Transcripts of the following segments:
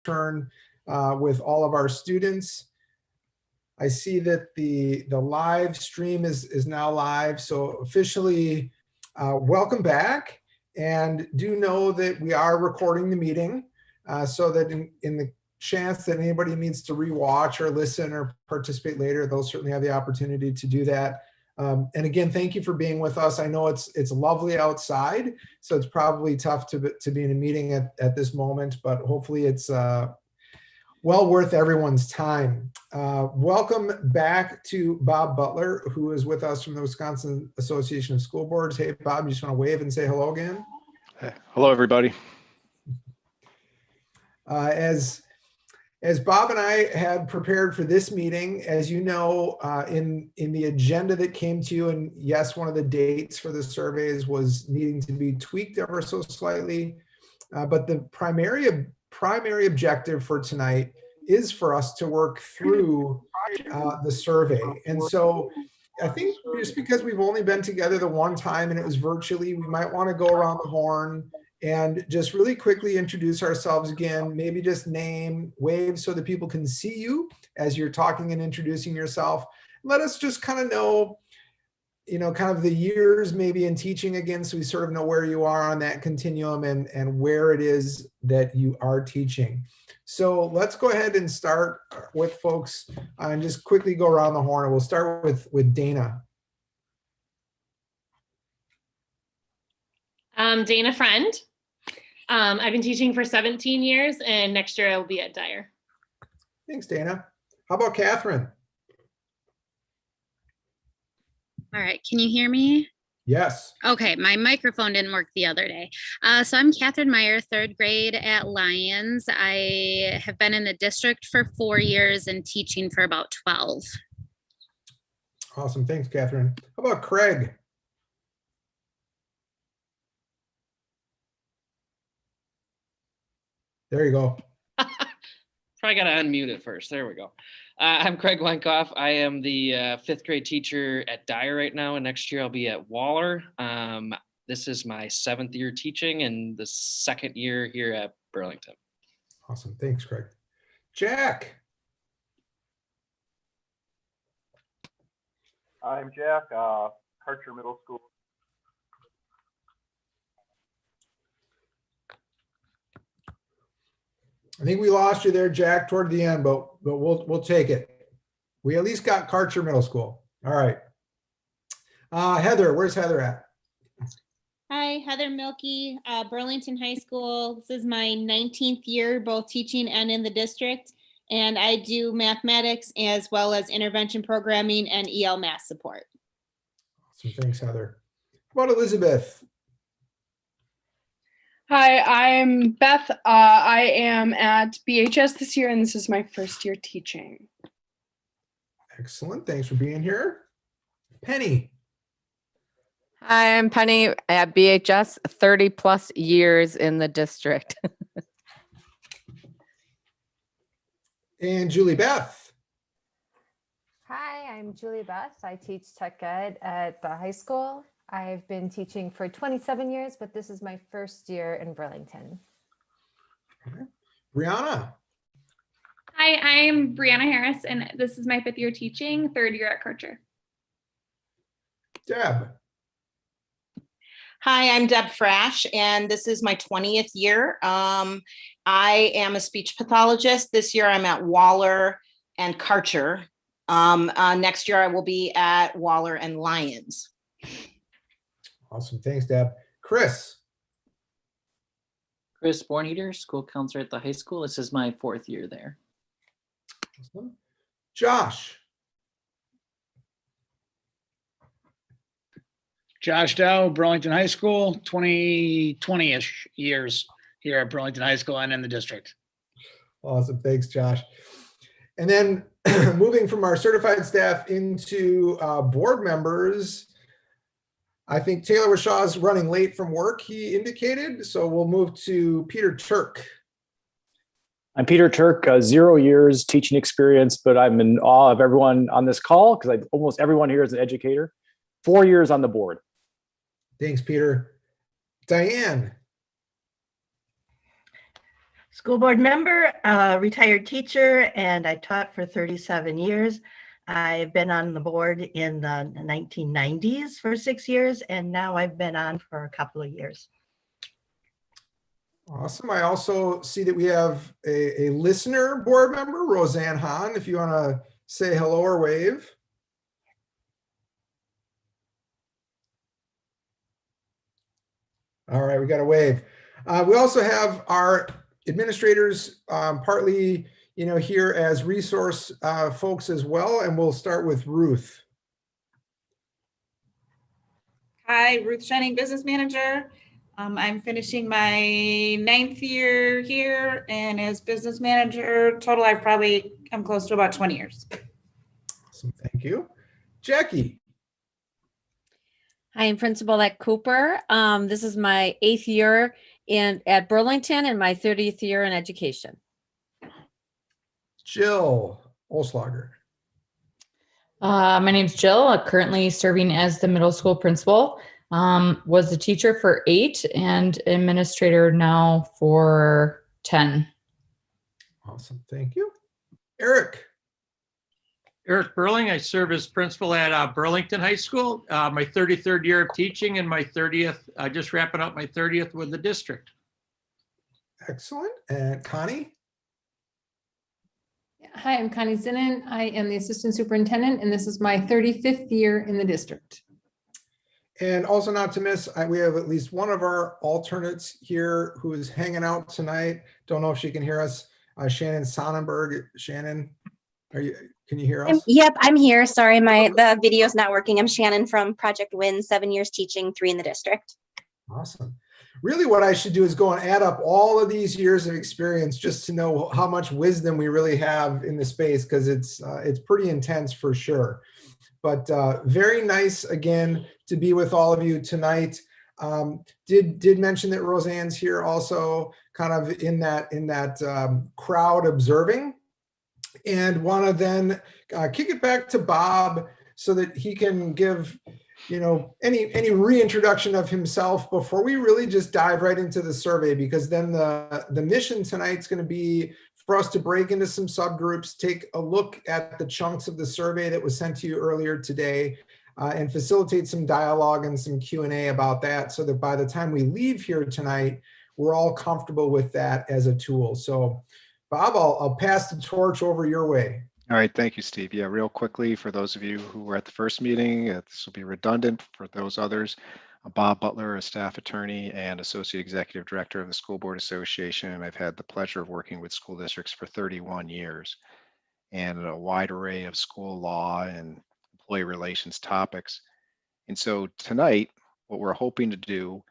turn with all of our students. I see that the live stream is now live, so officially welcome back. And do know that we are recording the meeting so that in the chance that anybody needs to rewatch or listen or participate later, they'll certainly have the opportunity to do that. And again, thank you for being with us. I know it's lovely outside, so it's probably tough to be in a meeting at this moment, but hopefully it's well worth everyone's time. Welcome back to Bob Butler, who is with us from the Wisconsin Association of School Boards. Hey, Bob, you just want to wave and say hello again? Hello, everybody. As Bob and I had prepared for this meeting, as you know, in the agenda that came to you, and yes, one of the dates for the surveys was needing to be tweaked ever so slightly, but the primary objective for tonight is for us to work through the survey. And so I think just because we've only been together the one time and it was virtually, we might want to go around the horn and just really quickly introduce ourselves again, maybe just name, wave so that people can see you as you're talking and introducing yourself. Let us just kind of know, kind of the years maybe in teaching again, so we sort of know where you are on that continuum and where it is that you are teaching. So let's go ahead and start with folks and just quickly go around the horn. We'll start with Dana. Dana Friend. I've been teaching for 17 years and next year I will be at Dyer. Thanks, Dana. How about Catherine? All right, can you hear me? Yes. Okay, my microphone didn't work the other day. So I'm Catherine Meyer, third grade at Lyons. I have been in the district for 4 years and teaching for about 12. Awesome, thanks, Catherine. How about Craig? There you go. Probably got to unmute it first. There we go. I'm Craig Wenkoff. I am the fifth grade teacher at Dyer right now, and next year I'll be at Waller. This is my 7th year teaching and the 2nd year here at Burlington. Awesome. Thanks, Craig. Jack. I'm Jack, Karcher Middle School. I think we lost you there, Jack, toward the end, but we'll take it. We at least got Karcher Middle School. All right. Heather, where's Heather at? Hi, Heather Milkey, Burlington High School. This is my 19th year, both teaching and in the district. And I do mathematics as well as intervention programming and EL math support. Awesome, thanks, Heather. How about Elizabeth? Hi, I'm Beth. I am at BHS this year, and this is my first year teaching. Excellent. Thanks for being here. Penny. Hi, I'm Penny at BHS, 30 plus years in the district. And Julie Beth. Hi, I'm Julie Beth. I teach tech ed at the high school. I've been teaching for 27 years, but this is my first year in Burlington. Okay. Brianna. Hi, I'm Brianna Harris, and this is my 5th year teaching, 3rd year at Karcher. Deb. Hi, I'm Deb Frash, and this is my 20th year. I am a speech pathologist. This year I'm at Waller and Karcher. Next year I will be at Waller and Lyons. Awesome. Thanks, Deb. Chris. Chris Bornheater, school counselor at the high school. This is my 4th year there. Awesome. Josh. Josh Dow, Burlington High School, 20-ish years here at Burlington High School and in the district. Awesome. Thanks, Josh. And then moving from our certified staff into board members, I think Taylor Wishaw is running late from work, he indicated. So we'll move to Peter Turk. I'm Peter Turk, 0 years teaching experience, but I'm in awe of everyone on this call because almost everyone here is an educator. 4 years on the board. Thanks, Peter. Diane. School board member, retired teacher, and I taught for 37 years. I've been on the board in the 1990s for 6 years, and now I've been on for a couple of years. Awesome. I also see that we have a listener board member, Roseanne Hahn, if you want to say hello or wave. All right, we got a wave. We also have our administrators partly, here as resource folks as well, and we'll start with Ruth. Hi, Ruth Shining, business manager. I'm finishing my 9th year here, and as business manager, total I'm close to about 20 years. Awesome, thank you. Jackie. Hi, I'm principal at Cooper. This is my 8th year at Burlington and my 30th year in education. Jill Olslager. My name's Jill, currently serving as the middle school principal. Was a teacher for 8 and administrator now for 10. Awesome, thank you. Eric. Eric Burling, I serve as principal at Burlington High School. My 33rd year of teaching and my 30th, just wrapping up my 30th with the district. Excellent. And Connie? Hi, I'm Connie Zinnan. I am the assistant superintendent, and this is my 35th year in the district. And also not to miss, we have at least one of our alternates here who is hanging out tonight. Don't know if she can hear us. Shannon Sonnenberg. Shannon, can you hear us? Yep, I'm here. Sorry, the video's not working. I'm Shannon from Project Win, 7 years teaching, 3 in the district. Awesome. Really what I should do is go and add up all of these years of experience just to know how much wisdom we really have in the space, because it's pretty intense for sure. But very nice again to be with all of you tonight. Did mention that Roseanne's here also, kind of in that crowd observing, and want to then kick it back to Bob so that he can give any reintroduction of himself before we really just dive right into the survey, because then the mission tonight's going to be for us to break into some subgroups, take a look at the chunks of the survey that was sent to you earlier today, and facilitate some dialogue and some Q&A about that, so that by the time we leave here tonight, we're all comfortable with that as a tool. So Bob, I'll pass the torch over your way. All right, thank you, Steve. Yeah, real quickly, for those of you who were at the first meeting, this will be redundant for those others. Bob Butler, a staff attorney and associate executive director of the School Board Association, and I've had the pleasure of working with school districts for 31 years and a wide array of school law and employee relations topics. And so tonight, what we're hoping to do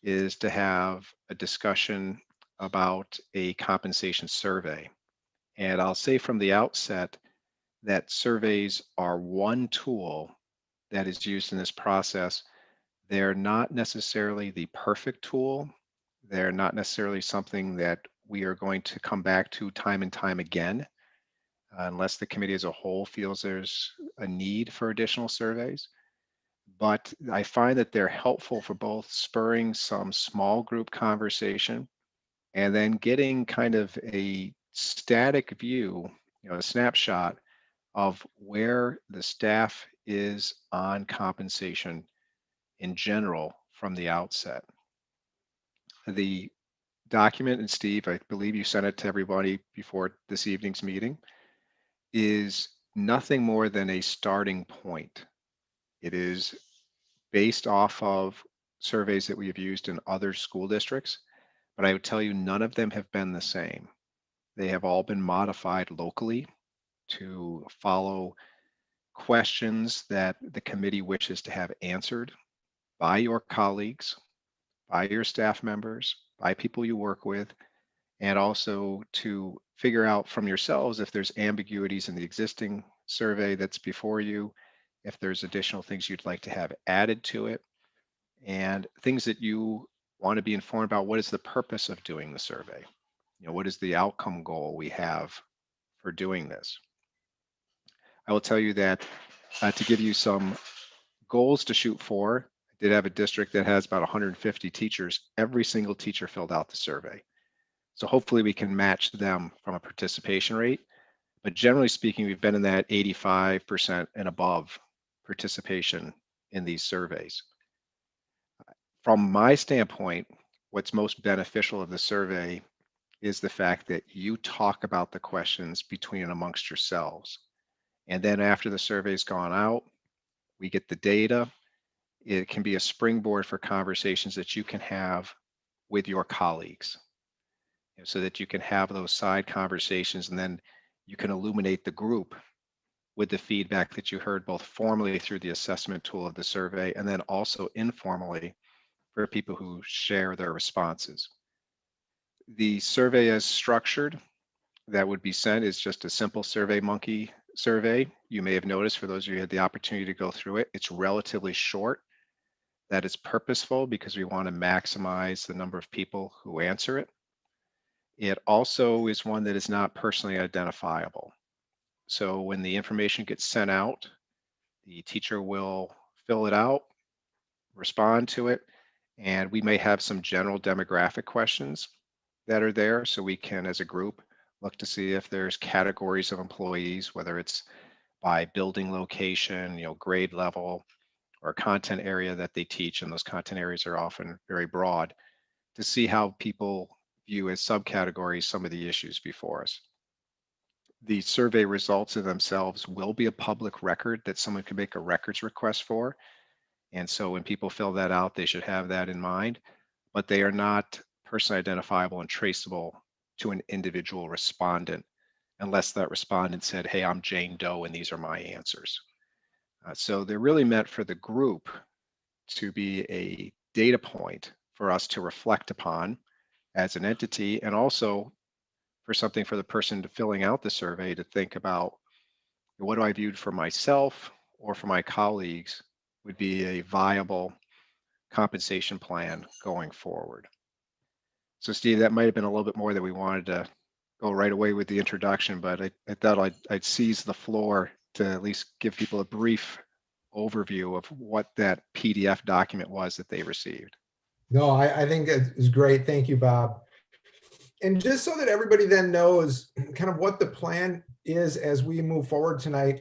is to have a discussion about a compensation survey. And I'll say from the outset that surveys are one tool that is used in this process. They're not necessarily the perfect tool. They're not necessarily something that we are going to come back to time and time again, unless the committee as a whole feels there's a need for additional surveys. But I find that they're helpful for both spurring some small group conversation and then getting kind of a static view, a snapshot of where the staff is on compensation in general from the outset. The document, and Steve, I believe you sent it to everybody before this evening's meeting, is nothing more than a starting point. It is based off of surveys that we have used in other school districts, but I would tell you none of them have been the same. They have all been modified locally to follow questions that the committee wishes to have answered by your colleagues, by your staff members, by people you work with, and also to figure out from yourselves if there's ambiguities in the existing survey that's before you, if there's additional things you'd like to have added to it, and things that you want to be informed about. What is the purpose of doing the survey? What is the outcome goal we have for doing this? I will tell you that to give you some goals to shoot for, I did have a district that has about 150 teachers. Every single teacher filled out the survey. So hopefully we can match them from a participation rate. But generally speaking, we've been in that 85% and above participation in these surveys. From my standpoint, what's most beneficial of the survey is the fact that you talk about the questions between and amongst yourselves. And then after the survey's gone out, we get the data. It can be a springboard for conversations that you can have with your colleagues, so that you can have those side conversations, and then you can illuminate the group with the feedback that you heard both formally through the assessment tool of the survey and then also informally for people who share their responses. The survey as structured that would be sent is just a simple SurveyMonkey survey. You may have noticed, for those of you who had the opportunity to go through it, it's relatively short. That is purposeful because we want to maximize the number of people who answer it. It also is one that is not personally identifiable. So when the information gets sent out, the teacher will fill it out, respond to it, and we may have some general demographic questions that are there, so we can, as a group, look to see if there's categories of employees, whether it's by building location, grade level, or content area that they teach, and those content areas are often very broad, to see how people view as subcategories some of the issues before us. The survey results in themselves will be a public record that someone can make a records request for. And so when people fill that out, they should have that in mind, but they are not personally identifiable and traceable to an individual respondent unless that respondent said, hey, I'm Jane Doe and these are my answers. So they're really meant for the group to be a data point for us to reflect upon as an entity, and also for something for the person filling out the survey to think about, what do I view for myself or for my colleagues would be a viable compensation plan going forward. So Steve, that might have been a little bit more than we wanted to go right away with the introduction, but I thought I'd seize the floor to at least give people a brief overview of what that PDF document was that they received. No, I think it's great. Thank you, Bob. And just so that everybody then knows kind of what the plan is as we move forward tonight,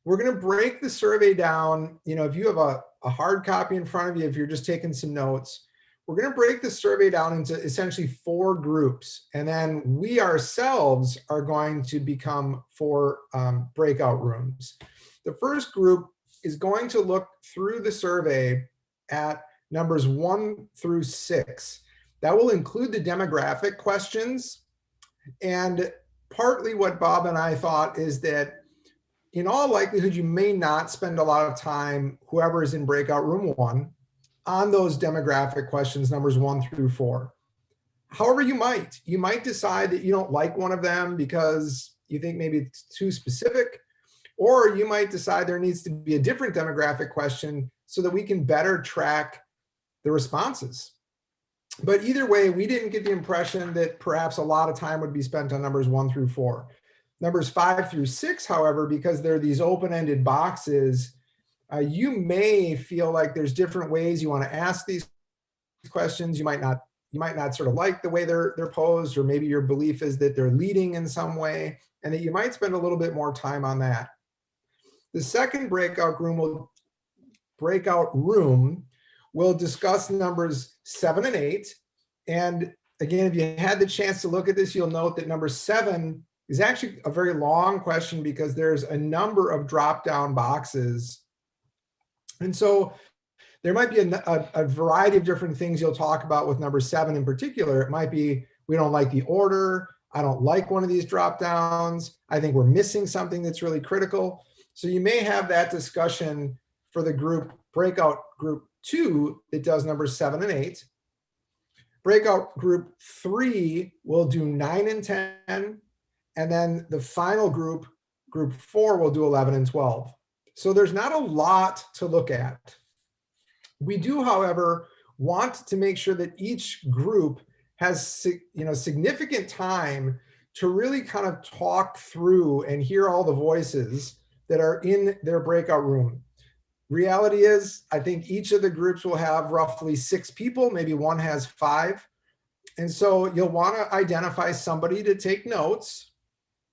we're going to break the survey down. If you have a hard copy in front of you, if you're just taking some notes, we're going to break the survey down into essentially 4 groups. And then we ourselves are going to become 4 breakout rooms. The first group is going to look through the survey at numbers 1 through 6. That will include the demographic questions. And partly what Bob and I thought is that in all likelihood, you may not spend a lot of time, whoever is in breakout room 1, on those demographic questions, numbers 1 through 4. However, you might decide that you don't like one of them because you think maybe it's too specific, or you might decide there needs to be a different demographic question so that we can better track the responses. But either way, we didn't get the impression that perhaps a lot of time would be spent on numbers 1 through 4. Numbers 5 through 6, however, because they're these open-ended boxes, you may feel like there's different ways you want to ask these questions. You might not sort of like the way they're posed, or maybe your belief is that they're leading in some way, and that you might spend a little bit more time on that. The second breakout room will discuss numbers 7 and 8. And again, if you had the chance to look at this, you'll note that number 7 is actually a very long question because there's a number of drop-down boxes. And so there might be a variety of different things you'll talk about with number 7 in particular. It might be, we don't like the order. I don't like one of these drop-downs. I think we're missing something that's really critical. So you may have that discussion for the breakout group 2 that does numbers 7 and 8. Breakout group 3 will do 9 and 10. And then the final group 4, will do 11 and 12. So there's not a lot to look at. We do, however, want to make sure that each group has significant time to really kind of talk through and hear all the voices that are in their breakout room. Reality is, I think each of the groups will have roughly 6 people, maybe one has 5. And so you'll want to identify somebody to take notes.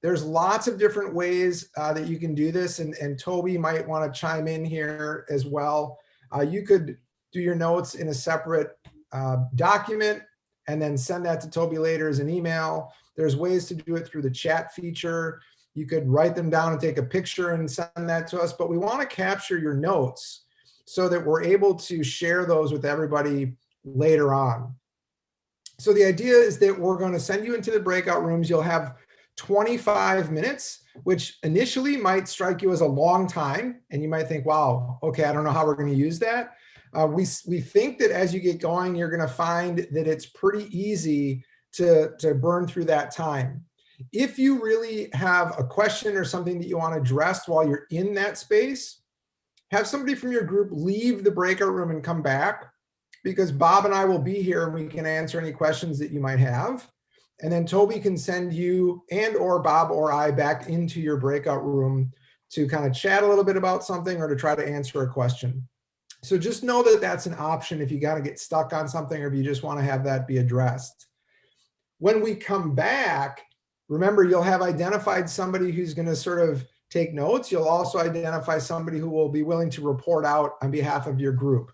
There's lots of different ways that you can do this, and Toby might want to chime in here as well. You could do your notes in a separate document and then send that to Toby later as an email. There's ways to do it through the chat feature. You could write them down and take a picture and send that to us, but we want to capture your notes so that we're able to share those with everybody later on. So the idea is that we're going to send you into the breakout rooms. You'll have 25 minutes, which initially might strike you as a long time. And you might think, wow, okay, I don't know how we're going to use that. We think that as you get going, you're going to find that it's pretty easy to burn through that time. If you really have a question or something that you want addressed while you're in that space, have somebody from your group leave the breakout room and come back, because Bob and I will be here and we can answer any questions that you might have. And then Toby can send you and or Bob or I back into your breakout room to kind of chat a little bit about something or to try to answer a question. So just know that that's an option if you got to get stuck on something or if you just want to have that be addressed. When we come back, remember, you'll have identified somebody who's going to sort of take notes. You'll also identify somebody who will be willing to report out on behalf of your group.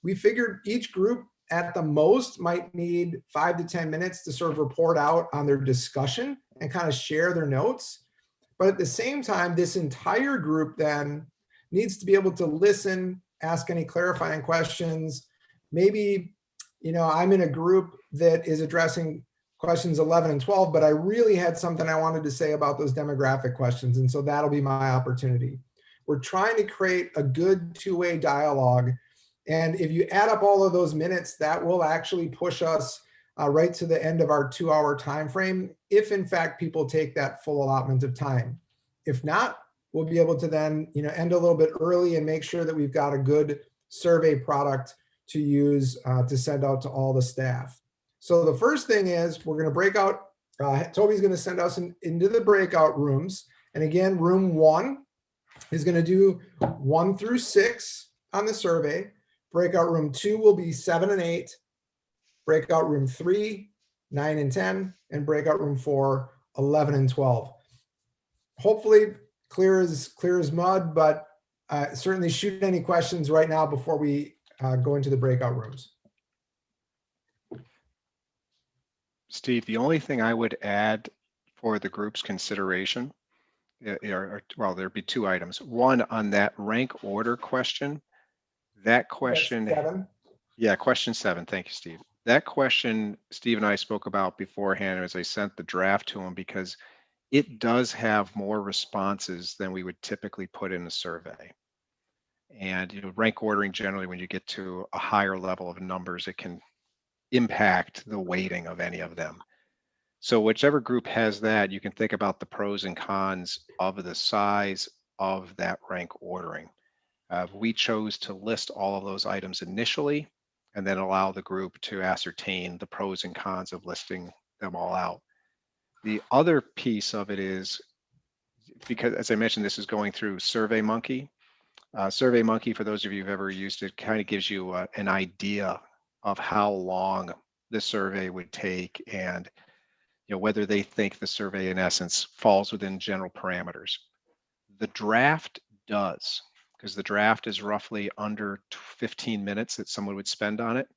We figured each group at the most might need 5 to 10 minutes to sort of report out on their discussion and kind of share their notes. But at the same time, this entire group then needs to be able to listen, ask any clarifying questions. Maybe, you know, I'm in a group that is addressing questions 11 and 12, but I really had something I wanted to say about those demographic questions. And so that'll be my opportunity. We're trying to create a good two-way dialogue. And if you add up all of those minutes, that will actually push us right to the end of our 2-hour time frame, if in fact people take that full allotment of time. If not, we'll be able to then, you know, end a little bit early and make sure that we've got a good survey product to use to send out to all the staff. So the first thing is we're going to break out, Toby's going to send us into the breakout rooms. And again, room 1 is going to do 1 through 6 on the survey. Breakout room 2 will be 7 and 8. Breakout room 3, 9 and 10. And breakout room 4, 11 and 12. Hopefully clear as mud, but certainly shoot any questions right now before we go into the breakout rooms. Steve, the only thing I would add for the group's consideration, well, there'd be 2 items. One, on that rank order question, that question, question 7. Thank you, Steve. That question, Steve and I spoke about beforehand as I sent the draft to him, because it does have more responses than we would typically put in a survey. And you know, rank ordering generally, when you get to a higher level of numbers, it can impact the weighting of any of them. So whichever group has that, you can think about the pros and cons of the size of that rank ordering. We chose to list all of those items initially and then allow the group to ascertain the pros and cons of listing them all out. The other piece of it is, because as I mentioned, this is going through SurveyMonkey. SurveyMonkey, for those of you who've ever used it, kind of gives you an idea of how long the survey would take, and you know, whether they think the survey in essence falls within general parameters. The draft does, because the draft is roughly under 15 minutes that someone would spend on it.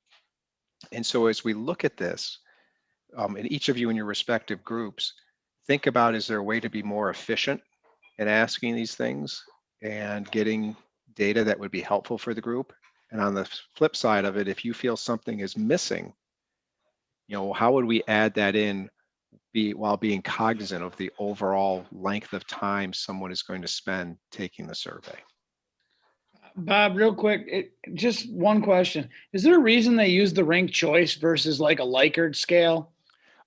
And so as we look at this, and each of you in your respective groups, think about, is there a way to be more efficient in asking these things and getting data that would be helpful for the group? And on the flip side of it, if you feel something is missing, you know, how would we add that in while being cognizant of the overall length of time someone is going to spend taking the survey? Bob, real quick, just one question. Is there a reason they use the rank choice versus like a Likert scale?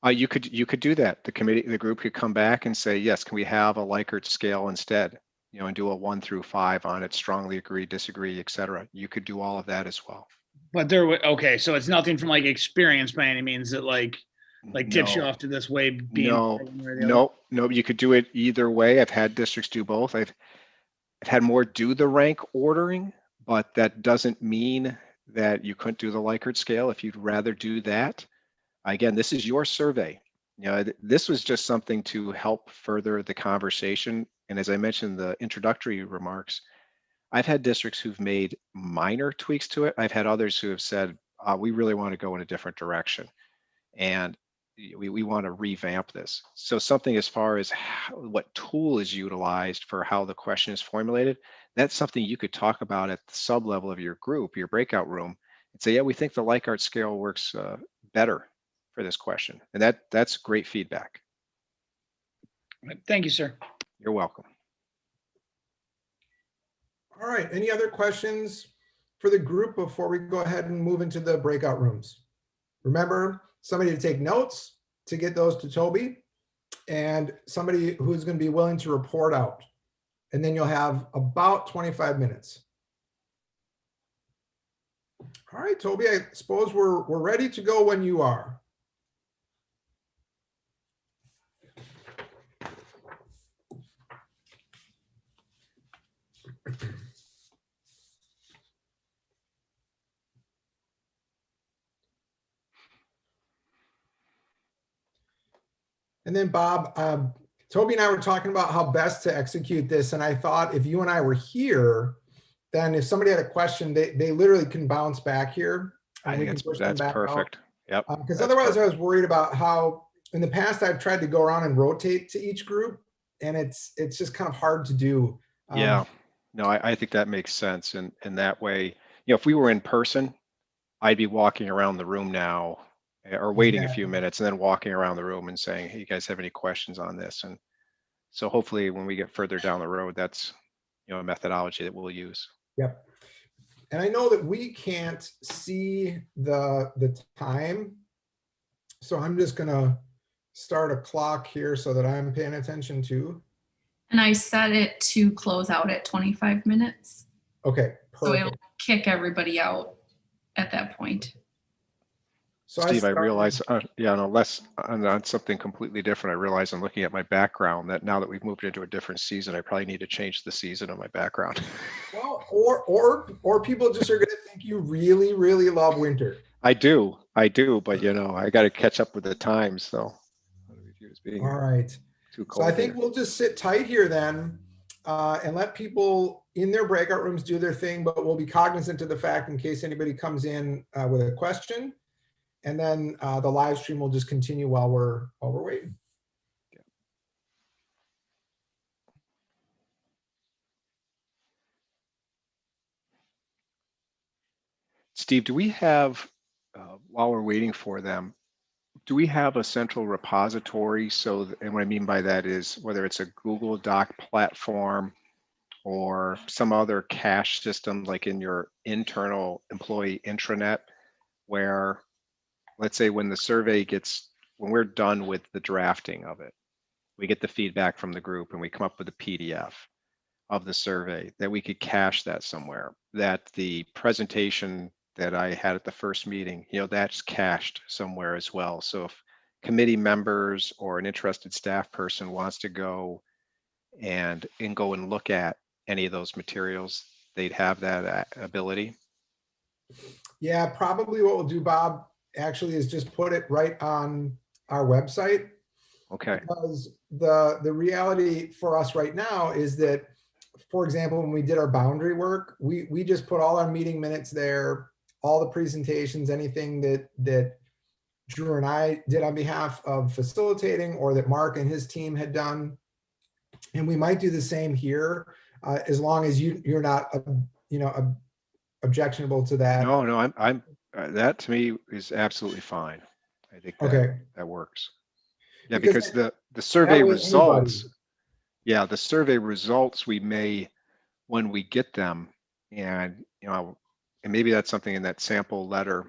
You could do that. The group could come back and say, yes, can we have a Likert scale instead? You know, and do a 1 through 5 on it, strongly agree, disagree, etc. You could do all of that as well. But okay, so it's nothing from like experience by any means that like tips you off to this way being no, you could do it either way. I've had districts do both. I've had more do the rank ordering, but that doesn't mean that you couldn't do the Likert scale if you'd rather do that. Again, this is your survey. This was just something to help further the conversation. And as I mentioned in the introductory remarks, I've had districts who've made minor tweaks to it. I've had others who have said, we really want to go in a different direction. And we want to revamp this. So something as far as what tool is utilized for how the question is formulated, that's something you could talk about at the sub level of your group, your breakout room, and say, yeah, we think the Likert scale works better for this question. And that's great feedback. Thank you, sir. You're welcome. All right, any other questions for the group before we go ahead and move into the breakout rooms? Remember, somebody to take notes, to get those to Toby, and somebody who's going to be willing to report out. And then you'll have about 25 minutes. All right, Toby, I suppose we're ready to go when you are. And then Bob, Toby and I were talking about how best to execute this. And I thought if you and I were here, then if somebody had a question, they literally can bounce back here. I think that's perfect. Yep. Because otherwise I was worried about how in the past I've tried to go around and rotate to each group, and it's just kind of hard to do. Yeah, no, I think that makes sense. And that way, if we were in person, I'd be walking around the room now or waiting a few minutes and then walking around the room and saying, hey, you guys have any questions on this? And so hopefully when we get further down the road, that's, a methodology that we'll use. Yep. And I know that we can't see the time. So I'm just going to start a clock here so that I'm paying attention to. And I set it to close out at 25 minutes. Okay, perfect. So it'll kick everybody out at that point. So Steve, I realize, on something completely different, I realize I'm looking at my background that now that we've moved into a different season, I probably need to change the season of my background. Well, or people just are going to think you really, really love winter. I do, but I got to catch up with the times, so. All right. Too So cold I think here. we'll just sit tight here then and let people in their breakout rooms do their thing, but we'll be cognizant of the fact in case anybody comes in with a question. And then the live stream will just continue while we're waiting. Steve, do we have, while we're waiting for them, do we have a central repository? And what I mean by that is whether it's a Google Doc platform or some other cache system like in your internal employee intranet, where let's say when we're done with the drafting of it, we get the feedback from the group and we come up with a PDF of the survey, that we could cache that somewhere, that the presentation that I had at the first meeting, that's cached somewhere as well. So if committee members or an interested staff person wants to go and go and look at any of those materials, they'd have that ability. Yeah, probably what we'll do, Bob, actually is just put it right on our website. Okay. Because the reality for us right now is that, for example, when we did our boundary work, we just put all our meeting minutes there, all the presentations, anything that Drew and I did on behalf of facilitating or that Mark and his team had done. And we might do the same here as long as you're not, objectionable to that. No, I'm that to me is absolutely fine. I think that works. Yeah, because the survey results, the survey results we may, when we get them, and and maybe that's something in that sample letter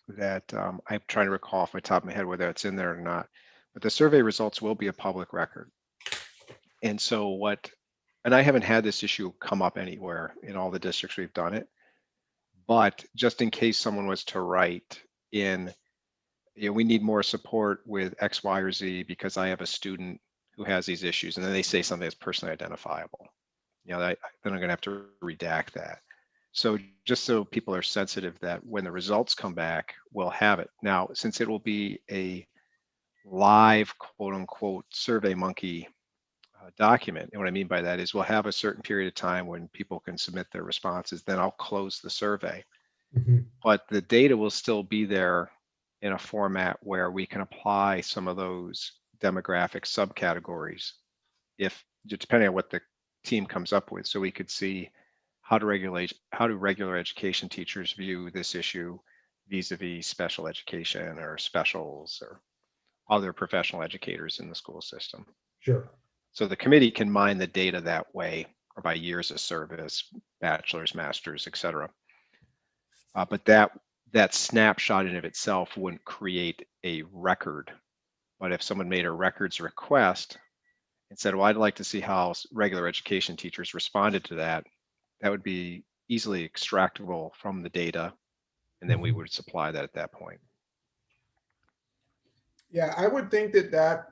that I'm trying to recall off my top of my head whether it's in there or not. But the survey results will be a public record. And so and I haven't had this issue come up anywhere in all the districts we've done it, but just in case someone was to write in, we need more support with X, Y, or Z because I have a student who has these issues, and then they say something that's personally identifiable. Then I'm going to have to redact that. So just so people are sensitive that when the results come back, we'll have it. Now, since it will be a live quote unquote SurveyMonkey document, and what I mean by that is we'll have a certain period of time when people can submit their responses, then I'll close the survey. But the data will still be there in a format where we can apply some of those demographic subcategories, if depending on what the team comes up with. So we could see how do regular education teachers view this issue vis-a-vis special education or specials or other professional educators in the school system. Sure. So the committee can mine the data that way, or by years of service, bachelor's, master's, et cetera. But that snapshot in of itself wouldn't create a record. But if someone made a records request and said, well, I'd like to see how regular education teachers responded to that, that would be easily extractable from the data. And then we would supply that at that point. Yeah, I would think that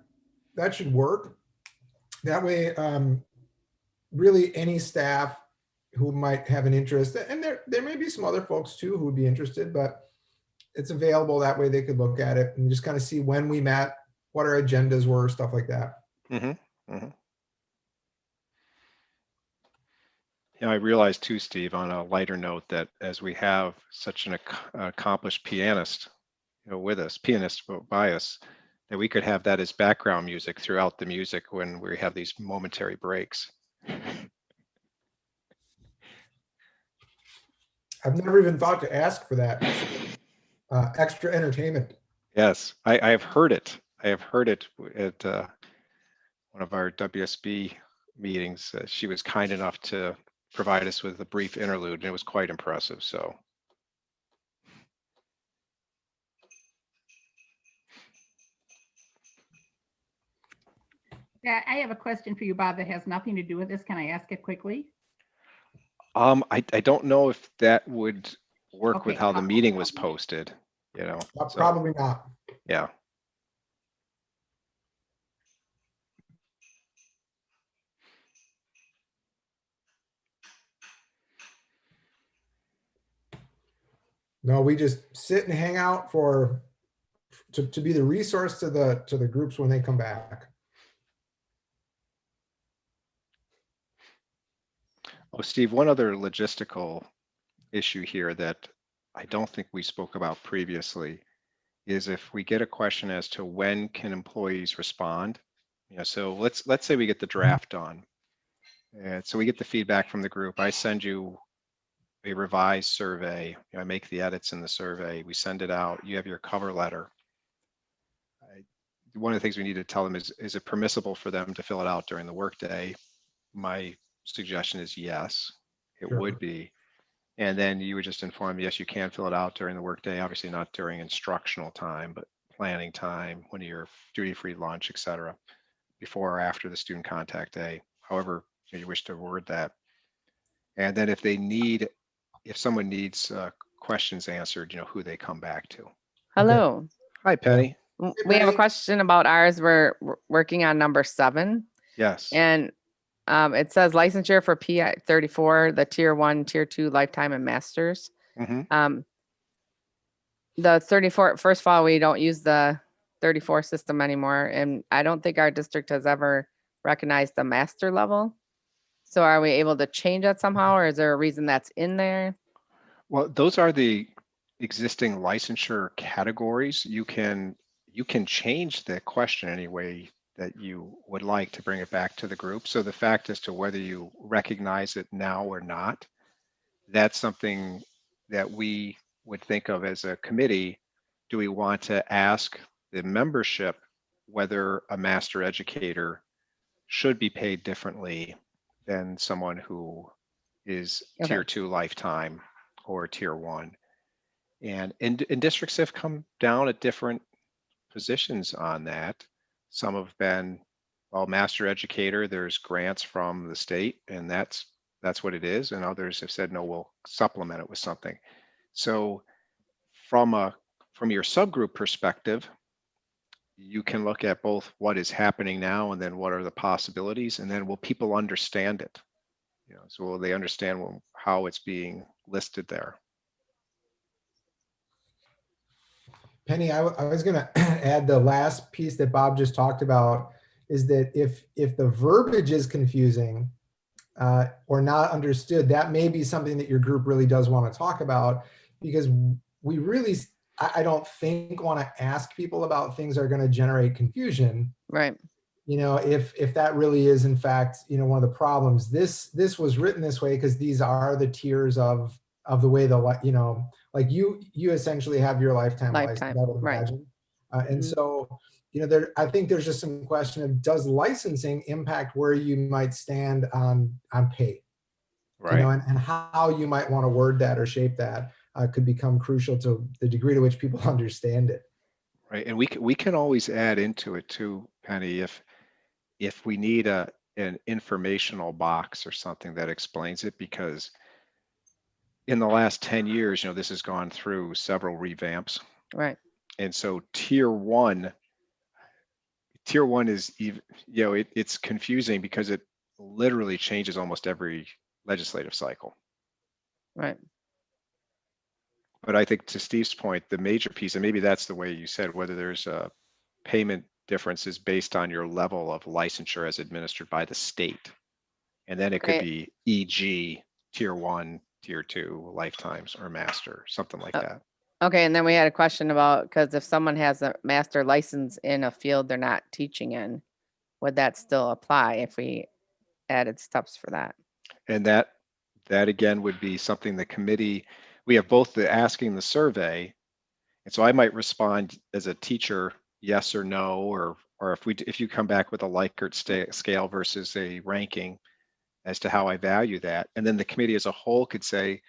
should work. That way, really any staff who might have an interest, and there may be some other folks too who would be interested, but it's available that way they could look at it and just kind of see when we met, what our agendas were, stuff like that. Yeah, I realized too, Steve, on a lighter note, that as we have such an accomplished pianist, with us, pianist by us, that we could have that as background music throughout the music when we have these momentary breaks. I've never even thought to ask for that extra entertainment. Yes, I have heard it. I have heard it at one of our WSB meetings. She was kind enough to provide us with a brief interlude, and it was quite impressive. So. Yeah, I have a question for you, Bob, that has nothing to do with this. Can I ask it quickly? I don't know if that would work with how the meeting was posted, Probably not. Yeah. No, we just sit and hang out to be the resource to the groups when they come back. Oh, Steve, one other logistical issue here that I don't think we spoke about previously is if we get a question as to when can employees respond. So let's say we get the draft done, and so we get the feedback from the group. I send you a revised survey. I make the edits in the survey. We send it out. You have your cover letter. One of the things we need to tell them is it permissible for them to fill it out during the workday? My suggestion is yes, it would be. And then you would just inform, yes, you can fill it out during the workday, obviously not during instructional time, but planning time, when you're duty-free lunch, et cetera, before or after the student contact day, however you wish to word that. And then if someone needs questions answered, who they come back to. Hello. Hi, Penny. We have a question about ours. We're working on number 7. Yes. And it says licensure for PI 34, the tier 1, tier 2, lifetime and masters. The 34, first of all, we don't use the 34 system anymore. And I don't think our district has ever recognized the master level. So are we able to change that somehow, or is there a reason that's in there? Well, those are the existing licensure categories. You can change the question any way that you would like to bring it back to the group. So the fact as to whether you recognize it now or not, that's something that we would think of as a committee. Do we want to ask the membership whether a master educator should be paid differently than someone who is tier 2 lifetime or tier 1? And districts have come down at different positions on that. Some have been, well, master educator, there's grants from the state, and that's what it is. And others have said, no, we'll supplement it with something. So from your subgroup perspective, you can look at both what is happening now and then what are the possibilities, and then will people understand it? So will they understand how it's being listed there. Penny, I was going to add the last piece that Bob just talked about is that if the verbiage is confusing or not understood, that may be something that your group really does want to talk about, because we really, I don't think, want to ask people about things that are going to generate confusion. Right. You know, if that really is in fact, you know, one of the problems. This was written this way because these are the tiers of the way the, you know, like you essentially have your lifetime license, I would imagine. And so, you know, I think there's just some question of, does licensing impact where you might stand on pay? Right. You know, and how you might want to word that or shape that could become crucial to the degree to which people understand it. Right. And we can always add into it too, Penny, if we need an informational box or something that explains it, because in the last 10 years, you know, this has gone through several revamps. Right. And so tier one is even, you know, it's confusing because it literally changes almost every legislative cycle. Right. But I think to Steve's point, the major piece, and maybe that's the way you said, whether there's a payment differences based on your level of licensure as administered by the state. And then it could be e.g. tier 1, tier 2, lifetimes, or master, something like that. Okay, and then we had a question about, because if someone has a master license in a field they're not teaching in, would that still apply if we added steps for that? And that again would be something the committee, we have both the asking the survey, and so I might respond as a teacher, yes or no, or if you come back with a Likert scale versus a ranking as to how I value that, and then the committee as a whole could say,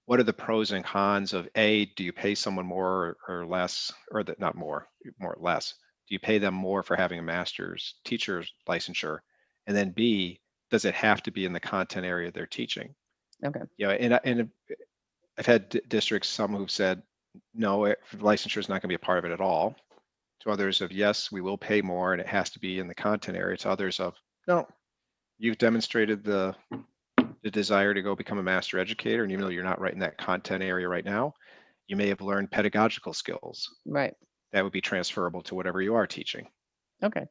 what are the pros and cons of A, do you pay someone more or less, or that not more or less? Do you pay them more for having a master's teacher's licensure? And then B, does it have to be in the content area they're teaching? Okay. You know, and I've had districts, some who've said, no, licensure is not going to be a part of it at all. To others of, yes, we will pay more and it has to be in the content area. To others of, no, you've demonstrated the desire to go become a master educator, and even though you're not right in that content area right now, you may have learned pedagogical skills. Right. That would be transferable to whatever you are teaching. Okay.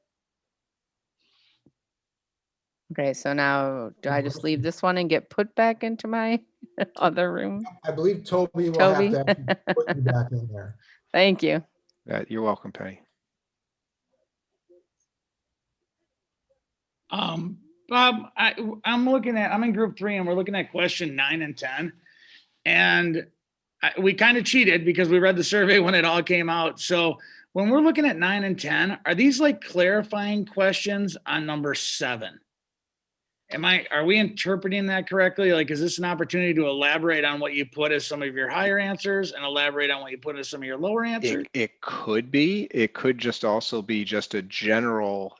Okay, so now do I just leave this one and get put back into my other room? I believe Toby will have to put you back in there. Thank you. You're welcome, Penny. Bob, I'm in group 3 and we're looking at question 9 and 10. And we kind of cheated because we read the survey when it all came out. So when we're looking at 9 and 10, are these like clarifying questions on number 7? Are we interpreting that correctly? Like, is this an opportunity to elaborate on what you put as some of your higher answers and elaborate on what you put as some of your lower answers? It could be. It could just also be just a general,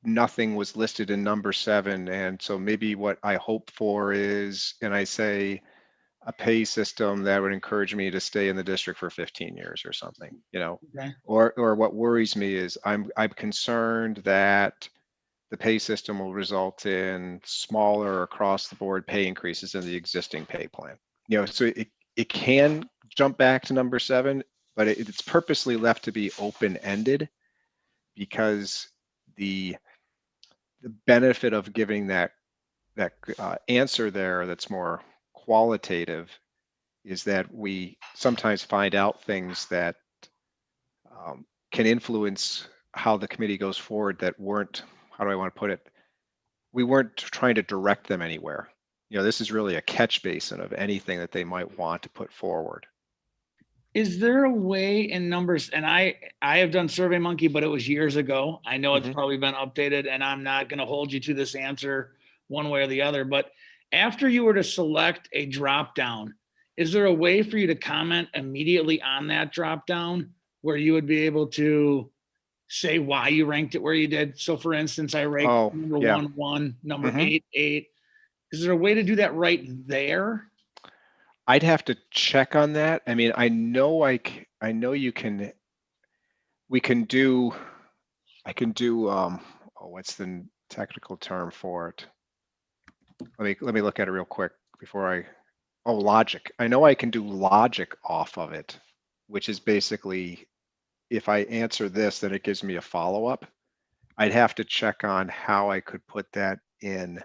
nothing was listed in number 7. And so maybe what I hope for is, and I say, a pay system that would encourage me to stay in the district for 15 years or something, you know. Okay. Or what worries me is I'm concerned that the pay system will result in smaller across the board pay increases in the existing pay plan. You know, so it can jump back to number 7, but it's purposely left to be open-ended because the benefit of giving that answer there that's more qualitative is that we sometimes find out things that can influence how the committee goes forward that weren't, how do I want to put it? We weren't trying to direct them anywhere. You know, this is really a catch basin of anything that they might want to put forward. Is there a way in numbers, and I have done SurveyMonkey, but it was years ago. I know it's probably been updated, and I'm not going to hold you to this answer one way or the other, but after you were to select a drop down, is there a way for you to comment immediately on that drop down where you would be able to say why you ranked it where you did? So for instance, I ranked number 1, 1, number 8, 8. Is there a way to do that right there? I'd have to check on that. I mean, I know you can, I can do, what's the technical term for it? Let me look at it real quick before I Oh, logic. I know I can do logic off of it, which is basically if I answer this, then it gives me a follow-up. I'd have to check on how I could put that in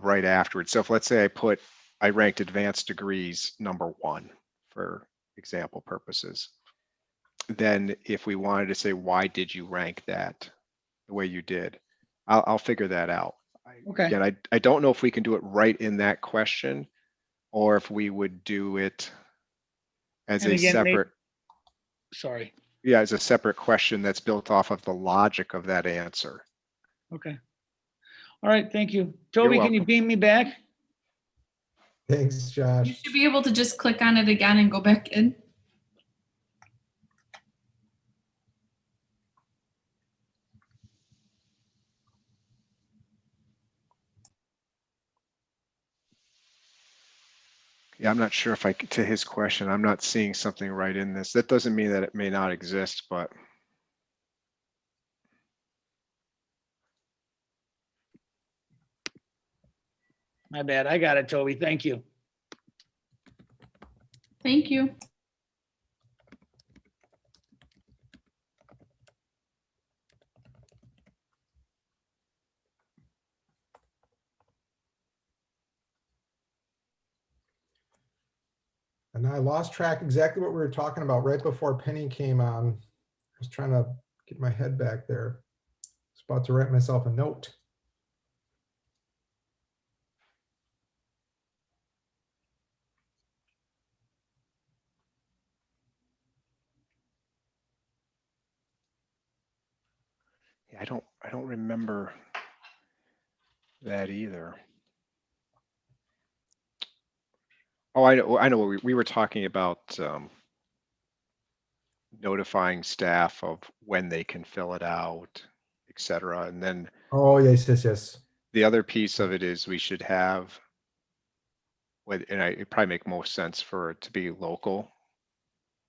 right afterwards. So if let's say I ranked advanced degrees number 1 for example purposes, then if we wanted to say, why did you rank that the way you did, I'll figure that out. Okay. Again, I don't know if we can do it right in that question or if we would do it as And a again, separate, sorry. yeah, as a separate question that's built off of the logic of that answer. Okay. All right, thank you. Toby, can you welcome. beam me back? Thanks, Josh. You should be able to just click on it again and go back in. Yeah, I'm not sure if to his question, I'm not seeing something right in this. That doesn't mean that it may not exist, but My bad. I got it, Toby. Thank you. Thank you. And I lost track exactly what we were talking about right before Penny came on. I was trying to get my head back there. I was about to write myself a note. yeah, I don't remember that either. Oh, I know what we were talking about notifying staff of when they can fill it out, et cetera. And then Oh, yes, yes, yes. the other piece of it is we should have, and it probably make most sense for it to be local.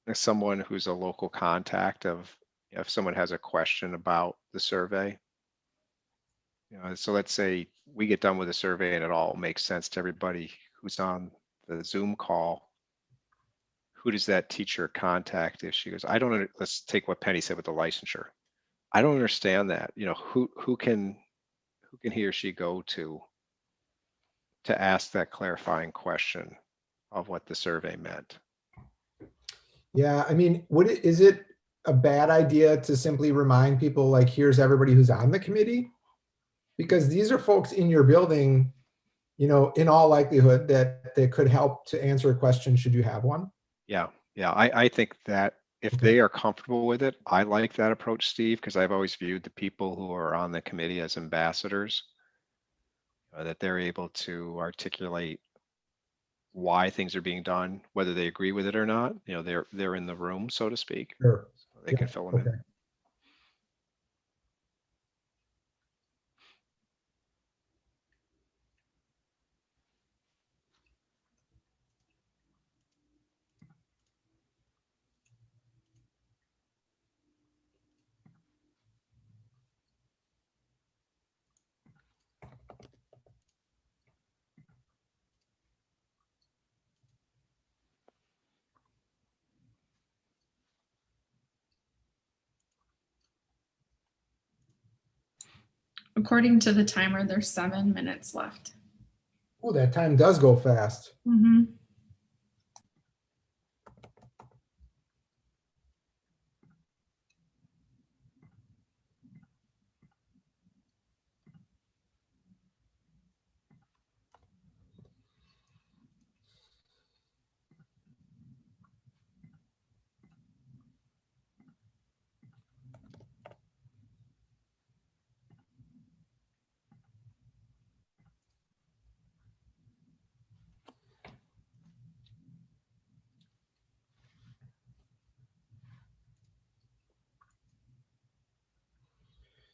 As someone who's a local contact of, if someone has a question about the survey. So let's say we get done with the survey and it all makes sense to everybody who's on the Zoom call. Who does that teacher contact if she goes, let's take what Penny said with the licensure. I don't understand that. Who can he or she go to ask that clarifying question of what the survey meant? Yeah, I mean, is it a bad idea to simply remind people like, here's everybody who's on the committee? Because these are folks in your building, in all likelihood that they could help to answer a question should you have one. Yeah. I think that if they are comfortable with it, I like that approach, Steve, because I've always viewed the people who are on the committee as ambassadors, that they're able to articulate why things are being done, whether they agree with it or not. They're in the room, so to speak. Sure. So they can fill them in. According to the timer, there's 7 minutes left. Oh, that time does go fast. Mm-hmm.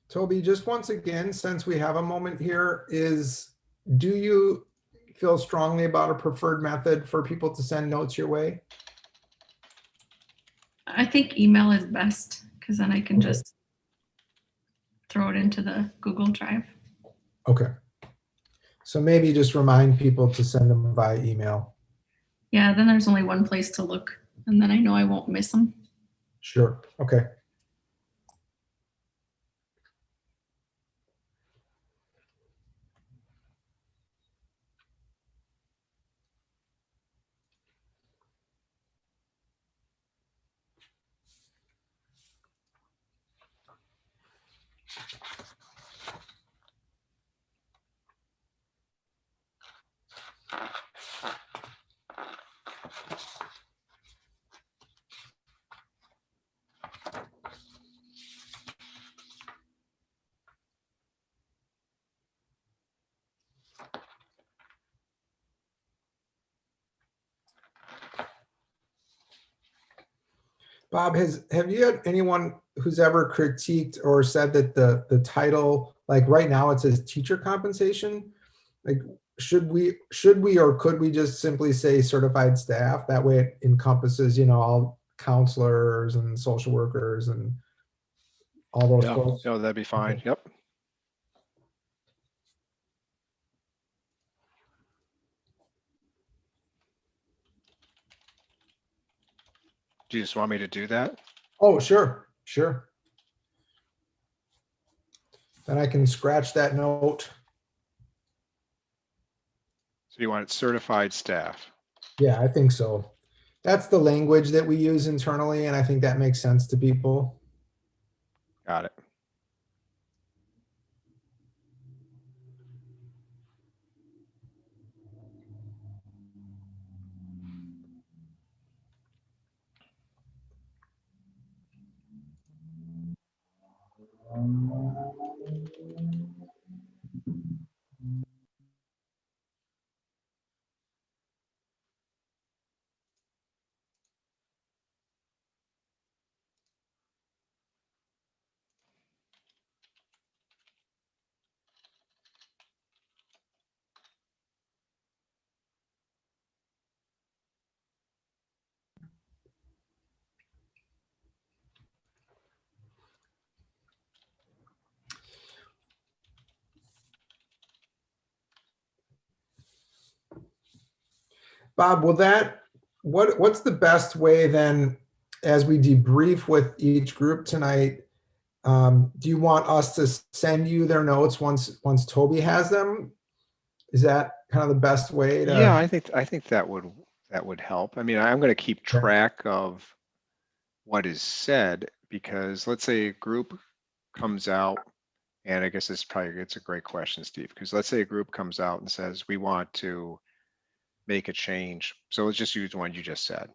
Toby, just once again, since we have a moment here, do you feel strongly about a preferred method for people to send notes your way? I think email is best because then I can just throw it into the Google Drive. Okay. So maybe just remind people to send them via email. Yeah, then there's only one place to look, and then I know I won't miss them. Sure. Okay. Bob, have you had anyone who's ever critiqued or said that the title, like right now it says teacher compensation? Like, should we or could we just simply say certified staff? That way it encompasses, all counselors and social workers and all those Yeah, folks. no, that'd be fine. Yep. Do you just want me to do that? Oh, sure. Then I can scratch that note. So you want it certified staff? Yeah, I think so. That's the language that we use internally, and I think that makes sense to people. Got it. Bob, what's the best way then, as we debrief with each group tonight? Do you want us to send you their notes once Toby has them? Is that kind of the best way to? Yeah, I think that would help. I mean, I'm going to keep track of what is said, because let's say a group comes out, and I guess it's a great question, Steve, because let's say a group comes out and says, we want to make a change. So let's just use the one you just said,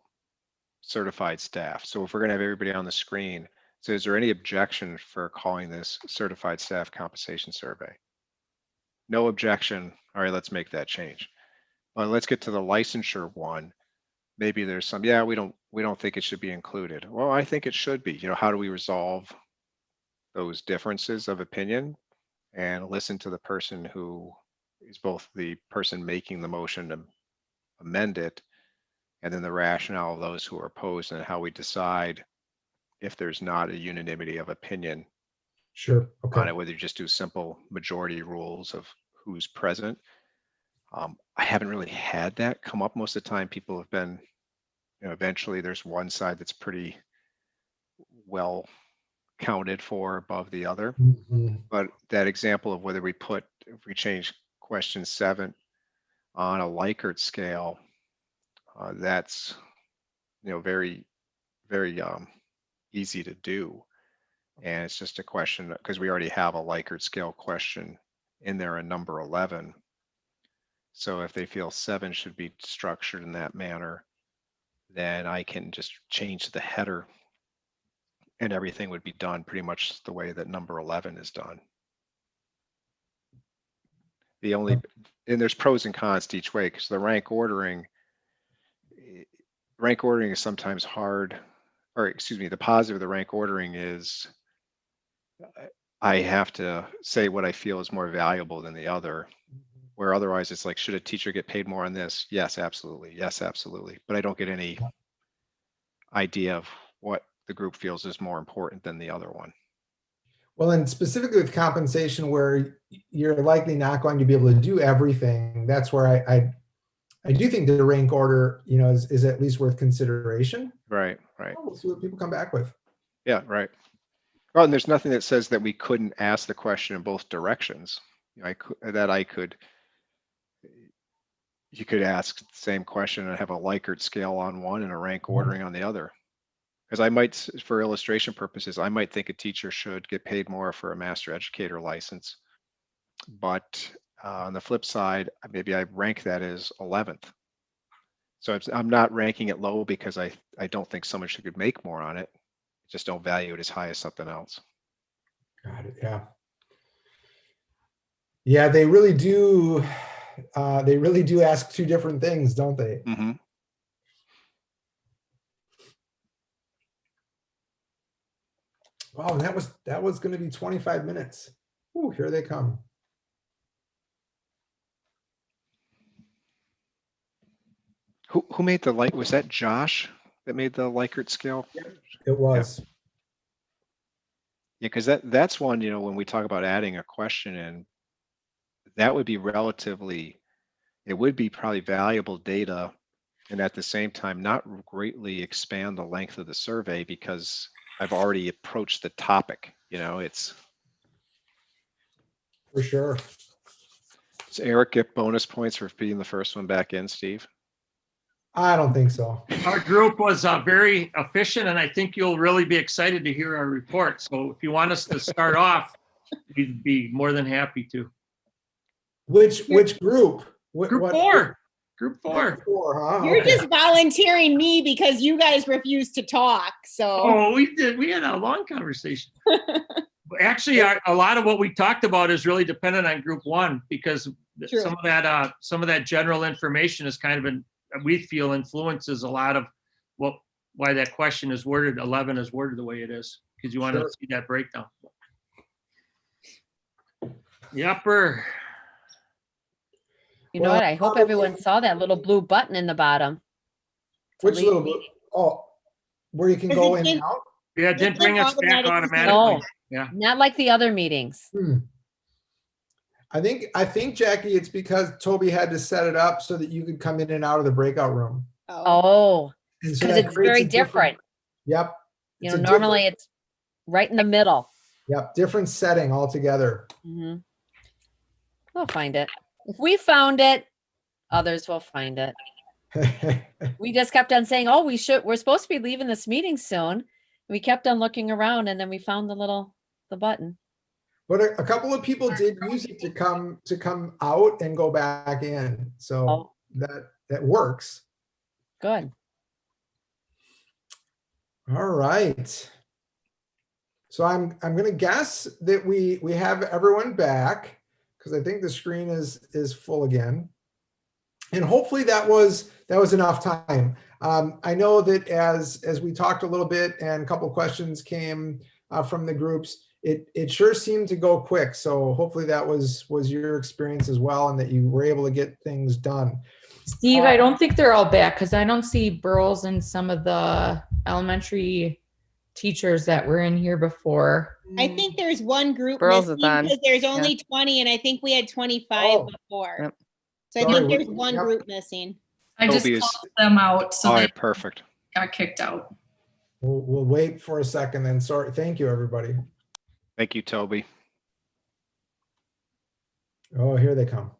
certified staff. So if we're going to have everybody on the screen, so is there any objection for calling this certified staff compensation survey? No objection. All right, let's make that change. Well, let's get to the licensure one. Maybe there's some, yeah, we don't think it should be included. Well, I think it should be. How do we resolve those differences of opinion and listen to the person who is both the person making the motion to amend it, and then the rationale of those who are opposed, and how we decide if there's not a unanimity of opinion. Sure. Okay. On it, whether you just do simple majority rules of who's present. I haven't really had that come up. Most of the time people have been, eventually there's one side that's pretty well counted for above the other. Mm-hmm. But that example of whether if we change question 7 on a Likert scale, that's, very, very easy to do. And it's just a question, because we already have a Likert scale question in there in number 11. So if they feel 7 should be structured in that manner, then I can just change the header and everything would be done pretty much the way that number 11 is done. And there's pros and cons to each way, because the rank ordering is sometimes hard, or excuse me, the positive of the rank ordering is I have to say what I feel is more valuable than the other, where otherwise it's like, should a teacher get paid more on this? Yes, absolutely. Yes, absolutely. But I don't get any idea of what the group feels is more important than the other one. Well, and specifically with compensation, where you're likely not going to be able to do everything. That's where I do think the rank order, is at least worth consideration. Right, right. We'll see what people come back with. Yeah, right. Well, and there's nothing that says that we couldn't ask the question in both directions. You could ask the same question and have a Likert scale on one and a rank ordering on the other. Because I might, for illustration purposes, I might think a teacher should get paid more for a master educator license. But on the flip side, maybe I rank that as 11th. So I'm not ranking it low because I don't think someone should make more on it. Just don't value it as high as something else. Got it. Yeah. Yeah, they really do. They really do ask two different things, don't they? Mm-hmm. Wow, that was going to be 25 minutes. Ooh, here they come. Who made the was that Josh that made the Likert scale? It was. Yeah, because that's one, when we talk about adding a question in, that would be it would be probably valuable data, and at the same time not greatly expand the length of the survey because I've already approached the topic. It's for sure. Does Eric get bonus points for being the first one back in, Steve? I don't think so. Our group was very efficient, and I think you'll really be excited to hear our report. So if you want us to start off, we'd be more than happy to. Which group? Group 4. Group 4. Group 4, huh? You're Okay. just volunteering me because you guys refused to talk. So. Oh, we did. We had a long conversation. Actually, a lot of what we talked about is really dependent on Group 1 because True. some of that general information is kind of we feel influences a lot of why that question is worded. 11 is worded the way it is because you want to see that breakdown. Yepper. You know what? I hope everyone saw that little blue button in the bottom. Which little blue? Oh, where you can go in and out? Yeah, it didn't bring us back automatically. No, Yeah. not like the other meetings. I think Jackie, it's because Toby had to set it up so that you could come in and out of the breakout room. Oh, And so because that it's creates very a different. Yep. You It's know, a normally different- it's right in the middle. Yep, different setting altogether. Mhm. We'll find it. If we found it, others will find it. We just kept on saying, "Oh, we're supposed to be leaving this meeting soon." We kept on looking around, and then we found the button. But a couple of people did use it to come out and go back in. So that works. Good. All right. So I'm going to guess that we have everyone back because I think the screen is full again. And hopefully that was enough time. I know that as we talked a little bit and a couple questions came from the groups, it sure seemed to go quick. So hopefully that was your experience as well and that you were able to get things done. Steve, I don't think they're all back because I don't see Burles and some of the elementary teachers that were in here before. I think there's one group Burles is missing on. because there's Yeah. only 20 and I think we had 25 before. Yep. So I Sorry, think there's we- one yep. group missing. I just Toby is- called them out, so All they right, perfect. got kicked out. We'll wait for a second then. Sorry. Thank you, everybody. Thank you, Toby. Oh, here they come.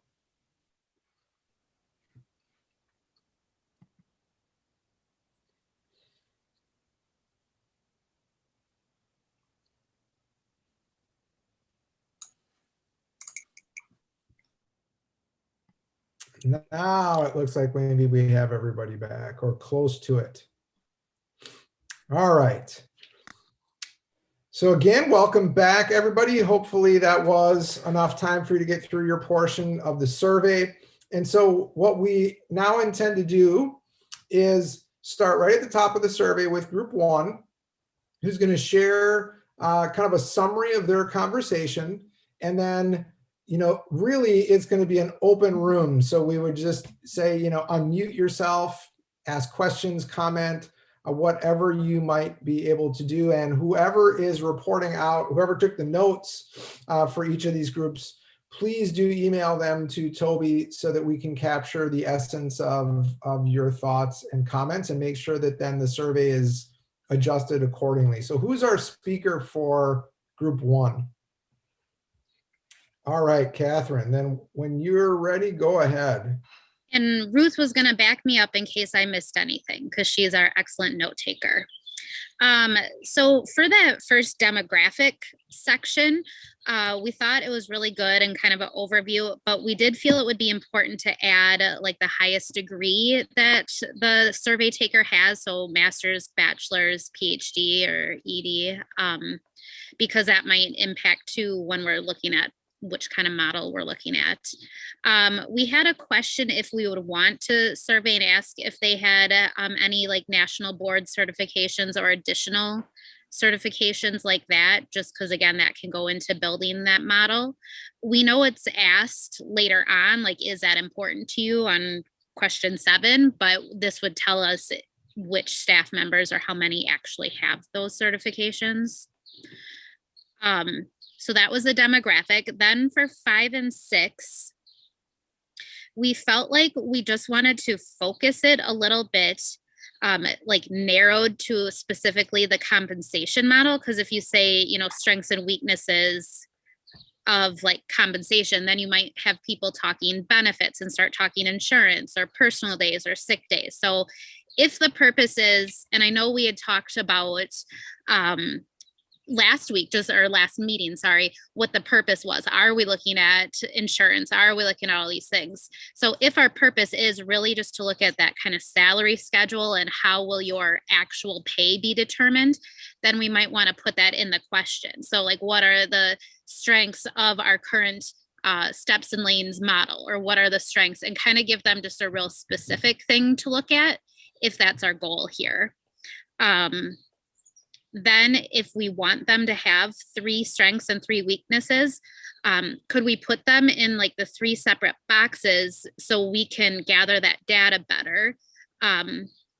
Now it looks like maybe we have everybody back or close to it. All right. So again, welcome back, everybody. Hopefully that was enough time for you to get through your portion of the survey. And so what we now intend to do is start right at the top of the survey with group 1, who's going to share kind of a summary of their conversation. And then, really it's going to be an open room. So we would just say, unmute yourself, ask questions, comment, whatever you might be able to do. And whoever is reporting out, whoever took the notes for each of these groups please do email them to Toby so that we can capture the essence of your thoughts and comments and make sure that then the survey is adjusted accordingly. So who's our speaker for group 1? All right, Catherine, then when you're ready, go ahead. And Ruth was going to back me up in case I missed anything because she's our excellent note taker. So for that first demographic section, we thought it was really good and kind of an overview, but we did feel it would be important to add like the highest degree that the survey taker has. So master's, bachelor's, PhD, or ED, because that might impact too when we're looking at which kind of model we're looking at. We had a question if we would want to survey and ask if they had any like national board certifications or additional certifications like that, just because again, that can go into building that model. We know it's asked later on, like, is that important to you on question 7, but this would tell us which staff members or how many actually have those certifications. So that was the demographic. Then for 5 and 6, we felt like we just wanted to focus it a little bit, like narrowed to specifically the compensation model. Because if you say, you know, strengths and weaknesses of like compensation, then you might have people talking benefits and start talking insurance or personal days or sick days. So if the purpose is, and I know we had talked about, last week, just our last meeting, sorry, what the purpose was. Are we looking at insurance? Are we looking at all these things? So if our purpose is really just to look at that kind of salary schedule and how will your actual pay be determined, then we might want to put that in the question. So like, what are the strengths of our current steps and lanes model, or what are the strengths, and kind of give them just a real specific thing to look at if that's our goal here. Then if we want them to have 3 strengths and 3 weaknesses, could we put them in like the 3 separate boxes so we can gather that data better?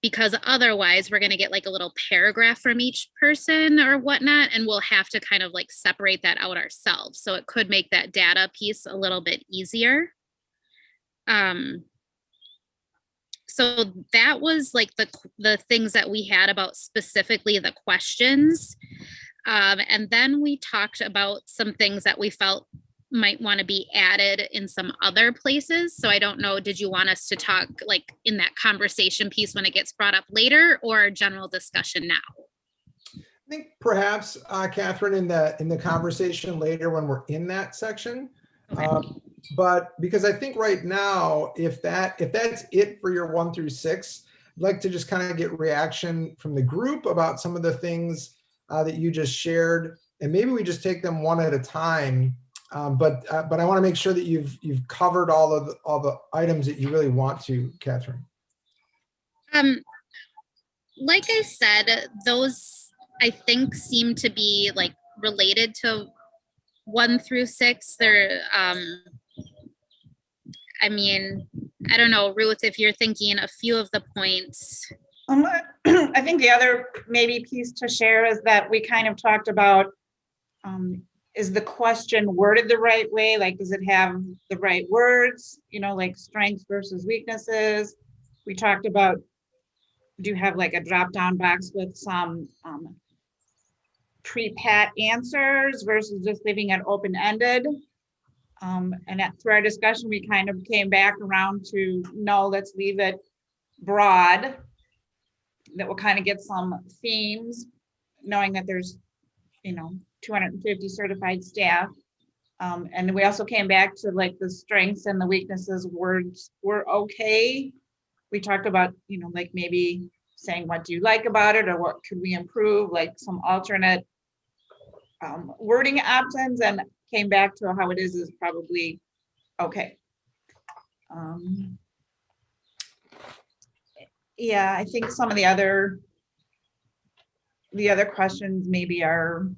Because otherwise we're going to get like a little paragraph from each person or whatnot, and we'll have to kind of like separate that out ourselves. So it could make that data piece a little bit easier. So that was like the things that we had about specifically the questions. And then we talked about some things that we felt might want to be added in some other places. So I don't know, did you want us to talk like in that conversation piece when it gets brought up later, or general discussion now? I think perhaps, Catherine, in the conversation later when we're in that section. Okay. But because I think right now, if that's it for your 1 through 6, I'd like to just kind of get reaction from the group about some of the things that you just shared, and maybe we just take them one at a time. But I want to make sure that you've covered all the items that you really want to, Catherine. Like I said, those I think seem to be like related to 1 through 6. They're I mean, I don't know, Ruth, if you're thinking a few of the points. I think the other maybe piece to share is that we kind of talked about, is the question worded the right way? Like, does it have the right words? You know, like strengths versus weaknesses. We talked about, do you have like a drop-down box with some pre-pat answers versus just leaving it open-ended? And through our discussion, we kind of came back around to, no, let's leave it broad. That will kind of get some themes, knowing that there's, 250 certified staff. And we also came back to like the strengths and the weaknesses words were okay. We talked about, like maybe saying, what do you like about it? Or what could we improve? Like some alternate wording options, and came back to how it is probably okay. Yeah, I think some of the other questions maybe are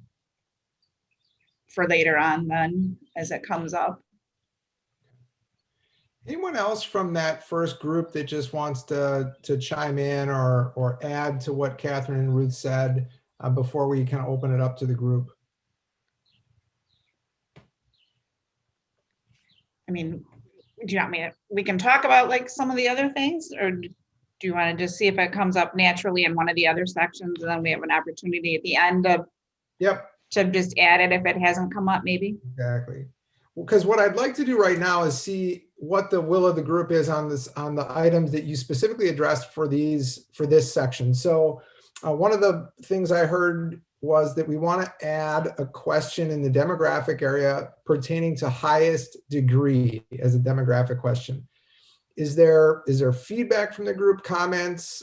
for later on then as it comes up. Anyone else from that first group that just wants to chime in or add to what Catherine and Ruth said before we kind of open it up to the group? mean, do you want me to, we can talk about like some of the other things, or do you want to just see if it comes up naturally in one of the other sections, and then we have an opportunity at the end of to just add it if it hasn't come up, maybe? Exactly. Because what I'd like to do right now is see what the will of the group is on this, on the items that you specifically addressed for this section. So one of the things I heard was that we want to add a question in the demographic area pertaining to highest degree as a demographic question. Is there feedback from the group, comments,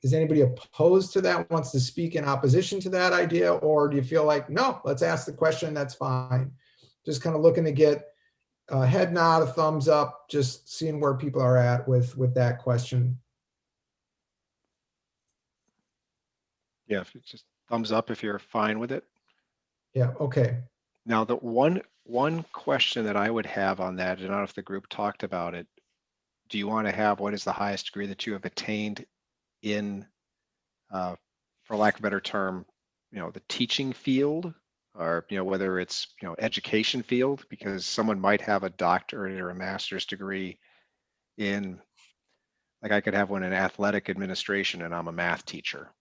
is anybody opposed to that, wants to speak in opposition to that idea? Or do you feel like, no, let's ask the question, that's fine? Just kind of looking to get a head nod, a thumbs up, just seeing where people are at with that question. Yeah, if it's just thumbs up if you're fine with it. Yeah, okay. Now, the one question that I would have on that, I don't know if the group talked about it. Do you want to have, what is the highest degree that you have attained in, for lack of a better term, the teaching field, or, whether it's, education field, because someone might have a doctorate or a master's degree in, like I could have one in athletic administration and I'm a math teacher.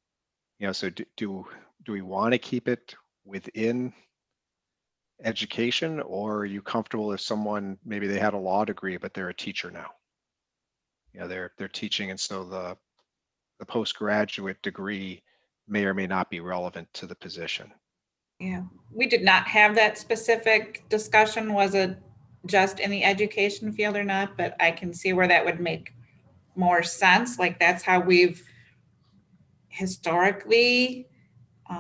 So do we want to keep it within education, or are you comfortable if someone, maybe they had a law degree, but they're a teacher now? They're teaching, and so the postgraduate degree may or may not be relevant to the position. Yeah, we did not have that specific discussion. Was it just in the education field or not? But I can see where that would make more sense. Like that's how we've historically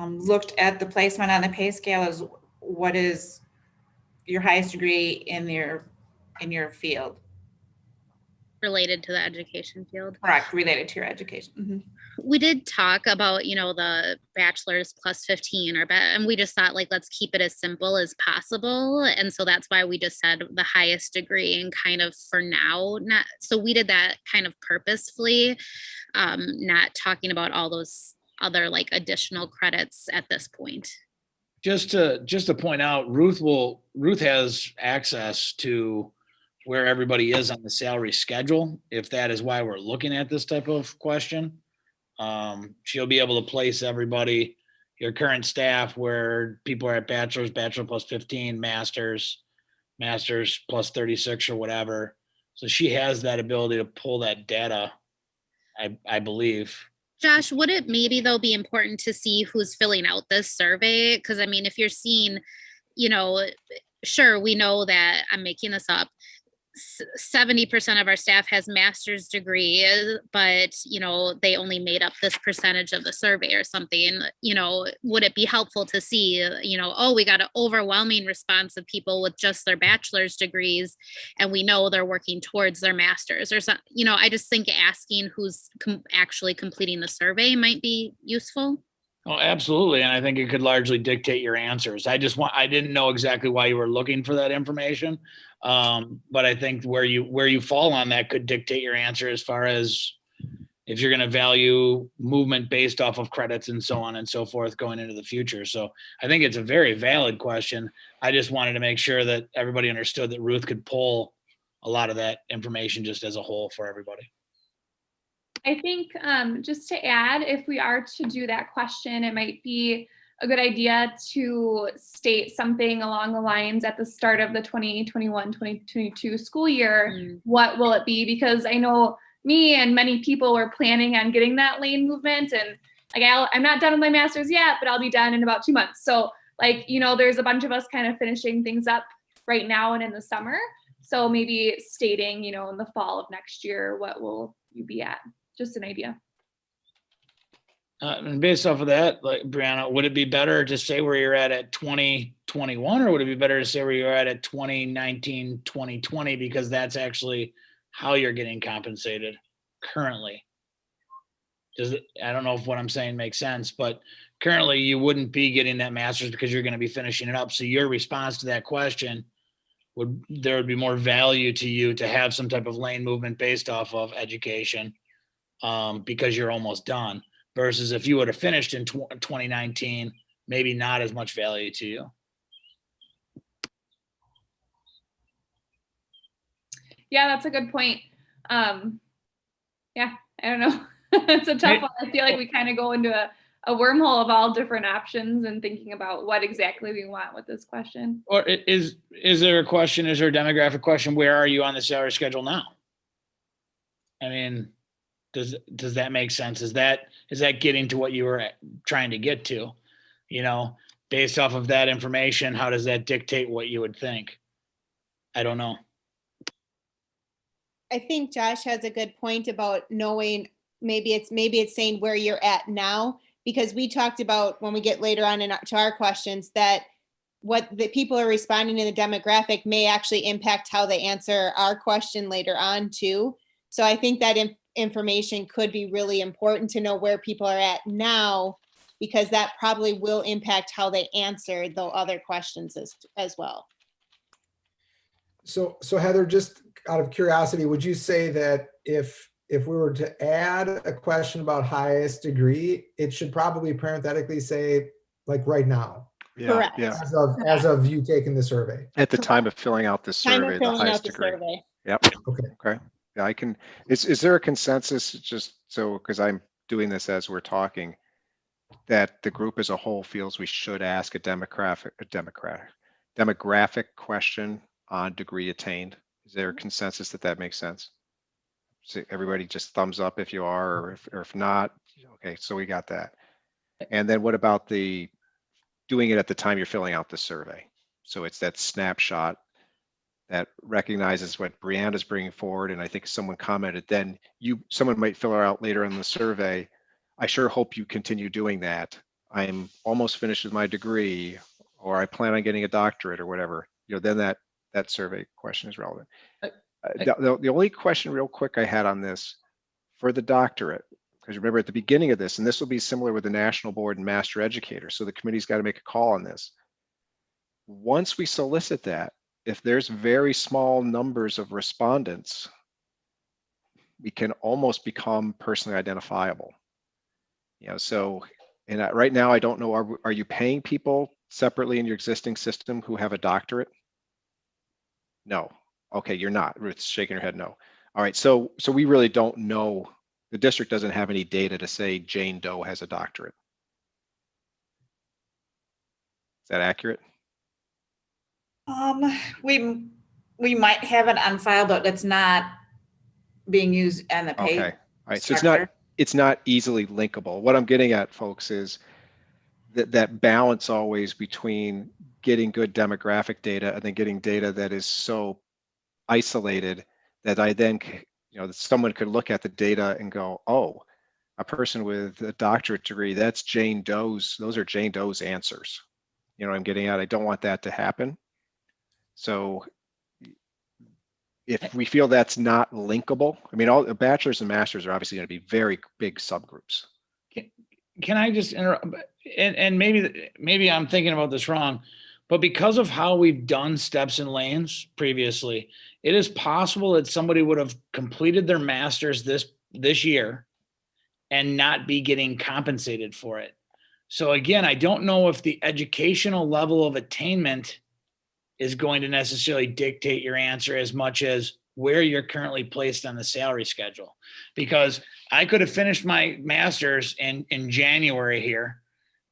looked at the placement on the pay scale, as what is your highest degree in your field. Related to the education field. Correct, related to your education. Mm-hmm. We did talk about, the bachelor's plus 15 and we just thought, like, let's keep it as simple as possible. And so that's why we just said the highest degree, and kind of for now, so we did that kind of purposefully, not talking about all those other like additional credits at this point. Just to point out, Ruth has access to where everybody is on the salary schedule, if that is why we're looking at this type of question. She'll be able to place everybody, your current staff, where people are at bachelor plus 15, masters plus 36 or whatever. So she has that ability to pull that data, I believe. Josh, would it maybe though be important to see who's filling out this survey? Because I mean, if you're seeing, sure, we know that, I'm making this up, 70% of our staff has master's degree, but they only made up this percentage of the survey or something. Would it be helpful to see, oh, we got an overwhelming response of people with just their bachelor's degrees, and we know they're working towards their master's or something. I just think asking who's actually completing the survey might be useful. Oh, absolutely. And I think it could largely dictate your answers. I didn't know exactly why you were looking for that information. But I think where you fall on that could dictate your answer, as far as if you're going to value movement based off of credits and so on and so forth going into the future. So I think it's a very valid question. I just wanted to make sure that everybody understood that Ruth could pull a lot of that information just as a whole for everybody. I think just to add, if we are to do that question, it might be a good idea to state something along the lines at the start of the 2021-2022 school year. What will it be? Because I know me and many people were planning on getting that lane movement, and like I'm not done with my master's yet, but I'll be done in about 2 months. So there's a bunch of us kind of finishing things up right now and in the summer. So maybe stating, in the fall of next year, what will you be at? Just an idea. And based off of that, like Brianna, would it be better to say where you're at 2021, or would it be better to say where you're at 2019, 2020, because that's actually how you're getting compensated currently? I don't know if what I'm saying makes sense, but currently you wouldn't be getting that master's because you're going to be finishing it up. So your response to that question there would be more value to you to have some type of lane movement based off of education, because you're almost done. Versus if you would have finished in 2019, maybe not as much value to you. Yeah, that's a good point. Yeah, I don't know. It's a tough one. I feel like we kind of go into a wormhole of all different options and thinking about what exactly we want with this question. Or is there a question, is there a demographic question? Where are you on the salary schedule now? I mean, does that make sense? Is that getting to what you were trying to get to? You know, based off of that information, how does that dictate what you would think? I don't know. I think Josh has a good point about knowing, maybe it's saying where you're at now, because we talked about when we get later on to our questions that what the people are responding in the demographic may actually impact how they answer our question later on too. So I think that information could be really important to know where people are at now, because that probably will impact how they answer the other questions as well. So Heather, just out of curiosity, would you say that if we were to add a question about highest degree, it should probably parenthetically say like right now? Yeah, Correct. yeah. As of you taking the survey. At the time of filling out the survey, the highest degree. Survey. Yep. Okay. Yeah, I can. Is there a consensus, just so, because I'm doing this as we're talking, that the group as a whole feels we should ask a demographic question on degree attained? Is there a consensus that makes sense? So everybody just thumbs up if you are, or if not. Okay, so we got that. And then what about the doing it at the time you're filling out the survey? So it's that snapshot that recognizes what Brianna is bringing forward. And I think someone commented, then someone might fill her out later in the survey. I sure hope you continue doing that. I'm almost finished with my degree, or I plan on getting a doctorate or whatever. You know, then that survey question is relevant. The only question real quick I had on this for the doctorate, because remember at the beginning of this, and this will be similar with the National Board and Master Educator, so the committee's got to make a call on this. Once we solicit that, if there's very small numbers of respondents, we can almost become personally identifiable. You know, so, and right now I don't know, are you paying people separately in your existing system who have a doctorate? No. Okay, you're not. Ruth's shaking her head no. All right, so we really don't know. The district doesn't have any data to say Jane Doe has a doctorate. Is that accurate? We might have it on file, but it's not being used in the pay. Okay, all right, so it's not easily linkable. What I'm getting at, folks, is that balance always between getting good demographic data and then getting data that is so isolated that I then, you know, someone could look at the data and go, oh, a person with a doctorate degree, that's Jane Doe's, those are Jane Doe's answers. You know what I'm getting at? I don't want that to happen. So if we feel that's not linkable, I mean, all the bachelors and masters are obviously going to be very big subgroups. Can I just interrupt? And maybe I'm thinking about this wrong, but because of how we've done steps and lanes previously, it is possible that somebody would have completed their master's this year and not be getting compensated for it. So again, I don't know if the educational level of attainment is going to necessarily dictate your answer as much as where you're currently placed on the salary schedule. Because I could have finished my master's in January here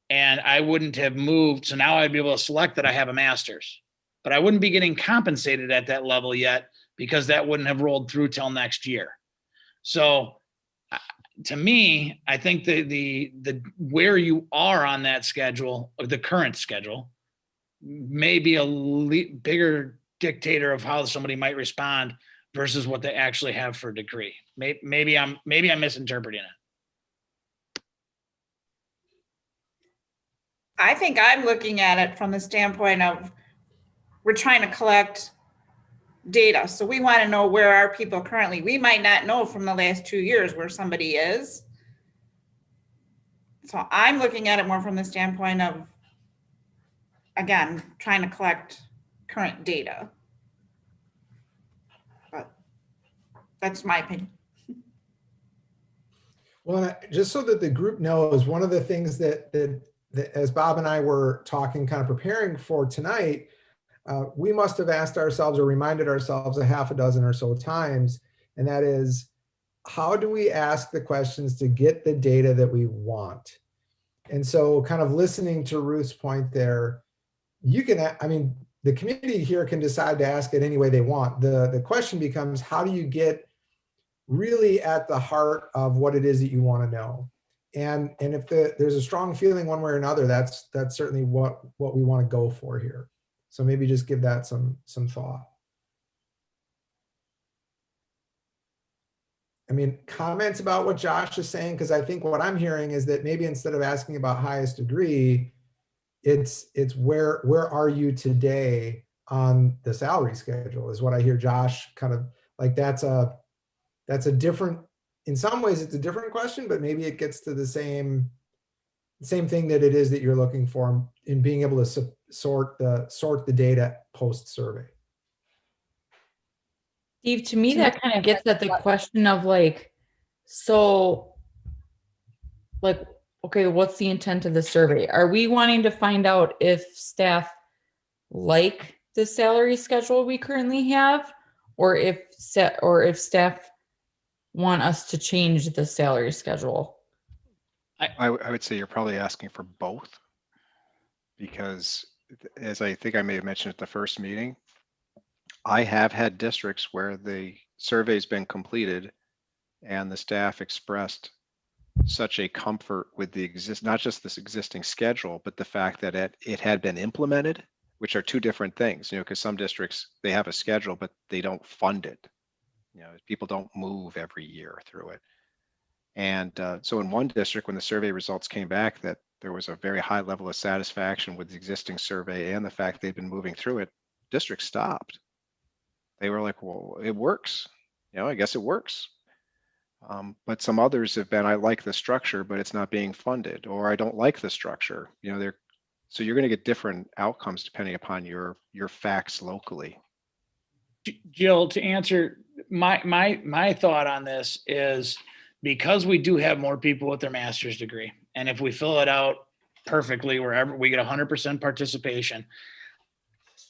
and I wouldn't have moved. So now I'd be able to select that I have a master's, but I wouldn't be getting compensated at that level yet because that wouldn't have rolled through till next year. So to me, I think the where you are on that schedule, or the current schedule, may be a bigger dictator of how somebody might respond versus what they actually have for a degree. Maybe I'm misinterpreting it. I think I'm looking at it from the standpoint of we're trying to collect data. So we want to know where are people currently. We might not know from the last 2 years where somebody is. So I'm looking at it more from the standpoint of, again, trying to collect current data. But that's my opinion. Well, just so that the group knows, one of the things that as Bob and I were talking, kind of preparing for tonight, we must have asked ourselves or reminded ourselves a half a dozen or so times, and that is, how do we ask the questions to get the data that we want? And so kind of listening to Ruth's point there, you can, I mean, the community here can decide to ask it any way they want. The question becomes, how do you get really at the heart of what it is that you want to know? And if there's a strong feeling one way or another, that's certainly what we want to go for here. So maybe just give that some thought. I mean, comments about what Josh is saying, because I think what I'm hearing is that maybe instead of asking about highest degree, it's where are you today on the salary schedule is what I hear Josh kind of like. That's a different, in some ways it's a different question, but maybe it gets to the same thing that it is that you're looking for in being able to sort the data post survey. Steve, to me, that kind of gets at the question of like, so like, okay, what's the intent of the survey? Are we wanting to find out if staff like the salary schedule we currently have, or if staff want us to change the salary schedule? I would say you're probably asking for both, because as I think I may have mentioned at the first meeting, I have had districts where the survey's been completed and the staff expressed such a comfort with the not just this existing schedule, but the fact that it had been implemented, which are two different things, you know, because some districts, they have a schedule, but they don't fund it. You know, people don't move every year through it. And so in one district, when the survey results came back, that there was a very high level of satisfaction with the existing survey and the fact they've been moving through it, districts stopped. They were like, well, it works. You know, I guess it works. But some others have been, I like the structure, but it's not being funded, or I don't like the structure. You know, so you're going to get different outcomes depending upon your facts locally. Jill, to answer my thought on this is, because we do have more people with their master's degree, and if we fill it out perfectly, wherever we get 100% participation,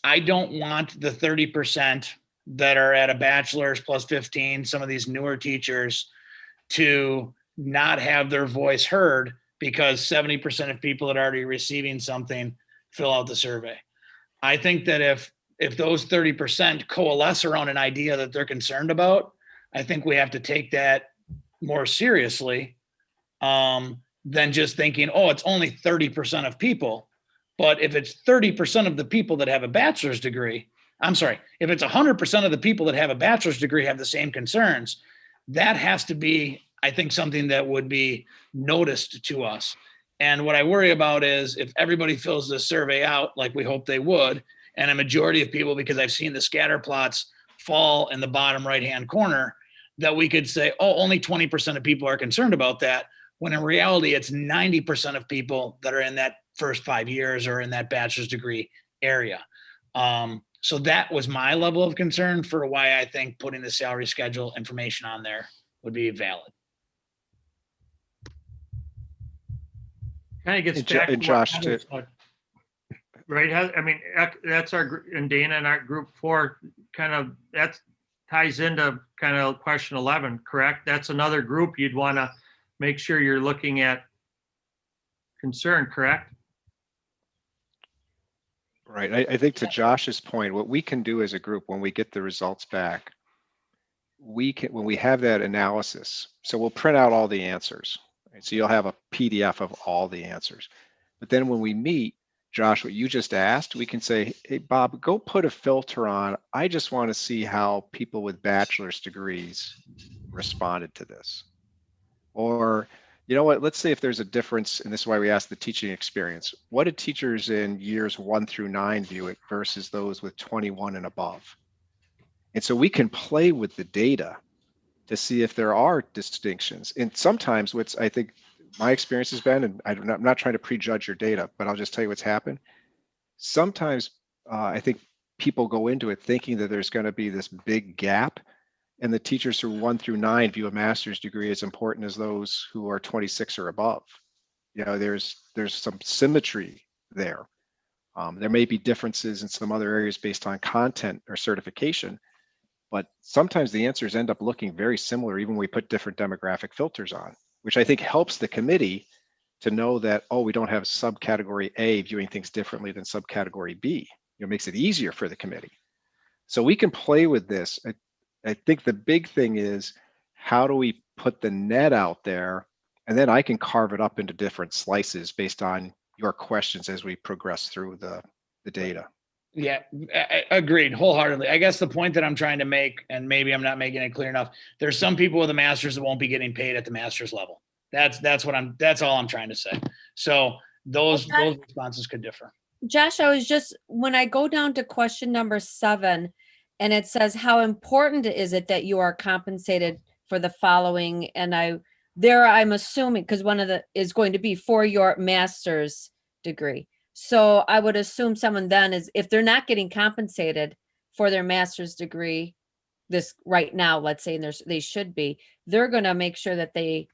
I don't want the 30% that are at a bachelor's plus 15, some of these newer teachers, to not have their voice heard because 70% of people that are already receiving something fill out the survey. I think that if those 30% coalesce around an idea that they're concerned about, I think we have to take that more seriously than just thinking, oh, it's only 30% of people. But if it's 30% of the people that have a bachelor's degree, if it's 100% of the people that have a bachelor's degree have the same concerns, that has to be, I think, something that would be noticed to us. And what I worry about is if everybody fills this survey out like we hope they would, and a majority of people, because I've seen the scatter plots fall in the bottom right-hand corner, that we could say, oh, only 20% of people are concerned about that, when in reality, it's 90% of people that are in that first 5 years or in that bachelor's degree area. So that was my level of concern for why I think putting the salary schedule information on there would be valid. Kind of gets back to Josh too. Right. I mean, that's our, and Dana and our group 4 kind of, that ties into kind of question 11, correct? That's another group you'd want to make sure you're looking at concern, correct? Right. I think to Josh's point, what we can do as a group when we get the results back, when we have that analysis, so we'll print out all the answers. Right? So you'll have a PDF of all the answers. But then when we meet, Josh, what you just asked, we can say, hey, Bob, go put a filter on. I just want to see how people with bachelor's degrees responded to this. Or, you know what, let's say if there's a difference, and this is why we asked the teaching experience. What did teachers in years 1 through 9 view it versus those with 21 and above? And so we can play with the data to see if there are distinctions. And sometimes what's, I think, my experience has been, and I'm not trying to prejudge your data, but I'll just tell you what's happened. Sometimes I think people go into it thinking that there's going to be this big gap, and the teachers who 1 through 9 view a master's degree as important as those who are 26 or above. You know, there's some symmetry there. There may be differences in some other areas based on content or certification, but sometimes the answers end up looking very similar, even when we put different demographic filters on, which I think helps the committee to know that, oh, we don't have subcategory A viewing things differently than subcategory B. It makes it easier for the committee. So we can play with this. I think the big thing is, how do we put the net out there? And then I can carve it up into different slices based on your questions as we progress through the data. Yeah, agreed wholeheartedly. I guess the point that I'm trying to make, and maybe I'm not making it clear enough, there's some people with a master's that won't be getting paid at the master's level. That's all I'm trying to say. So those responses could differ. Josh, when I go down to question number 7, and it says, how important is it that you are compensated for the following? And I'm assuming, because one of the is going to be for your master's degree. So I would assume someone then is, if they're not getting compensated for their master's degree this right now, let's say, and they should be, they're going to make sure that they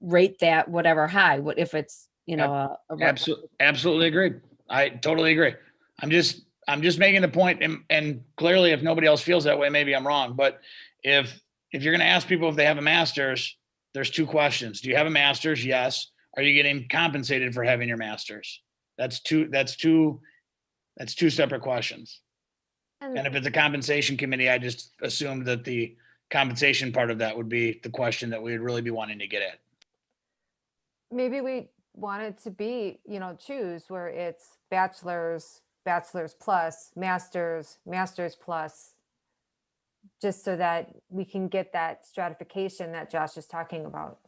rate that whatever high, what if it's, absolutely agreed. I totally agree. I'm just making the point, and clearly if nobody else feels that way, maybe I'm wrong. But if you're going to ask people if they have a master's, there's 2 questions. Do you have a master's? Yes. Are you getting compensated for having your master's? That's two separate questions. And if it's a compensation committee, I just assumed that the compensation part of that would be the question that we would really be wanting to get at. Maybe we want it to be, choose where it's bachelor's plus, master's plus, just so that we can get that stratification that Josh is talking about.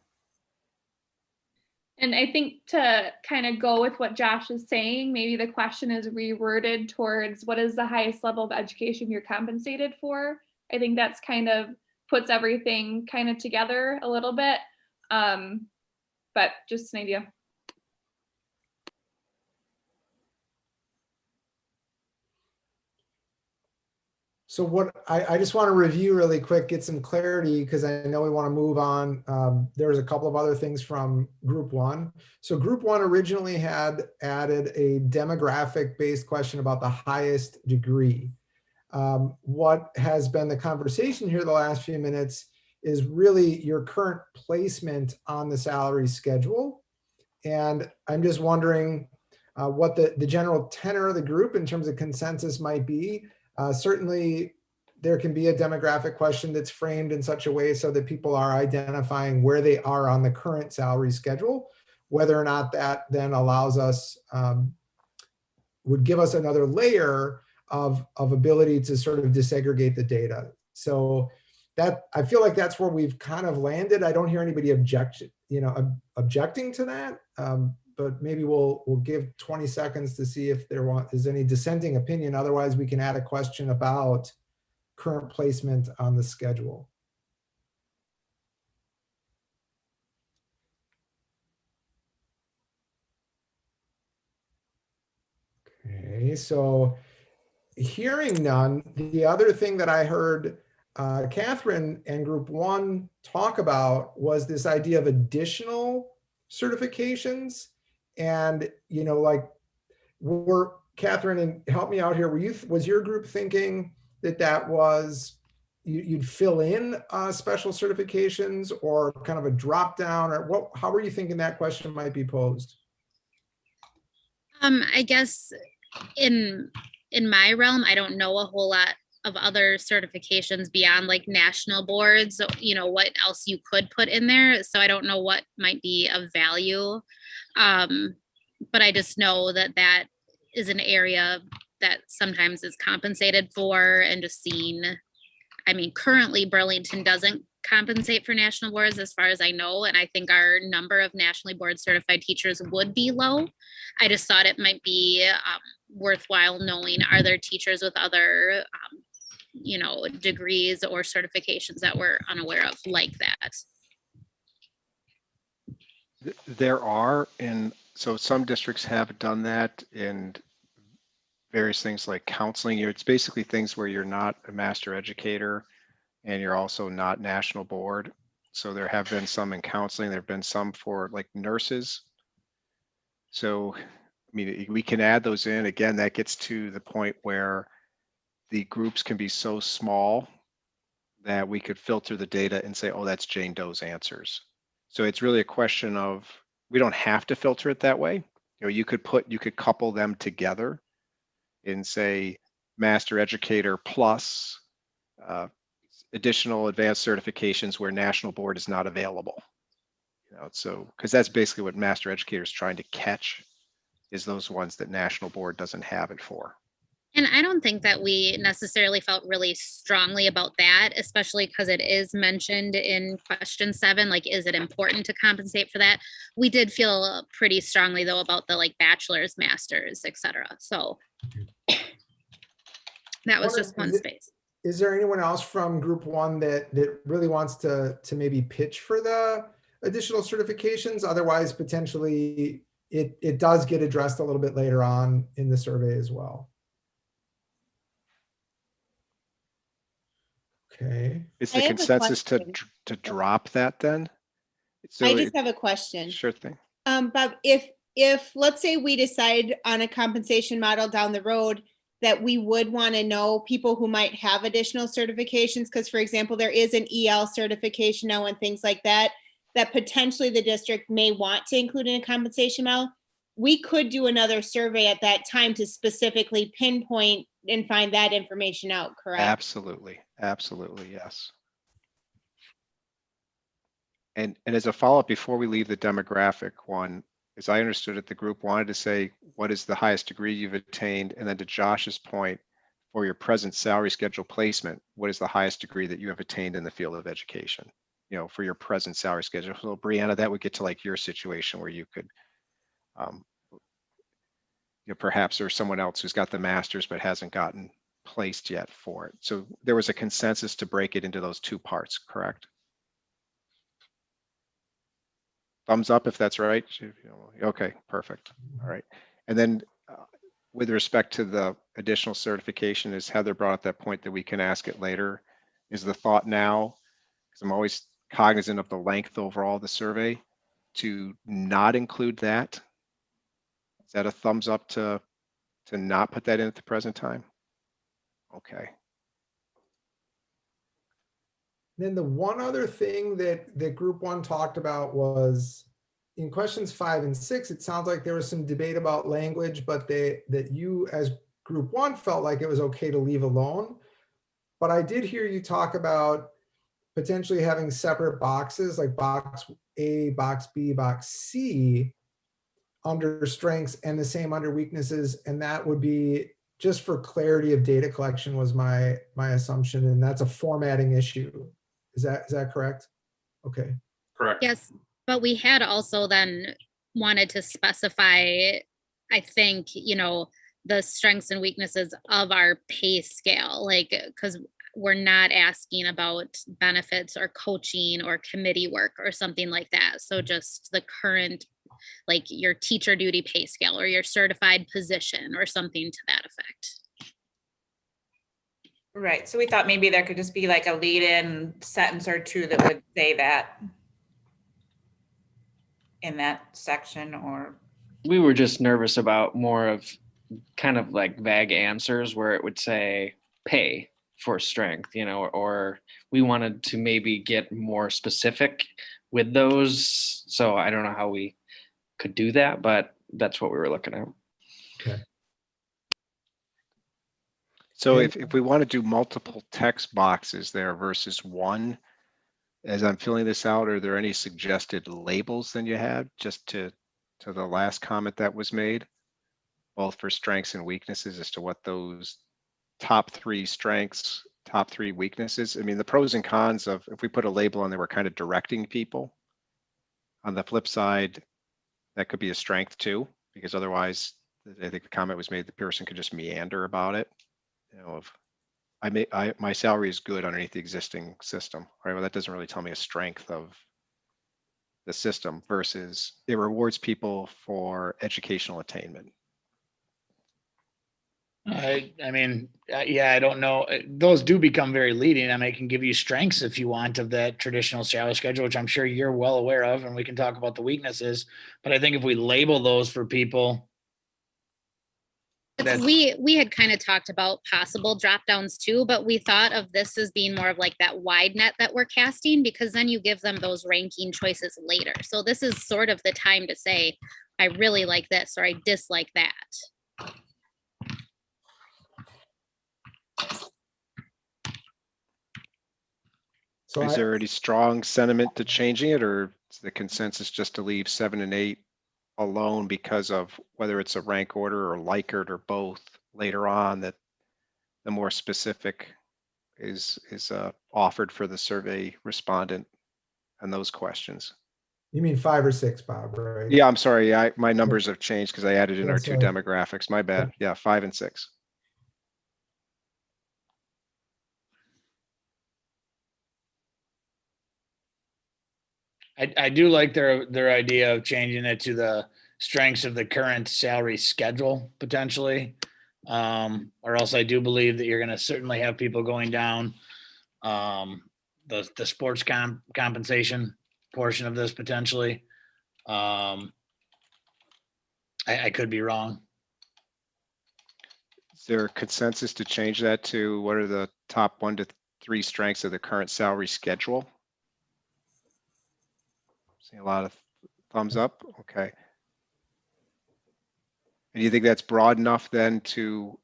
And I think to kind of go with what Josh is saying, maybe the question is reworded towards what is the highest level of education you're compensated for. I think that's kind of puts everything kind of together a little bit. But just an idea. So what I just want to review really quick, get some clarity, because I know we want to move on. There's a couple of other things from group 1. So group 1 originally had added a demographic-based question about the highest degree. What has been the conversation here the last few minutes is really your current placement on the salary schedule. And I'm just wondering what the general tenor of the group in terms of consensus might be. Certainly, there can be a demographic question that's framed in such a way so that people are identifying where they are on the current salary schedule. Whether or not that then allows us, would give us another layer of ability to sort of disaggregate the data. So that, I feel like that's where we've kind of landed. I don't hear anybody objecting to that. But maybe we'll give 20 seconds to see if there is any dissenting opinion. Otherwise, we can add a question about current placement on the schedule. Okay, so hearing none, the other thing that I heard Catherine and group 1 talk about was this idea of additional certifications. And, Catherine, and help me out here, was your group thinking that was, you'd fill in special certifications or kind of a drop down, or how were you thinking that question might be posed? I guess in my realm, I don't know a whole lot of other certifications beyond like national boards, what else you could put in there. So I don't know what might be of value. But I just know that is an area that sometimes is compensated for, and just seen, currently Burlington doesn't compensate for national boards as far as I know. And I think our number of nationally board certified teachers would be low. I just thought it might be worthwhile knowing, are there teachers with other degrees or certifications that we're unaware of like that? There are, and so some districts have done that in various things like counseling. It's basically things where you're not a master educator and you're also not national board. So there have been some in counseling. There have been some for like nurses. So mean, we can add those in. Again, that gets to the point where the groups can be so small that we could filter the data and say, oh, that's Jane Doe's answers. So it's really a question of, we don't have to filter it that way. You could couple them together and say master educator plus additional advanced certifications where national board is not available. So, because that's basically what master educator is trying to catch, is those ones that national board doesn't have it for. And I don't think that we necessarily felt really strongly about that, especially because it is mentioned in question 7, like, is it important to compensate for that? We did feel pretty strongly though about the like bachelor's, master's, et cetera. So that was just one space. Is there anyone else from group 1 that really wants to maybe pitch for the additional certifications? Otherwise, potentially it does get addressed a little bit later on in the survey as well. Okay. Is the consensus to drop that then? So I just have a question. Sure thing. Bob, if let's say we decide on a compensation model down the road that we would want to know people who might have additional certifications, because for example, there is an EL certification now and things like that, that potentially the district may want to include in a compensation model, we could do another survey at that time to specifically pinpoint and find that information out, correct? Absolutely. Absolutely, yes. And as a follow-up, before we leave the demographic one, as I understood it, the group wanted to say, what is the highest degree you've attained? And then to Josh's point, for your present salary schedule placement, what is the highest degree that you have attained in the field of education? For your present salary schedule. So Brianna, that would get to like your situation where you could, perhaps there's someone else who's got the master's but hasn't gotten placed yet for it. So there was a consensus to break it into those 2 parts, correct? Thumbs up if that's right. Okay, perfect. All right. And then with respect to the additional certification, as Heather brought up that point that we can ask it later, is the thought now, because I'm always cognizant of the length overall of the survey, to not include that? Is that a thumbs up to not put that in at the present time? Okay. Then the one other thing that group 1 talked about was in questions 5 and 6, it sounds like there was some debate about language, but that you as group 1 felt like it was okay to leave alone. But I did hear you talk about potentially having separate boxes, like box A, box B, box C under strengths and the same under weaknesses. And that would be just for clarity of data collection was my assumption. And that's a formatting issue. Is that correct? Okay. Correct. Yes, but we had also then wanted to specify, I think, the strengths and weaknesses of our pay scale, like, because we're not asking about benefits or coaching or committee work or something like that. So just the current, like your teacher duty pay scale or your certified position or something to that effect. Right. So we thought maybe there could just be like a lead-in sentence or 2 that would say that in that section, or. We were just nervous about more of kind of like vague answers where it would say pay for strength, or we wanted to maybe get more specific with those. So I don't know how we could do that, but that's what we were looking at. Okay. So if we want to do multiple text boxes there versus 1, as I'm filling this out, are there any suggested labels than you had just to the last comment that was made, both for strengths and weaknesses as to what those top 3 strengths, top 3 weaknesses? I mean, the pros and cons of if we put a label on there, we're kind of directing people. On the flip side, that could be a strength too, because otherwise, I think the comment was made, the person could just meander about it. My salary is good underneath the existing system. All right, well, that doesn't really tell me a strength of the system versus it rewards people for educational attainment. I don't know. Those do become very leading. I mean, I can give you strengths if you want of that traditional salary schedule, which I'm sure you're well aware of, and we can talk about the weaknesses. But I think if we label those for people, We had kind of talked about possible drop downs too, but we thought of this as being more of like that wide net that we're casting, because then you give them those ranking choices later. So this is sort of the time to say, I really like this or I dislike that. So is there any strong sentiment to changing it, or is the consensus just to leave 7 and 8 alone because of whether it's a rank order or Likert or both later on, that the more specific is offered for the survey respondent and those questions? You mean 5 or 6, Bob, right? Yeah, I'm sorry. My numbers have changed because I added in our two sorry. demographics. My bad. Yeah, 5 and 6. I do like their idea of changing it to the strengths of the current salary schedule potentially. Or else I do believe that you're going to certainly have people going down the sports compensation portion of this potentially. I could be wrong. Is there consensus to change that to what are the top 1 to 3 strengths of the current salary schedule? See a lot of thumbs up. Okay. And do you think that's broad enough then to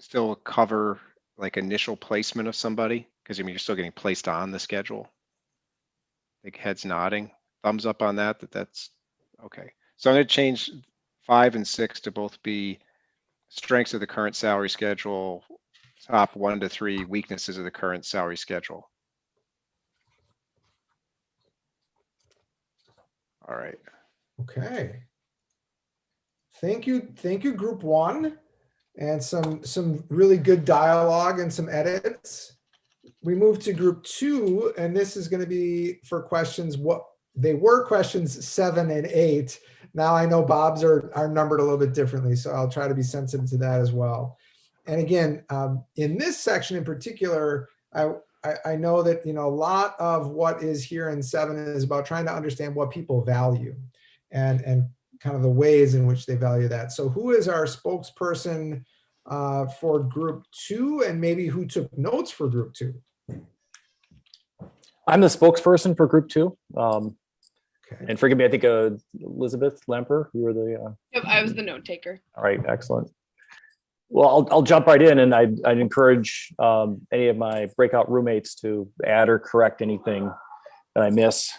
still cover like initial placement of somebody? Because I mean, you're still getting placed on the schedule. Big heads nodding, thumbs up on that. That's okay. So I'm going to change 5 and 6 to both be strengths of the current salary schedule, top 1 to 3 weaknesses of the current salary schedule. All right. Okay. Thank you, group 1, and some really good dialogue and some edits. We move to group 2, and this is going to be for questions. What they were questions 7 and 8. Now I know Bob's are numbered a little bit differently, so I'll try to be sensitive to that as well. And again, in this section in particular, I know that a lot of what is here in 7 is about trying to understand what people value and kind of the ways in which they value that. So who is our spokesperson for group 2, and maybe who took notes for group 2? I'm the spokesperson for group 2. And forgive me, I think Elizabeth Lemper, you were the. Yep, I was the note taker. All right, excellent. Well, I'll jump right in, and I'd encourage any of my breakout roommates to add or correct anything that I miss.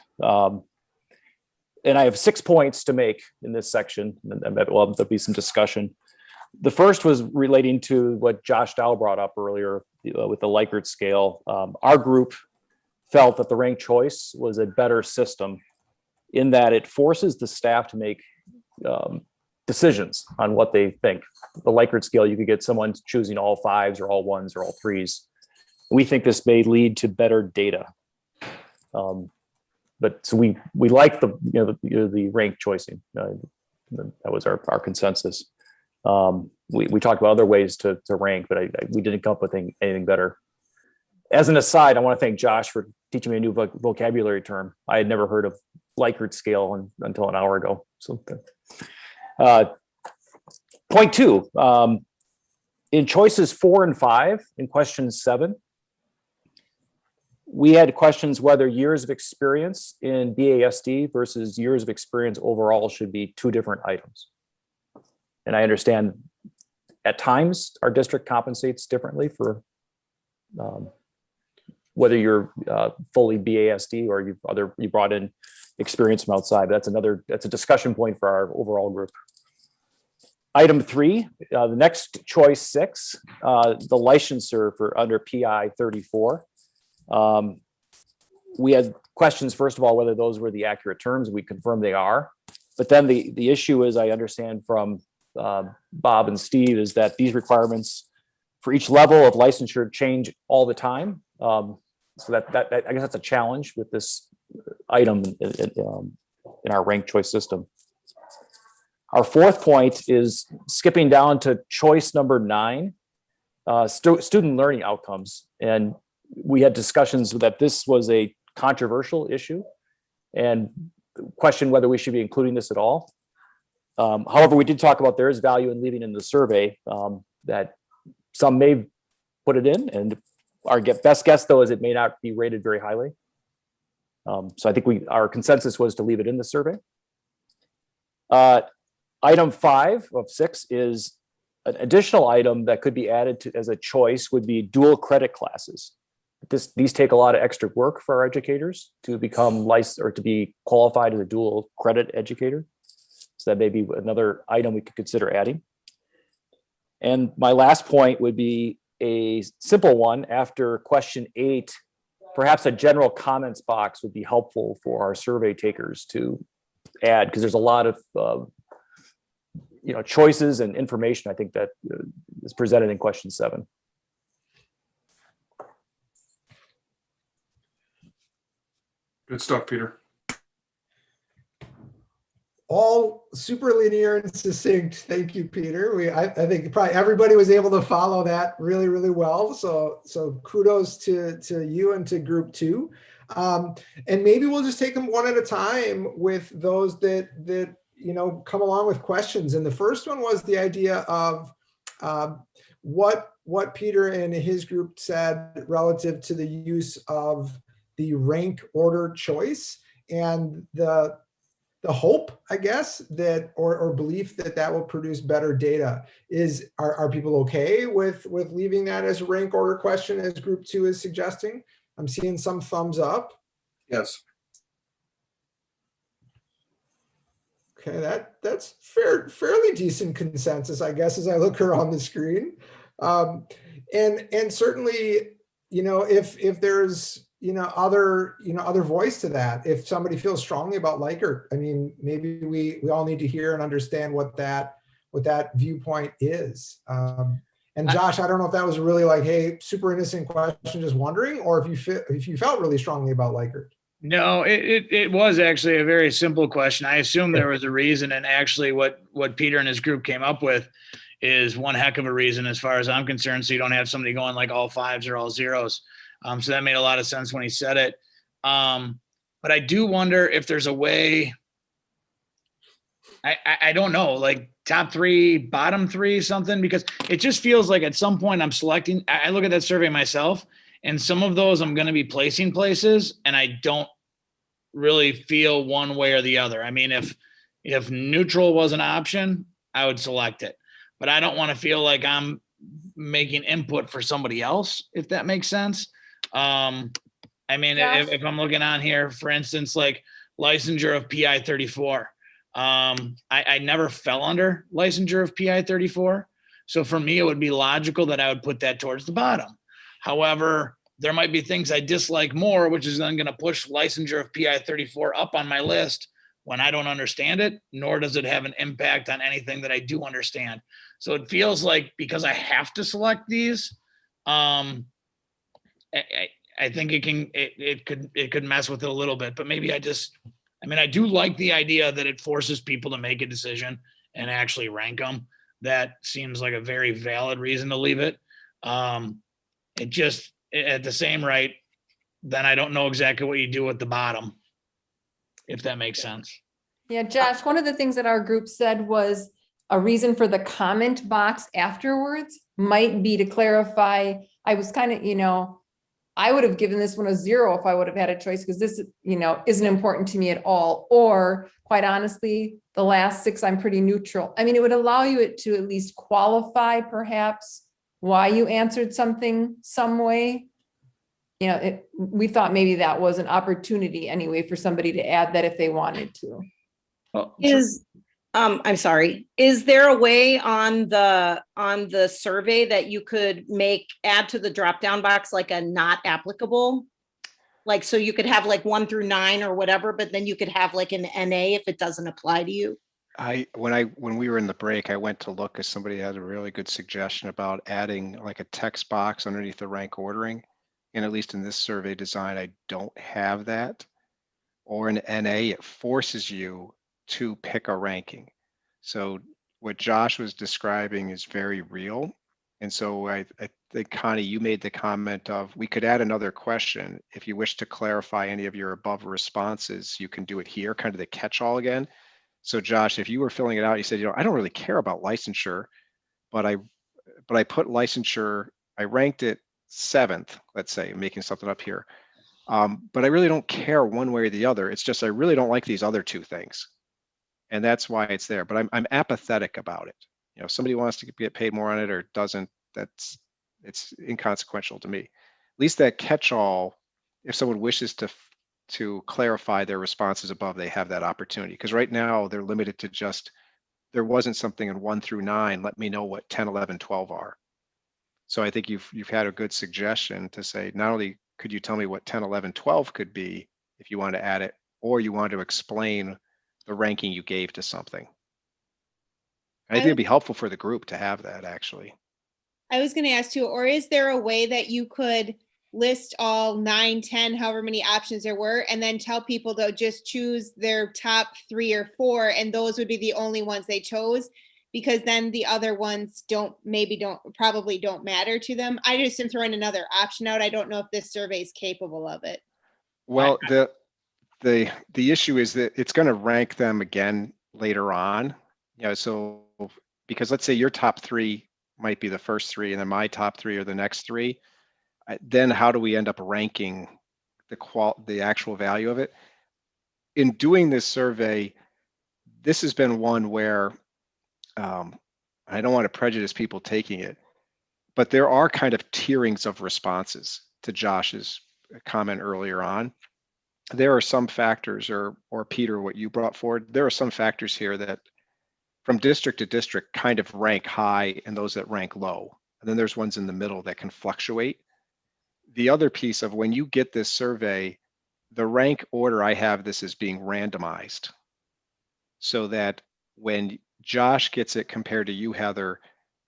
And I have 6 points to make in this section, and there'll be some discussion. The first was relating to what Josh Dow brought up earlier with the Likert scale. Our group felt that the ranked choice was a better system in that it forces the staff to make decisions on what they think. The Likert scale, you could get someone choosing all 5s or all 1s or all 3s. We think this may lead to better data. But so we like the ranked choicing. That was our consensus. We talked about other ways to rank, but we didn't come up with anything better. As an aside, I want to thank Josh for teaching me a new vocabulary term. I had never heard of Likert scale until an hour ago. So, point 2, in choices 4 and 5 in question 7, we had questions whether years of experience in BASD versus years of experience overall should be 2 different items. And I understand at times our district compensates differently for whether you're fully BASD or you brought in experience from outside. That's a discussion point for our overall group. Item 3, the next choice 6, the licensure for under PI 34. We had questions, first of all, whether those were the accurate terms. We confirmed they are. But then the issue is, I understand from Bob and Steve, is that these requirements for each level of licensure change all the time. So that I guess that's a challenge with this item in our ranked choice system. Our 4th point is skipping down to choice number 9, student learning outcomes. And we had discussions that this was a controversial issue and questioned whether we should be including this at all. However, we did talk about there is value in leaving in the survey, that some may put it in, and our best guess though is it may not be rated very highly. So I think our consensus was to leave it in the survey. Item 5 of 6 is an additional item that could be added to as a choice would be dual credit classes. These take a lot of extra work for our educators to become licensed or to be qualified as a dual credit educator. So that may be another item we could consider adding. And my last point would be a simple one. After question 8, perhaps a general comments box would be helpful for our survey takers to add, because there's a lot of choices and information I think that is presented in question 7. Good stuff, Peter. All super linear and succinct. Thank you, Peter. I think probably everybody was able to follow that really, really well. So kudos to you and to group 2. And maybe we'll just take them one at a time with those that come along with questions. And the first one was the idea of what Peter and his group said relative to the use of the rank order choice and the hope, I guess, that or belief that will produce better data. Are people okay with leaving that as a rank order question as group 2 is suggesting? I'm seeing some thumbs up. Yes. Okay, that's fairly decent consensus, I guess, as I look around the screen. And certainly, if there's other voice to that, if somebody feels strongly about Likert, I mean, maybe we all need to hear and understand what that viewpoint is. And Josh, I don't know if that was really like, hey, super innocent question, just wondering, or if you felt really strongly about Likert. No, it was actually a very simple question. I assume there was a reason, and actually what Peter and his group came up with is one heck of a reason as far as I'm concerned, so you don't have somebody going like all 5s or all 0s. So that made a lot of sense when he said it. But I do wonder if there's a way, I don't know, like top 3, bottom 3, something, because it just feels like at some point I'm selecting, I look at that survey myself, and some of those I'm going to be placing places, and I don't really feel one way or the other. I mean, if neutral was an option, I would select it, but I don't want to feel like I'm making input for somebody else, if that makes sense. I mean, if I'm looking on here, for instance, like licensure of PI 34, I never fell under licensure of PI 34. So for me, it would be logical that I would put that towards the bottom. However, there might be things I dislike more, which is then going to push licensure of PI 34 up on my list when I don't understand it, nor does it have an impact on anything that I do understand. So it feels like because I have to select these, I think it could mess with it a little bit, but maybe I do like the idea that it forces people to make a decision and actually rank them. That seems like a very valid reason to leave it. It just, at the same rate, then I don't know exactly what you do at the bottom, if that makes sense. Yeah, Josh, one of the things that our group said was a reason for the comment box afterwards might be to clarify. I was kind of, I would have given this one a 0 if I would have had a choice, because this, isn't important to me at all. Or quite honestly, the last 6, I'm pretty neutral. I mean, it would allow you to at least qualify perhaps why you answered something some way. We thought maybe that was an opportunity anyway for somebody to add that if they wanted to. I'm sorry. Is there a way on the survey that you could add to the drop-down box like a not applicable? Like, so you could have like 1 through 9 or whatever, but then you could have like an NA if it doesn't apply to you? When we were in the break, I went to look because somebody had a really good suggestion about adding like a text box underneath the rank ordering. And at least in this survey design, I don't have that. Or an NA, it forces you to pick a ranking. So what Josh was describing is very real. And so I think, Connie, you made the comment of, we could add another question. If you wish to clarify any of your above responses, you can do it here, kind of the catch-all again. So Josh, if you were filling it out, you said, you know, I don't really care about licensure, but I put licensure, I ranked it 7th, let's say, making something up here. But I really don't care one way or the other. It's just I really don't like these other 2 things. And that's why it's there. But I'm apathetic about it. You know, if somebody wants to get paid more on it or doesn't, it's inconsequential to me. At least that catch-all, if someone wishes to clarify their responses above, they have that opportunity. Because right now they're limited to just, there wasn't something in 1 through 9, let me know what 10, 11, 12 are. So I think you've had a good suggestion to say, not only could you tell me what 10, 11, 12 could be if you want to add it, or you want to explain the ranking you gave to something. I think it'd be helpful for the group to have that, actually. I was going to ask too, or is there a way that you could list all 9, 10, however many options there were, and then tell people to just choose their top 3 or 4, and those would be the only ones they chose, because then the other ones probably don't matter to them. I just am throwing another option out. I don't know if this survey is capable of it. Well, the issue is that it's going to rank them again later on. You know, so because let's say your top 3 might be the first 3, and then my top 3 are the next 3. Then how do we end up ranking the actual value of it? In doing this survey, this has been one where I don't want to prejudice people taking it, but there are kind of tierings of responses to Josh's comment earlier on. There are some factors, or Peter, what you brought forward, there are some factors here that from district to district kind of rank high and those that rank low. And then there's ones in the middle that can fluctuate. The other piece of when you get this survey, the rank order I have this as being randomized, so that when Josh gets it compared to you, Heather,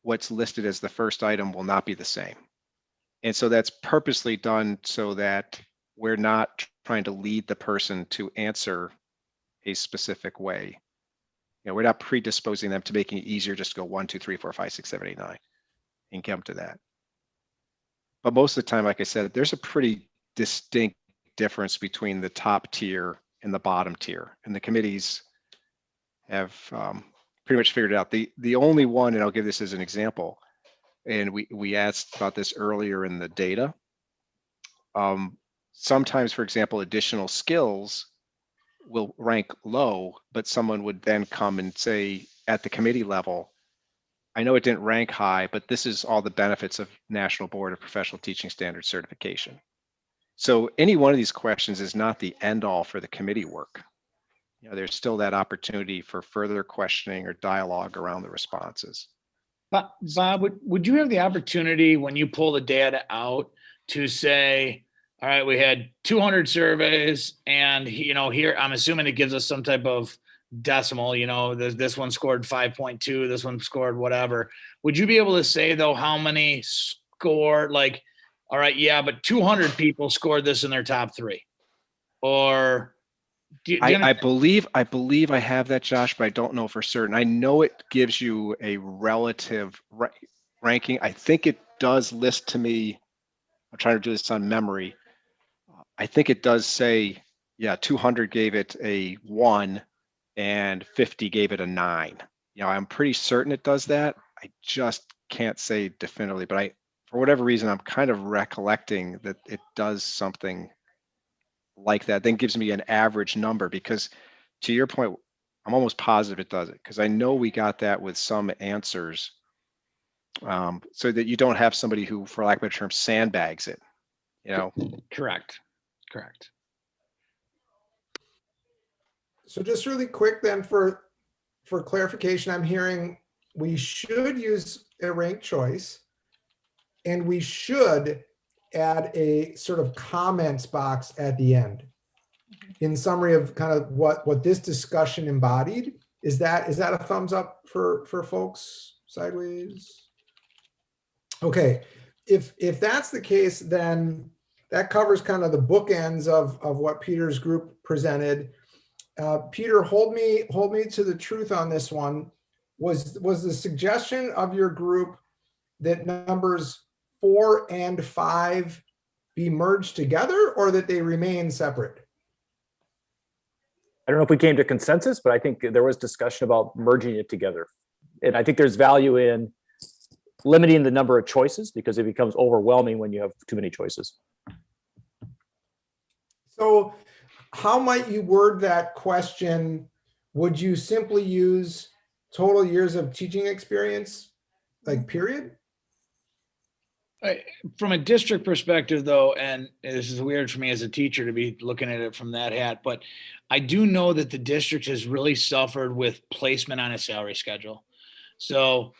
what's listed as the first item will not be the same. And so that's purposely done so that we're not trying to lead the person to answer a specific way. You know, we're not predisposing them to making it easier just to go 1, 2, 3, 4, 5, 6, 7, 8, 9 and come to that. But most of the time, like I said, there's a pretty distinct difference between the top tier and the bottom tier. And the committees have pretty much figured it out. The only one, and I'll give this as an example, and we asked about this earlier in the data. Sometimes, for example, additional skills will rank low, but someone would then come and say at the committee level, I know it didn't rank high, but this is all the benefits of National Board of Professional Teaching Standards certification. So any one of these questions is not the end all for the committee work. You know, there's still that opportunity for further questioning or dialogue around the responses. Bob, would you have the opportunity when you pull the data out to say, all right, we had 200 surveys, and you know, here I'm assuming it gives us some type of decimal, you know, this one scored 5.2, this one scored whatever. Would you be able to say though how many scored, like, all right, yeah, but 200 people scored this in their top 3? Or I believe I have that, Josh, but I don't know for certain. I know it gives you a relative ranking. I think it does list to me, I'm trying to do this on memory. I think it does say, yeah, 200 gave it a 1 and 50 gave it a 9. You know, I'm pretty certain it does that. I just can't say definitively, but for whatever reason, I'm kind of recollecting that it does something like that, then gives me an average number, because to your point, I'm almost positive it does it, because I know we got that with some answers, so that you don't have somebody who, for lack of a better term, sandbags it, you know? Correct. So just really quick then for clarification, I'm hearing we should use a ranked choice, and we should add a sort of comments box at the end in summary of kind of what this discussion embodied. Is that a thumbs up for folks sideways? Okay, if that's the case, then that covers kind of the bookends of what Peter's group presented. Peter, hold me to the truth on this one. Was the suggestion of your group that numbers 4 and 5 be merged together, or that they remain separate? I don't know if we came to consensus, but I think there was discussion about merging it together. And I think there's value in limiting the number of choices because it becomes overwhelming when you have too many choices. So how might you word that question? Would you simply use total years of teaching experience, like period? From a district perspective, though, and this is weird for me as a teacher to be looking at it from that hat, but I do know that the district has really suffered with placement on a salary schedule. So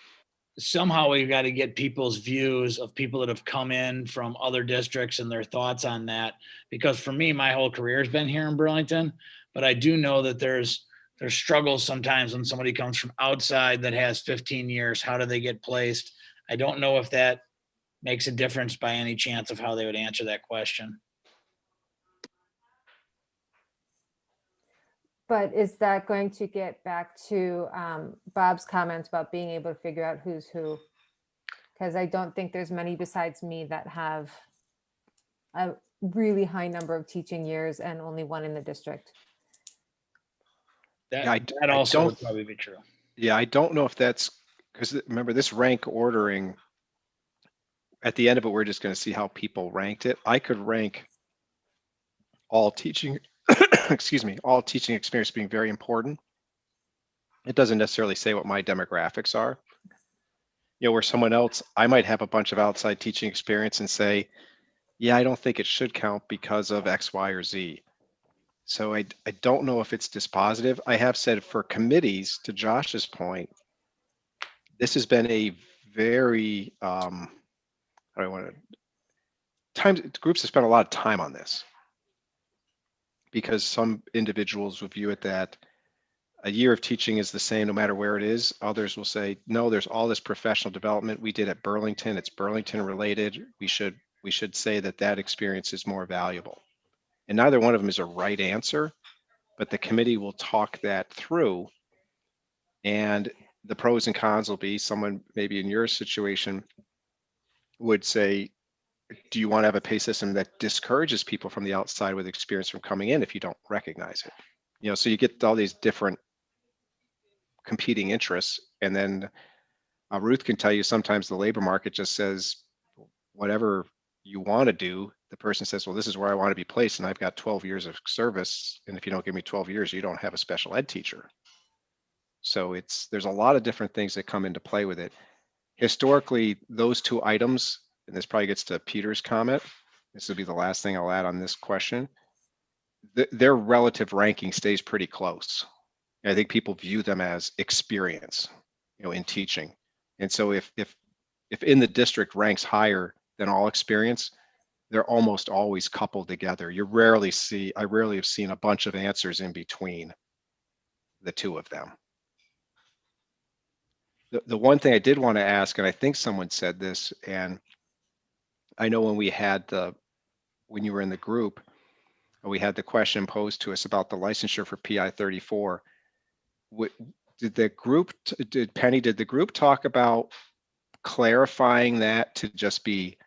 somehow we've got to get people's views of people that have come in from other districts and their thoughts on that. Because for me, my whole career has been here in Burlington, but I do know that there's struggles sometimes when somebody comes from outside that has 15 years. How do they get placed? I don't know if that makes a difference by any chance of how they would answer that question. But is that going to get back to Bob's comments about being able to figure out who's who? Because I don't think there's many besides me that have a really high number of teaching years and only one in the district. That also would probably be true. Yeah, I don't know if that's, because remember this rank ordering, at the end of it, we're just going to see how people ranked it. I could rank all teaching, excuse me, all teaching experience being very important. It doesn't necessarily say what my demographics are. You know, where someone else, I might have a bunch of outside teaching experience and say, yeah, I don't think it should count because of X, Y, or Z. So I don't know if it's dispositive. I have said for committees, to Josh's point, this has been a very, groups have spent a lot of time on this because some individuals will view it that a year of teaching is the same no matter where it is. Others will say, no, there's all this professional development we did at Burlington. It's Burlington related. We should say that experience is more valuable. And neither one of them is a right answer, but the committee will talk that through. And the pros and cons will be someone maybe in your situation would say, do you want to have a pay system that discourages people from the outside with experience from coming in if you don't recognize it? You know, so you get all these different competing interests. And then Ruth can tell you sometimes the labor market just says, whatever you want to do, the person says, well, this is where I want to be placed. And I've got 12 years of service. And if you don't give me 12 years, you don't have a special ed teacher. So there's a lot of different things that come into play with it. Historically, those two items, and this probably gets to Peter's comment, this will be the last thing I'll add on this question, their relative ranking stays pretty close. And I think people view them as experience, you know, in teaching. And so if in the district ranks higher than all experience, they're almost always coupled together. I rarely have seen a bunch of answers in between the two of them. The one thing I did want to ask, and I think someone said this, and I know when you were in the group, we had the question posed to us about the licensure for PI 34. Did the group talk about clarifying that to just be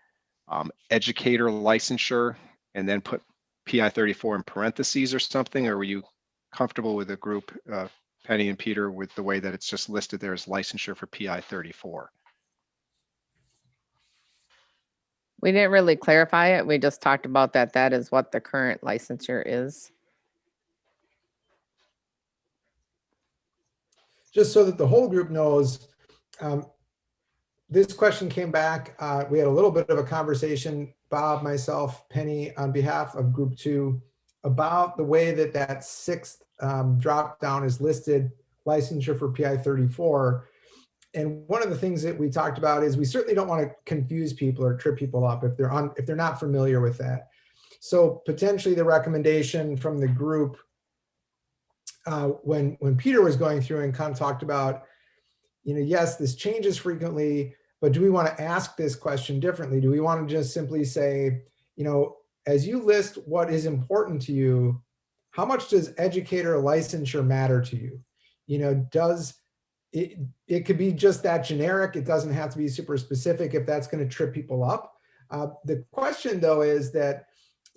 educator licensure and then put PI 34 in parentheses or something? Or were you comfortable with the group, Penny and Peter, with the way that it's just listed there as licensure for PI 34? We didn't really clarify it. We just talked about that is what the current licensure is. Just so that the whole group knows, this question came back. We had a little bit of a conversation, Bob, myself, Penny, on behalf of Group 2, about the way that sixth drop down is listed, licensure for PI 34. And one of the things that we talked about is we certainly don't want to confuse people or trip people up if they're not familiar with that. So potentially the recommendation from the group, when Peter was going through and kind of talked about, you know, yes, this changes frequently, but do we want to ask this question differently? Do we want to just simply say, you know, as you list what is important to you, how much does educator licensure matter to you? You know, it could be just that generic. It doesn't have to be super specific if that's going to trip people up. The question though is that,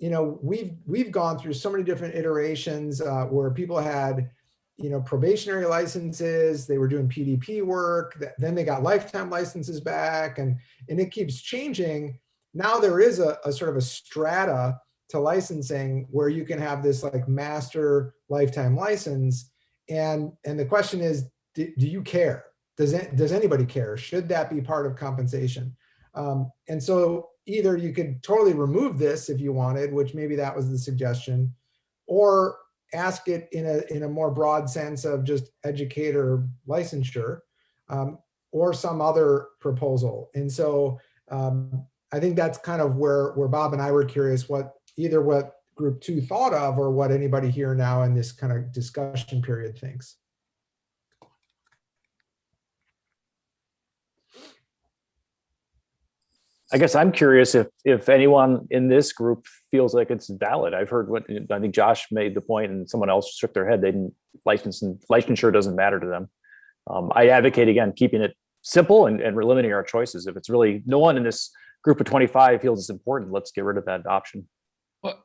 you know, we've gone through so many different iterations where people had, you know, probationary licenses, they were doing PDP work, then they got lifetime licenses back, and it keeps changing. Now there is a sort of a strata to licensing where you can have this like master lifetime license. And the question is, do you care? Does anybody care? Should that be part of compensation? And so either you could totally remove this if you wanted, which maybe that was the suggestion, or ask it in a more broad sense of just educator licensure, or some other proposal. And so I think that's kind of where Bob and I were curious what group 2 thought of, or what anybody here now in this kind of discussion period thinks. I guess I'm curious if anyone in this group feels like it's valid. I've heard what I think Josh made the point, and someone else shook their head. They didn't licensure doesn't matter to them. I advocate again keeping it simple and limiting our choices. If it's really no one in this group of 25 feels it's important, let's get rid of that option.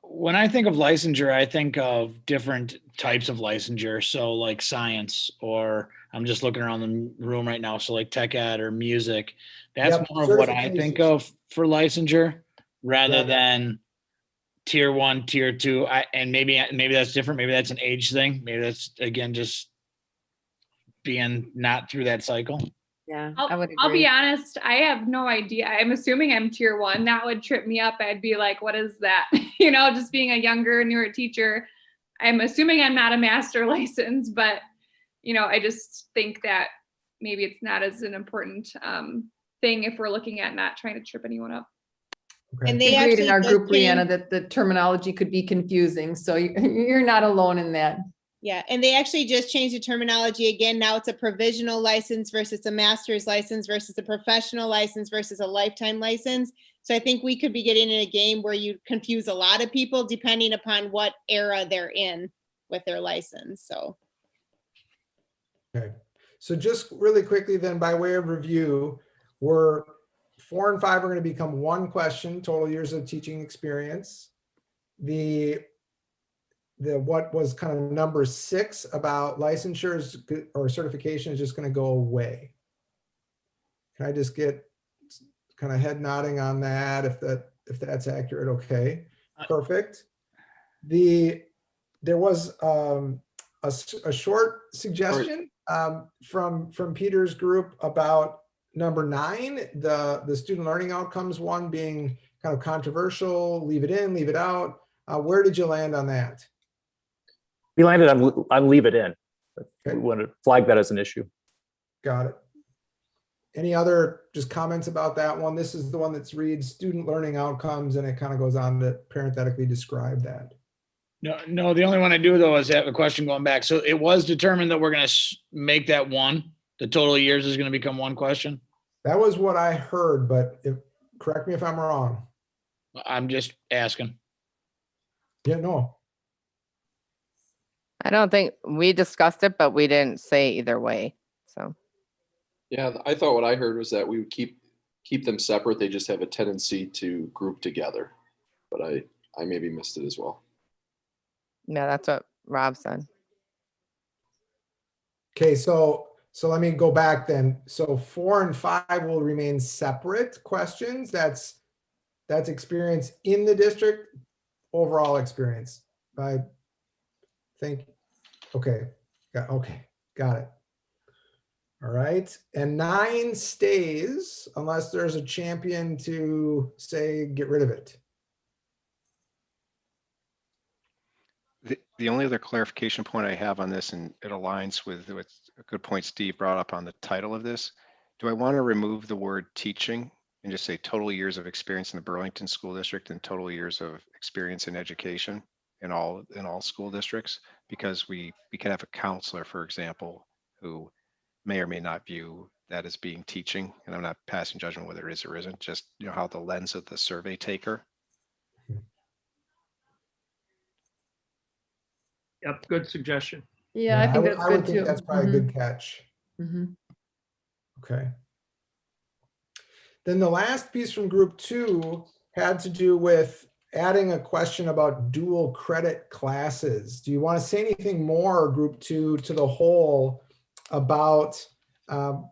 When I think of licensure, I think of different types of licensure. So like science, or I'm just looking around the room right now. So like tech ed or music, that's more of what I think of for licensure rather than tier 1, tier 2. And maybe that's different. Maybe that's an age thing. Maybe that's again, just being not through that cycle. Yeah, I'll be honest. I have no idea. I'm assuming I'm tier 1. That would trip me up. I'd be like, what is that? You know, just being a younger, newer teacher. I'm assuming I'm not a master license, but you know, I just think that maybe it's not as an important thing if we're looking at not trying to trip anyone up. Okay. And they Agreed actually in our did group, change- Brianna, that the terminology could be confusing. So you're not alone in that. Yeah, and they actually just changed the terminology again. Now it's a provisional license versus a master's license versus a professional license versus a lifetime license. So I think we could be getting in a game where you confuse a lot of people depending upon what era they're in with their license. So. Okay, so just really quickly then, by way of review, 4 and 5 are going to become 1 question, total years of teaching experience. The what was kind of number 6 about licensures or certification is just going to go away. Can I just get kind of head nodding on that if that's accurate? Okay, perfect. There was a short suggestion from Peter's group about number 9, the student learning outcomes one being kind of controversial, leave it in, leave it out. Where did you land on that? We landed on leave it in. Okay. We want to flag that as an issue. Got it. Any other just comments about that one? This is the one that reads student learning outcomes, and it kind of goes on to parenthetically describe that. No, the only one I do though is have a question going back. So it was determined that we're going to make that 1. The total years is going to become 1 question. That was what I heard, but correct me if I'm wrong. I'm just asking. Yeah, no. I don't think we discussed it, but we didn't say either way. So. Yeah, I thought what I heard was that we would keep them separate. They just have a tendency to group together, but I maybe missed it as well. Yeah, that's what Rob said. Okay, so let me go back then. So 4 and 5 will remain separate questions. That's experience in the district, overall experience. I think, okay, got it. All right, and 9 stays unless there's a champion to say get rid of it. The only other clarification point I have on this, and it aligns with a good point Steve brought up on the title of this. Do I want to remove the word teaching and just say total years of experience in the Burlington School District and total years of experience in education in all school districts? Because we can have a counselor, for example, who may or may not view that as being teaching, and I'm not passing judgment whether it is or isn't, just how the lens of the survey taker. Yep, good suggestion. Yeah, I think that's I would good think too. that's probably a good catch. Okay. Then the last piece from group 2 had to do with adding a question about dual credit classes. Do you want to say anything more, group 2, to the whole about kind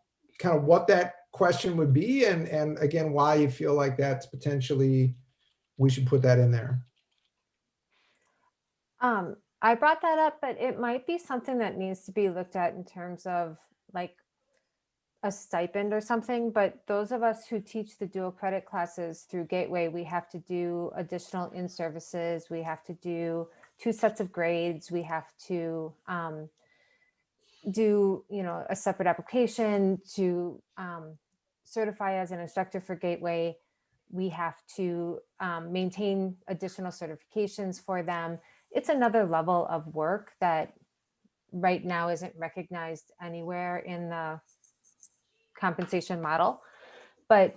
of what that question would be, and again, why you feel like that's potentially, we should put that in there? I brought that up, but it might be something that needs to be looked at in terms of like a stipend or something. But those of us who teach the dual credit classes through Gateway, we have to do additional in-services. We have to do 2 sets of grades. We have to do, a separate application to certify as an instructor for Gateway. We have to maintain additional certifications for them. It's another level of work that right now isn't recognized anywhere in the compensation model. But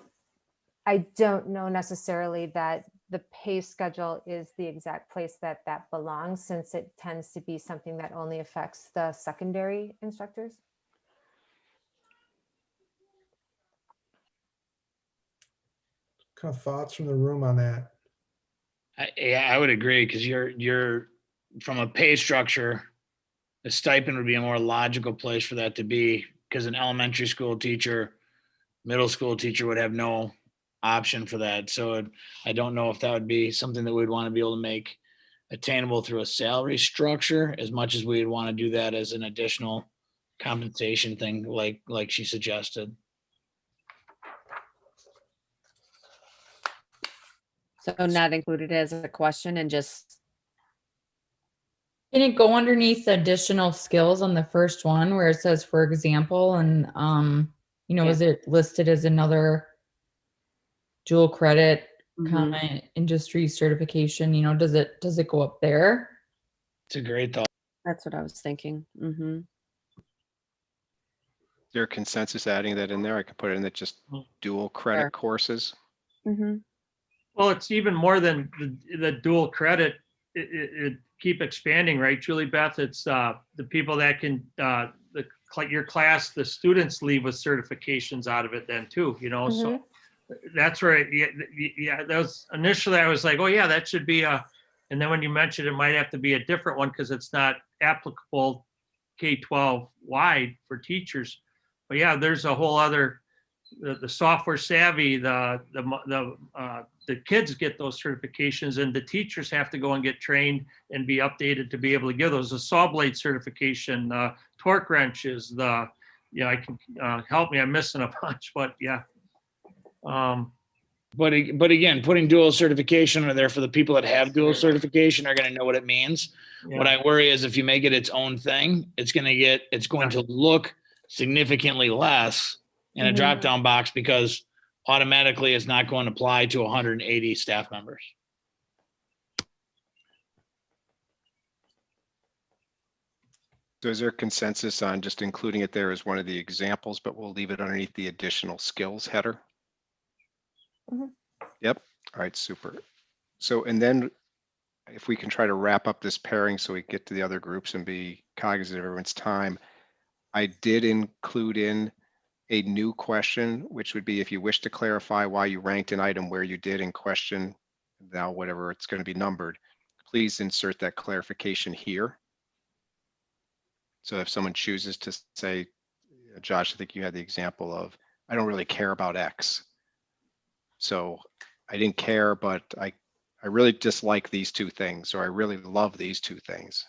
I don't know necessarily that the pay schedule is the exact place that belongs, since it tends to be something that only affects the secondary instructors. Kind of thoughts from the room on that? I would agree, because you're from a pay structure, the stipend would be a more logical place for that to be, because an elementary school teacher, middle school teacher would have no option for that. So I don't know if that would be something that we'd want to be able to make attainable through a salary structure, as much as we'd want to do that as an additional compensation thing, like she suggested. So not included as a question, and just. Can it go underneath the additional skills on the first one where it says, for example, and is it listed as another dual credit comment industry certification? Does it go up there? It's a great thought. That's what I was thinking. Is there a consensus adding that in there? I could put it in that just dual credit courses. Well, it's even more than the dual credit. It keep expanding, right, Julie Beth? It's the people that can your class, the students leave with certifications out of it then too. So that's right. Yeah. That was initially I was like, oh yeah, that should be a. And then when you mentioned it might have to be a different one because it's not applicable K-12 wide for teachers. But yeah, there's a whole other. The software savvy, the kids get those certifications, and the teachers have to go and get trained and be updated to be able to give those. The saw blade certification, torque wrenches, I can help me. I'm missing a bunch, but yeah. But again, putting dual certification are there for the people that have dual certification are going to know what it means. Yeah. What I worry is if you make it its own thing, it's going to look significantly less in a drop-down box, because automatically it's not going to apply to 180 staff members. So is there consensus on just including it there as one of the examples, but we'll leave it underneath the additional skills header? Yep. All right, super. So, and then if we can try to wrap up this pairing so we get to the other groups and be cognizant of everyone's time, I did include in a new question, which would be if you wish to clarify why you ranked an item where you did in question, now whatever it's going to be numbered, please insert that clarification here. So if someone chooses to say, Josh, I think you had the example of, I don't really care about X. So I didn't care, but I really dislike these 2 things, or I really love these 2 things.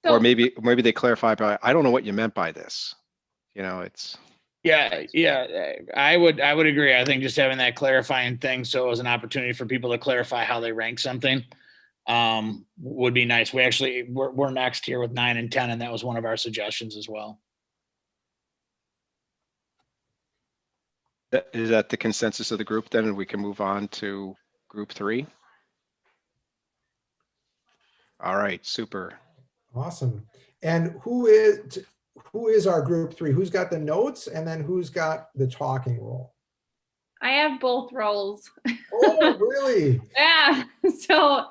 Or maybe they clarify by, I don't know what you meant by this. It's. Yeah. I would agree. I think just having that clarifying thing, so as an opportunity for people to clarify how they rank something, would be nice. We're next here with 9 and 10, and that was one of our suggestions as well. Is that the consensus of the group then, and we can move on to group 3? All right, super. Awesome. And who is our group 3? Who's got the notes, and then who's got the talking role? I have both roles. Oh, really? Yeah. So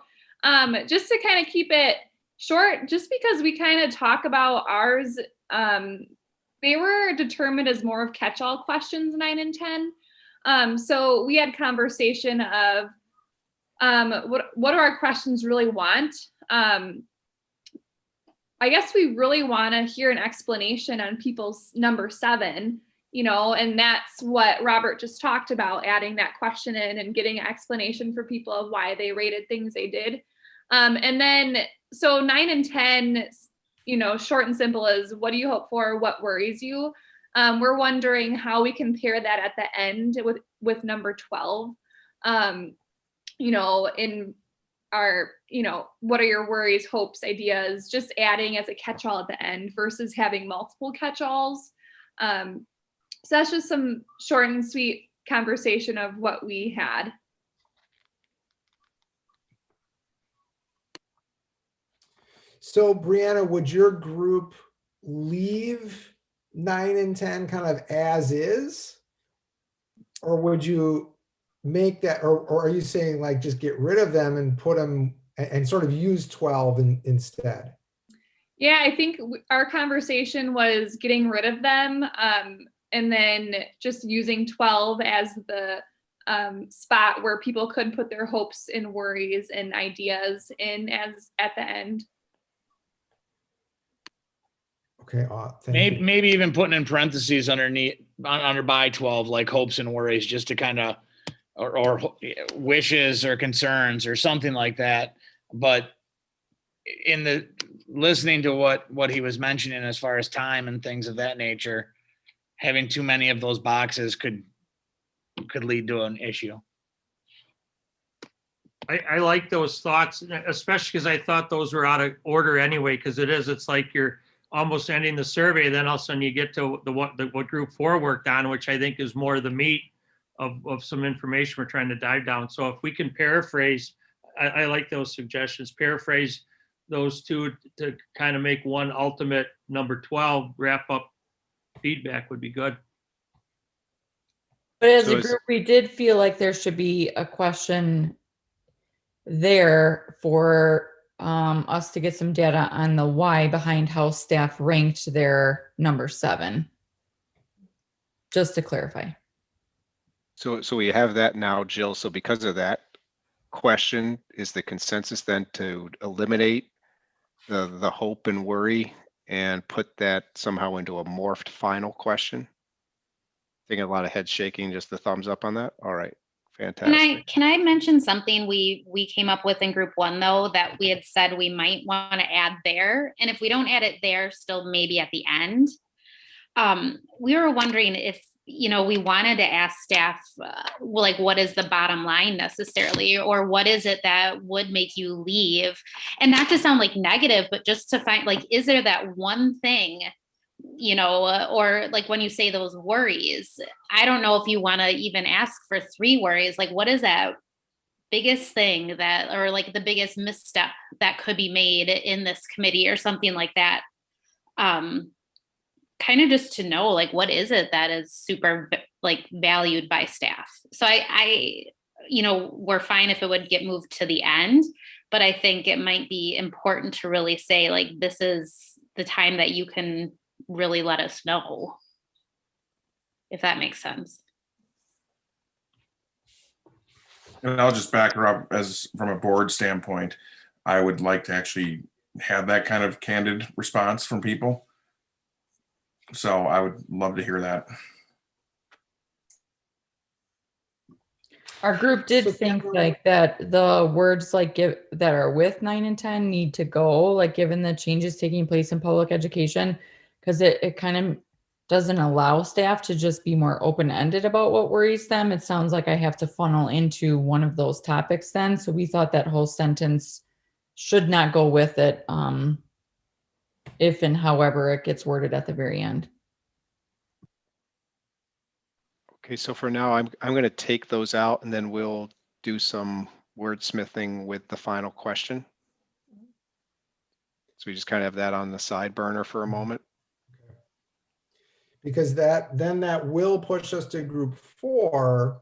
just to kind of keep it short, just because we kind of talk about ours, they were determined as more of catch-all questions, 9 and 10. So we had conversation of what do our questions really want? I guess we really want to hear an explanation on people's number 7, and that's what Robert just talked about, adding that question in and getting an explanation for people of why they rated things they did. And then, so 9 and 10, short and simple is, what do you hope for? What worries you? We're wondering how we can pair that at the end with number 12. In our, what are your worries, hopes, ideas, just adding as a catch-all at the end versus having multiple catch-alls. So that's just some short and sweet conversation of what we had. So Brianna, would your group leave 9 and 10 kind of as is? Or would you make that, or are you saying like just get rid of them and put them and sort of use 12 instead? Yeah, I think our conversation was getting rid of them and then just using 12 as the spot where people could put their hopes and worries and ideas in as at the end. Okay, thank you. Maybe even putting in parentheses under by 12, like hopes and worries, just to kind of, or wishes or concerns or something like that. But in the listening to what he was mentioning as far as time and things of that nature, having too many of those boxes could lead to an issue. I like those thoughts, especially because I thought those were out of order anyway, because it's like you're almost ending the survey, then all of a sudden you get to what group 4 worked on, which I think is more the meat of some information we're trying to dive down. So if we can paraphrase, I like those suggestions, paraphrase those two to kind of make one ultimate number 12 wrap up feedback would be good. But as a group, we did feel like there should be a question there for us to get some data on the why behind how staff ranked their number 7. Just to clarify. So we have that now, Jill. So because of that question, is the consensus then to eliminate the hope and worry and put that somehow into a morphed final question? Thinking a lot of head shaking, just the thumbs up on that. All right, fantastic. Can I mention something we came up with in group 1 though, that we had said we might want to add there, and if we don't add it there, still maybe at the end. We were wondering if we wanted to ask staff, like, what is the bottom line necessarily, or what is it that would make you leave? And not to sound like negative, but just to find, like, is there that one thing, or like when you say those worries, I don't know if you want to even ask for 3 worries, like what is that biggest thing that, or like the biggest misstep that could be made in this committee or something like that. Kind of just to know, like, what is it that is super like valued by staff? So I we're fine if it would get moved to the end, but I think it might be important to really say, like, this is the time that you can really let us know, if that makes sense. And I'll just back her up as from a board standpoint. I would like to actually have that kind of candid response from people. So I would love to hear that. Our group did think like that the words like that are with 9 and 10 need to go, like given the changes taking place in public education, because it kind of doesn't allow staff to just be more open-ended about what worries them. It sounds like I have to funnel into one of those topics then. So we thought that whole sentence should not go with it. If and however it gets worded at the very end. Okay, so for now, I'm going to take those out, and then we'll do some wordsmithing with the final question. So we just kind of have that on the side burner for a moment. Because that will push us to group 4,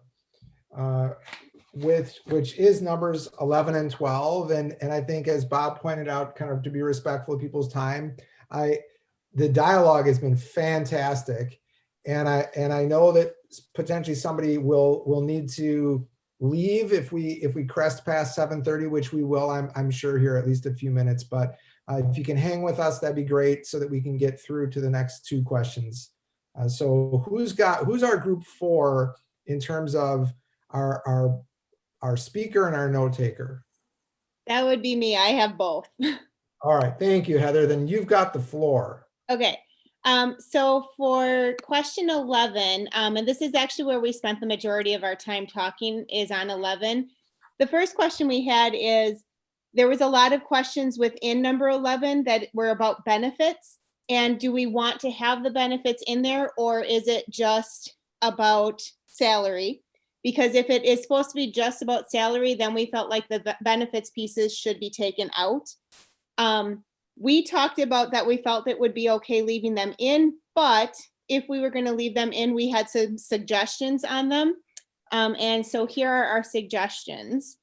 which is numbers 11 and 12. And I think, as Bob pointed out, kind of to be respectful of people's time, the dialogue has been fantastic. And I know that potentially somebody will need to leave if we crest past 7:30, which we will, I'm sure, here at least a few minutes. But if you can hang with us, that'd be great, so that we can get through to the next two questions. So who's our group 4 in terms of our speaker and our note taker? That would be me. I have both. All right, thank you, Heather. Then you've got the floor. Okay. So for question 11, and this is actually where we spent the majority of our time talking, is on 11. The first question we had is, there was a lot of questions within number 11 that were about benefits. And do we want to have the benefits in there, or is it just about salary? Because if it is supposed to be just about salary, then we felt like the benefits pieces should be taken out. We talked about that we felt it would be okay leaving them in, but if we were going to leave them in, we had some suggestions on them. And so here are our suggestions.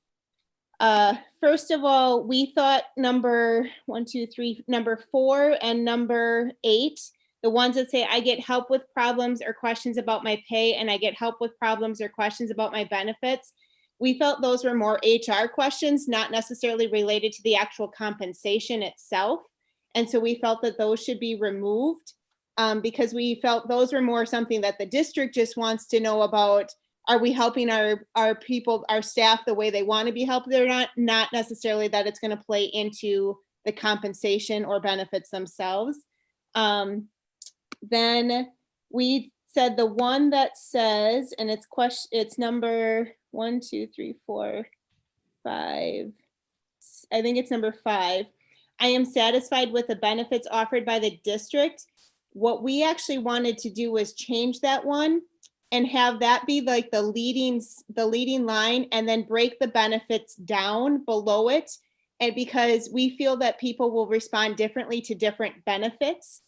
First of all, we thought number 4 and number 8, the ones that say I get help with problems or questions about my pay, and I get help with problems or questions about my benefits. We felt those were more HR questions, not necessarily related to the actual compensation itself. And so we felt that those should be removed because we felt those were more something that the district just wants to know about. Are we helping our people, our staff, the way they want to be helped? They're not necessarily that it's going to play into the compensation or benefits themselves. Then we said the one that says, and it's number 1, 2, 3, 4, 5. I think it's number 5. I am satisfied with the benefits offered by the district. What we actually wanted to do was change that one and have that be like the leading line, and then break the benefits down below it. And because we feel that people will respond differently to different benefits.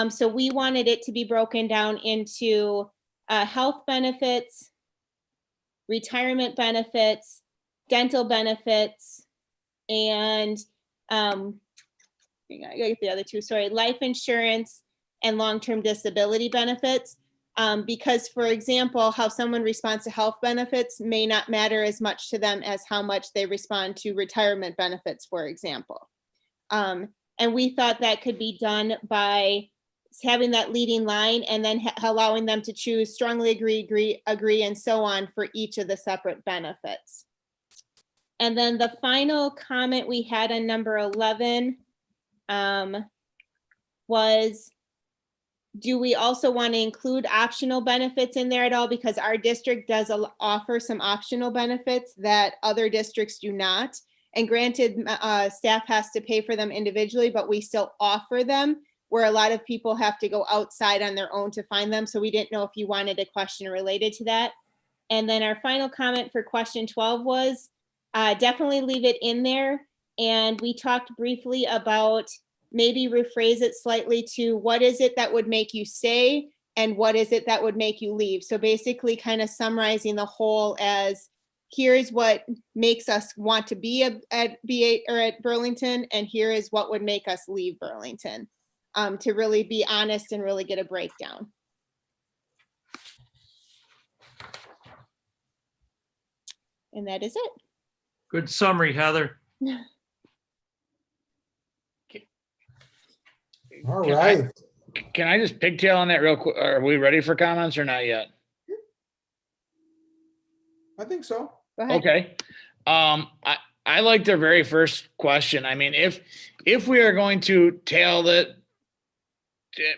So we wanted it to be broken down into health benefits, retirement benefits, dental benefits, and I get the other two, sorry, life insurance and long-term disability benefits. Because, for example, how someone responds to health benefits may not matter as much to them as how much they respond to retirement benefits, for example. And we thought that could be done by having that leading line and then allowing them to choose strongly agree, and so on for each of the separate benefits. And then the final comment we had on number 11 was, do we also want to include optional benefits in there at all? Because our district does offer some optional benefits that other districts do not. And granted, staff has to pay for them individually, but we still offer them, where a lot of people have to go outside on their own to find them. So we didn't know if you wanted a question related to that. And then our final comment for question 12 was definitely leave it in there. And we talked briefly about maybe rephrase it slightly to what is it that would make you stay and what is it that would make you leave. So basically kind of summarizing the whole as, here's what makes us want to be at B8 or at Burlington, and here is what would make us leave Burlington, to really be honest and really get a breakdown. And that is it. Good summary, Heather. All right. Can I just pigtail on that real quick? Are we ready for comments or not yet? I think so. Okay. I like their very first question. I mean, if we are going to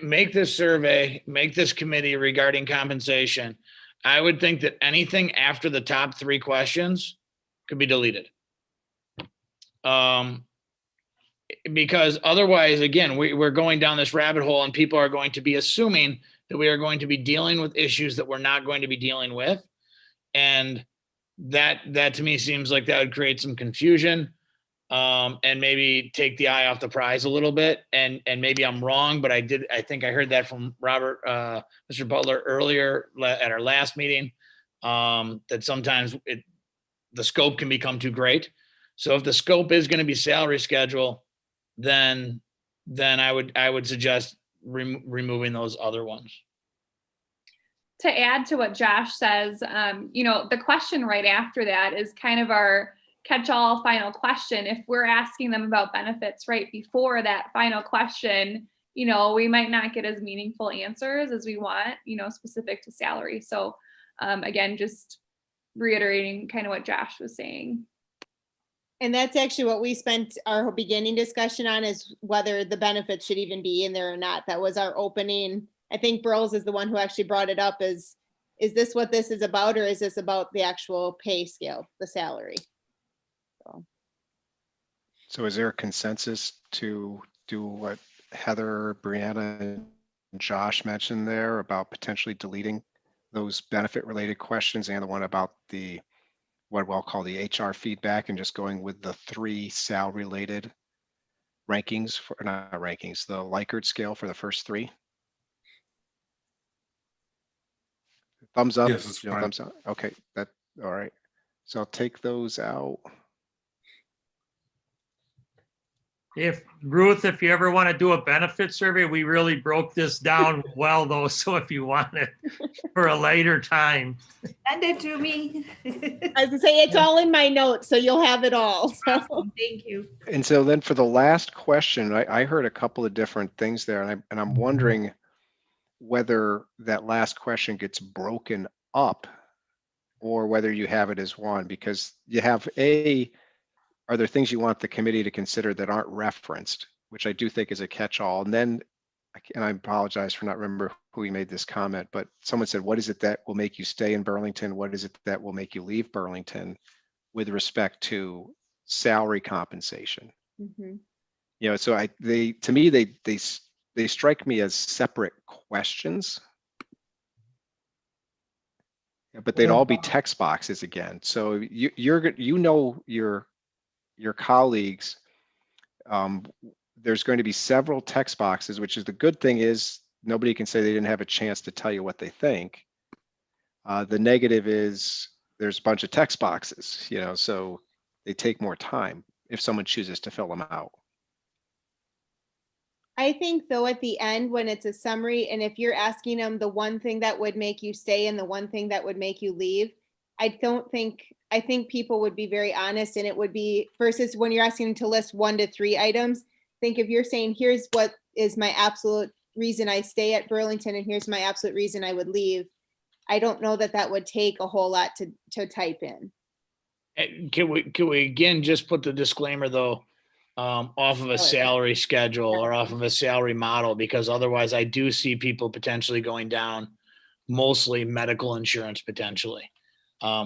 make this survey, make this committee regarding compensation, I would think that anything after the top 3 questions could be deleted. Because otherwise, again, we're going down this rabbit hole and people are going to be assuming that we are going to be dealing with issues that we're not going to be dealing with. And that to me seems like that would create some confusion, and maybe take the eye off the prize a little bit. And maybe I'm wrong, but I think I heard that from Robert, Mr. Butler earlier at our last meeting, that sometimes the scope can become too great. So if the scope is going to be salary schedule, then I would suggest removing those other ones. to add to what Josh says, you know, the question right after that is kind of our catch-all final question. If we're asking them about benefits right before that final question, you know, we might not get as meaningful answers as we want, you know, specific to salary. So again, just reiterating kind of what Josh was saying. And that's actually what we spent our beginning discussion on, is whether the benefits should even be in there or not. That was our opening. I think Burles is the one who actually brought it up, is this what this is about, or is this about the actual pay scale, the salary? So is there a consensus to do what Heather, Brianna, and Josh mentioned there about potentially deleting those benefit related questions and the one about the, what we'll call the HR feedback, and just going with the 3 salary related rankings, for not rankings, the Likert scale for the first 3? Thumbs up. Yes, it's fine. Thumbs up. Okay, that, all right. So I'll take those out. If Ruth, if you ever want to do a benefit survey, we really broke this down well though. So if you want it for a later time. Send it to me. I was gonna say, it's all in my notes, so you'll have it all. So. Thank you. And so then for the last question, I heard a couple of different things there, and I'm wondering whether that last question gets broken up or whether you have it as one, because you have are there things you want the committee to consider that aren't referenced, which I do think is a catch-all. And then, and I apologize for not remember who made this comment, but someone said, what is it that will make you stay in Burlington? What is it that will make you leave Burlington with respect to salary compensation? Mm-hmm. You know, so to me, they strike me as separate questions, but they'd all be text boxes again. So your colleagues, there's going to be several text boxes, which is the good thing is nobody can say they didn't have a chance to tell you what they think. The negative is there's a bunch of text boxes, you know, so they take more time if someone chooses to fill them out. I think though, at the end, when it's a summary, and if you're asking them the one thing that would make you stay and the one thing that would make you leave, I think people would be very honest, and it would be, versus when you're asking them to list 1 to 3 items, think if you're saying, here's what is my absolute reason I stay at Burlington and here's my absolute reason I would leave, I don't know that that would take a whole lot to type in. Can we again just put the disclaimer though, off of a salary schedule or off of a salary model, because otherwise I do see people potentially going down mostly medical insurance potentially.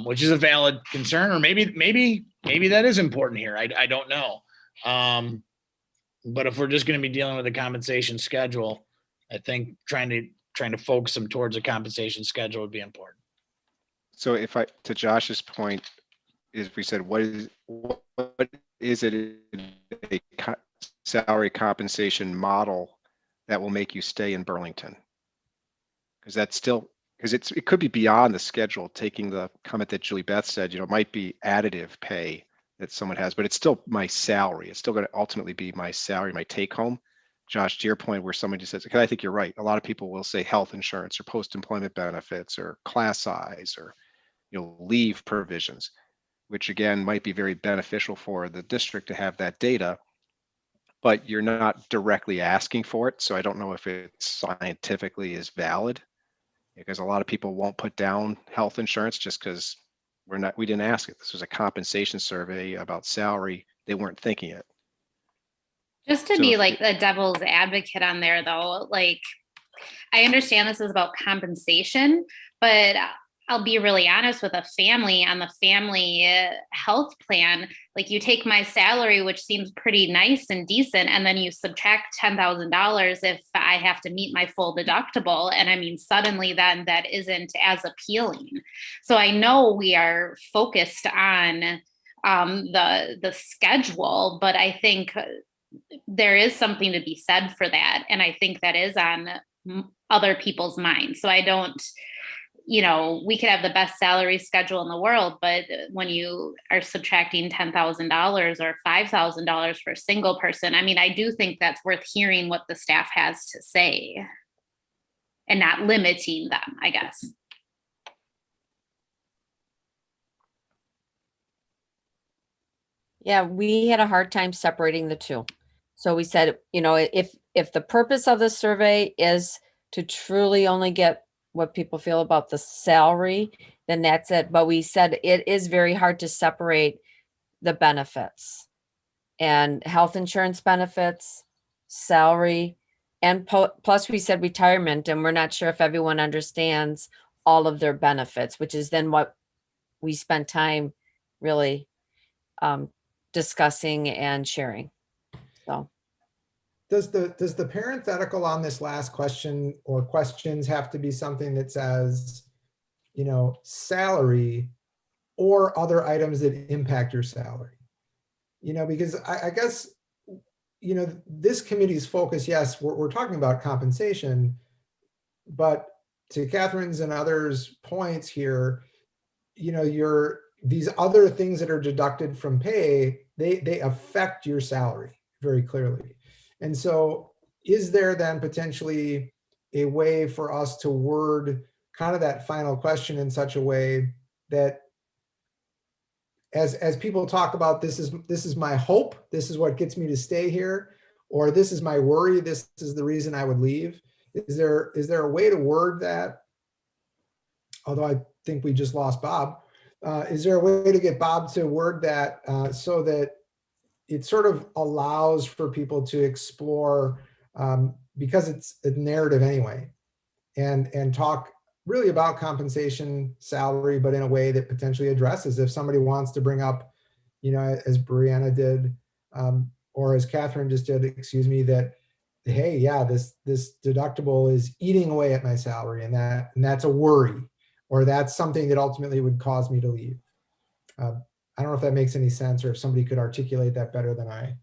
Which is a valid concern, or maybe that is important here. I don't know. But if we're just going to be dealing with a compensation schedule, I think trying to focus them towards a compensation schedule would be important. So to Josh's point, is we said, what is it in a salary compensation model that will make you stay in Burlington? Because that's still, because it could be beyond the schedule, taking the comment that Julie Beth said, you know, it might be additive pay that someone has, but it's still my salary. It's still going to ultimately be my salary, my take home. Josh, to your point where somebody just says, because I think you're right. A lot of people will say health insurance or post-employment benefits or class size or, you know, leave provisions, which again, might be very beneficial for the district to have that data, but you're not directly asking for it. So I don't know if it scientifically is valid, because a lot of people won't put down health insurance just because we didn't ask it. This was a compensation survey about salary. They weren't thinking it. Just to be like the devil's advocate on there though, like I understand this is about compensation, but I'll be really honest with a family on the family health plan. Like you take my salary, which seems pretty nice and decent, and then you subtract $10,000 if I have to meet my full deductible. And I mean, suddenly then that isn't as appealing. So I know we are focused on the schedule, but I think there is something to be said for that. And I think that is on other people's minds. So I don't, you know, we could have the best salary schedule in the world, but when you are subtracting $10,000 or $5,000 for a single person, I mean, I do think that's worth hearing what the staff has to say and not limiting them, I guess. Yeah, we had a hard time separating the two. So we said, if the purpose of the survey is to truly only get what people feel about the salary, then that's it. But we said it is very hard to separate the benefits and health insurance benefits, salary, and plus we said retirement, and we're not sure if everyone understands all of their benefits, which is then what we spent time really discussing and sharing. So does the parenthetical on this last question or questions have to be something that says, salary or other items that impact your salary? Because I guess, this committee's focus, yes, we're talking about compensation, but to Catherine's and others' points here, these other things that are deducted from pay, they affect your salary very clearly. And so is there then potentially a way for us to word kind of that final question in such a way that as people talk about this is my hope, this is what gets me to stay here, or this is my worry, this is the reason I would leave. Is there a way to word that? Although I think we just lost Bob. Is there a way to get Bob to word that so that it sort of allows for people to explore, because it's a narrative anyway, and talk really about compensation, salary, but in a way that potentially addresses if somebody wants to bring up, as Brianna did, or as Catherine just did, that, hey, yeah, this deductible is eating away at my salary, and that's a worry, or that's something that ultimately would cause me to leave. I don't know if that makes any sense, or if somebody could articulate that better than I.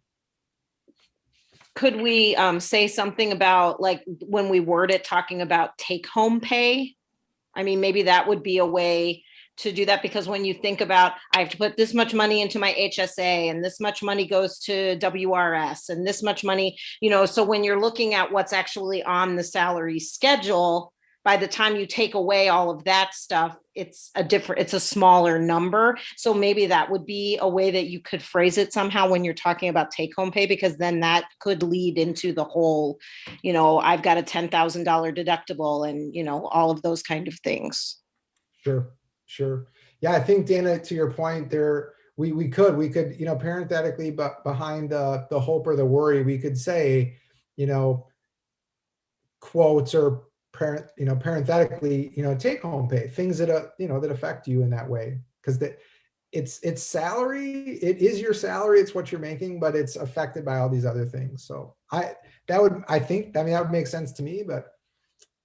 Could we say something about, like, when we word it, talking about take-home pay? I mean, maybe that would be a way to do that, because when you think about, I have to put this much money into my HSA and this much money goes to WRS and this much money, so when you're looking at what's actually on the salary schedule, by the time you take away all of that stuff, it's a smaller number. So maybe that would be a way that you could phrase it somehow when you're talking about take-home pay, because then that could lead into the whole, I've got a $10,000 deductible and, all of those kind of things. Sure. Yeah, I think, Dana, to your point there, we could, parenthetically, but behind the hope or the worry, we could say, quotes or parenthetically, take home pay, things that that affect you in that way, because it's salary, it is your salary, it's what you're making, but it's affected by all these other things. So that would make sense to me, but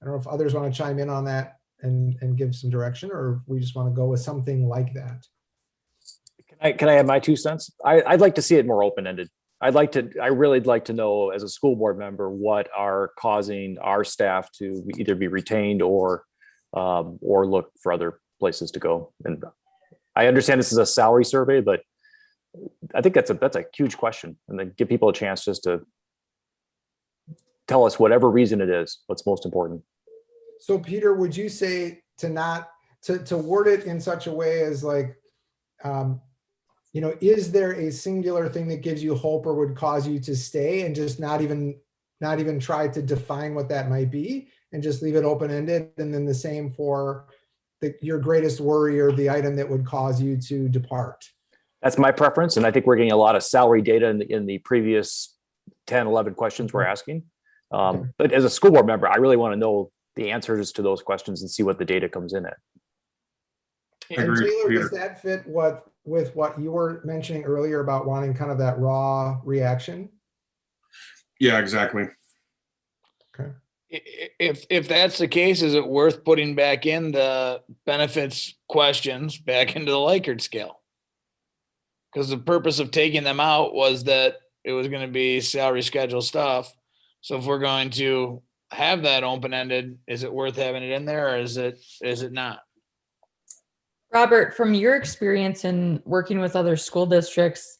I don't know if others want to chime in on that and give some direction, or if we just want to go with something like that. Can I add my 2 cents? I'd like to see it more open-ended. I really like to know, as a school board member, what are causing our staff to either be retained or look for other places to go. And I understand this is a salary survey, but I think that's a huge question, and then give people a chance just to tell us whatever reason it is, what's most important. So Peter, would you say to word it in such a way as like, is there a singular thing that gives you hope or would cause you to stay, and just not even try to define what that might be, and just leave it open-ended? And then the same for your greatest worry or the item that would cause you to depart. That's my preference. And I think we're getting a lot of salary data in the previous 10, 11 questions we're asking. But as a school board member, I really want to know the answers to those questions and see what the data comes in at. And Taylor, does that fit with what you were mentioning earlier about wanting kind of that raw reaction? Yeah, exactly. Okay. If that's the case, is it worth putting back in the benefits questions back into the Likert scale? Because the purpose of taking them out was that it was going to be salary schedule stuff. So if we're going to have that open-ended, is it worth having it in there, or is it not? Robert, from your experience in working with other school districts,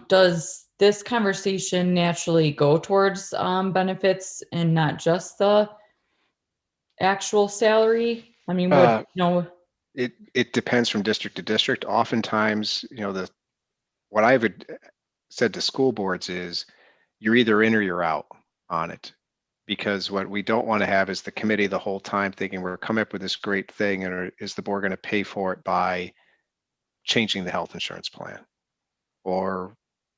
does this conversation naturally go towards benefits and not just the actual salary? I mean, it depends from district to district. Oftentimes, what I've said to school boards is you're either in or you're out on it. Because what we don't want to have is the committee the whole time thinking we're coming up with this great thing, and is the board going to pay for it by changing the health insurance plan or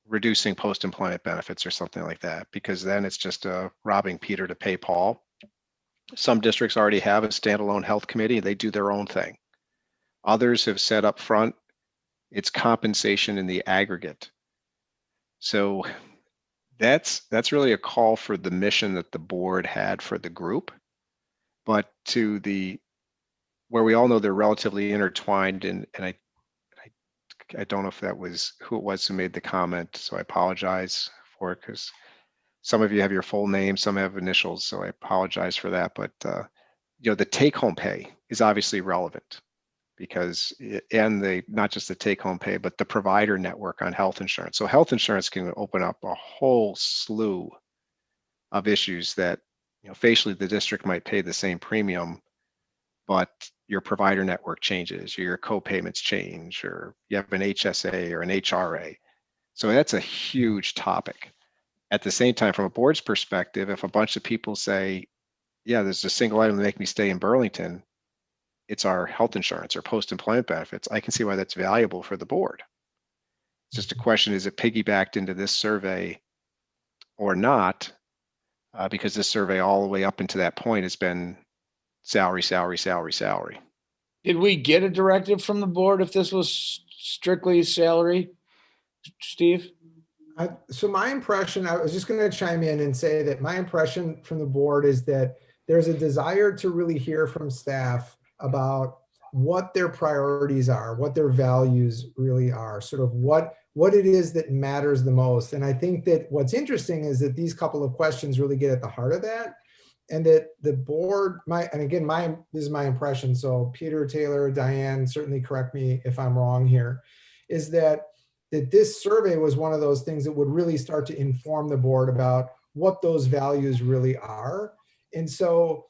reducing post-employment benefits or something like that? Because then it's just robbing Peter to pay Paul. Some districts already have a standalone health committee. They do their own thing. Others have said up front, it's compensation in the aggregate. So that's really a call for the mission that the board had for the group, but to where we all know they're relatively intertwined, and I don't know if that was who it was who made the comment, so I apologize for it, because some of you have your full name, some have initials, so I apologize for that. But the take-home pay is obviously relevant, because not just the take-home pay, but the provider network on health insurance. So health insurance can open up a whole slew of issues that, facially the district might pay the same premium, but your provider network changes, your co-payments change, or you have an HSA or an HRA. So that's a huge topic. At the same time, from a board's perspective, if a bunch of people say, yeah, there's a single item to make me stay in Burlington, it's our health insurance or post-employment benefits, I can see why that's valuable for the board. It's just a question, is it piggybacked into this survey or not? Because this survey all the way up into that point has been salary, salary, salary, salary. Did we get a directive from the board if this was strictly salary, Steve? So my impression, I was just going to chime in and say that my impression from the board is that there's a desire to really hear from staff about what their priorities are, what their values really are, sort of what it is that matters the most. And I think that what's interesting is that these couple of questions really get at the heart of that, and that the board, this is my impression, so Peter, Taylor, Diane, certainly correct me if I'm wrong here, is that this survey was one of those things that would really start to inform the board about what those values really are. And so,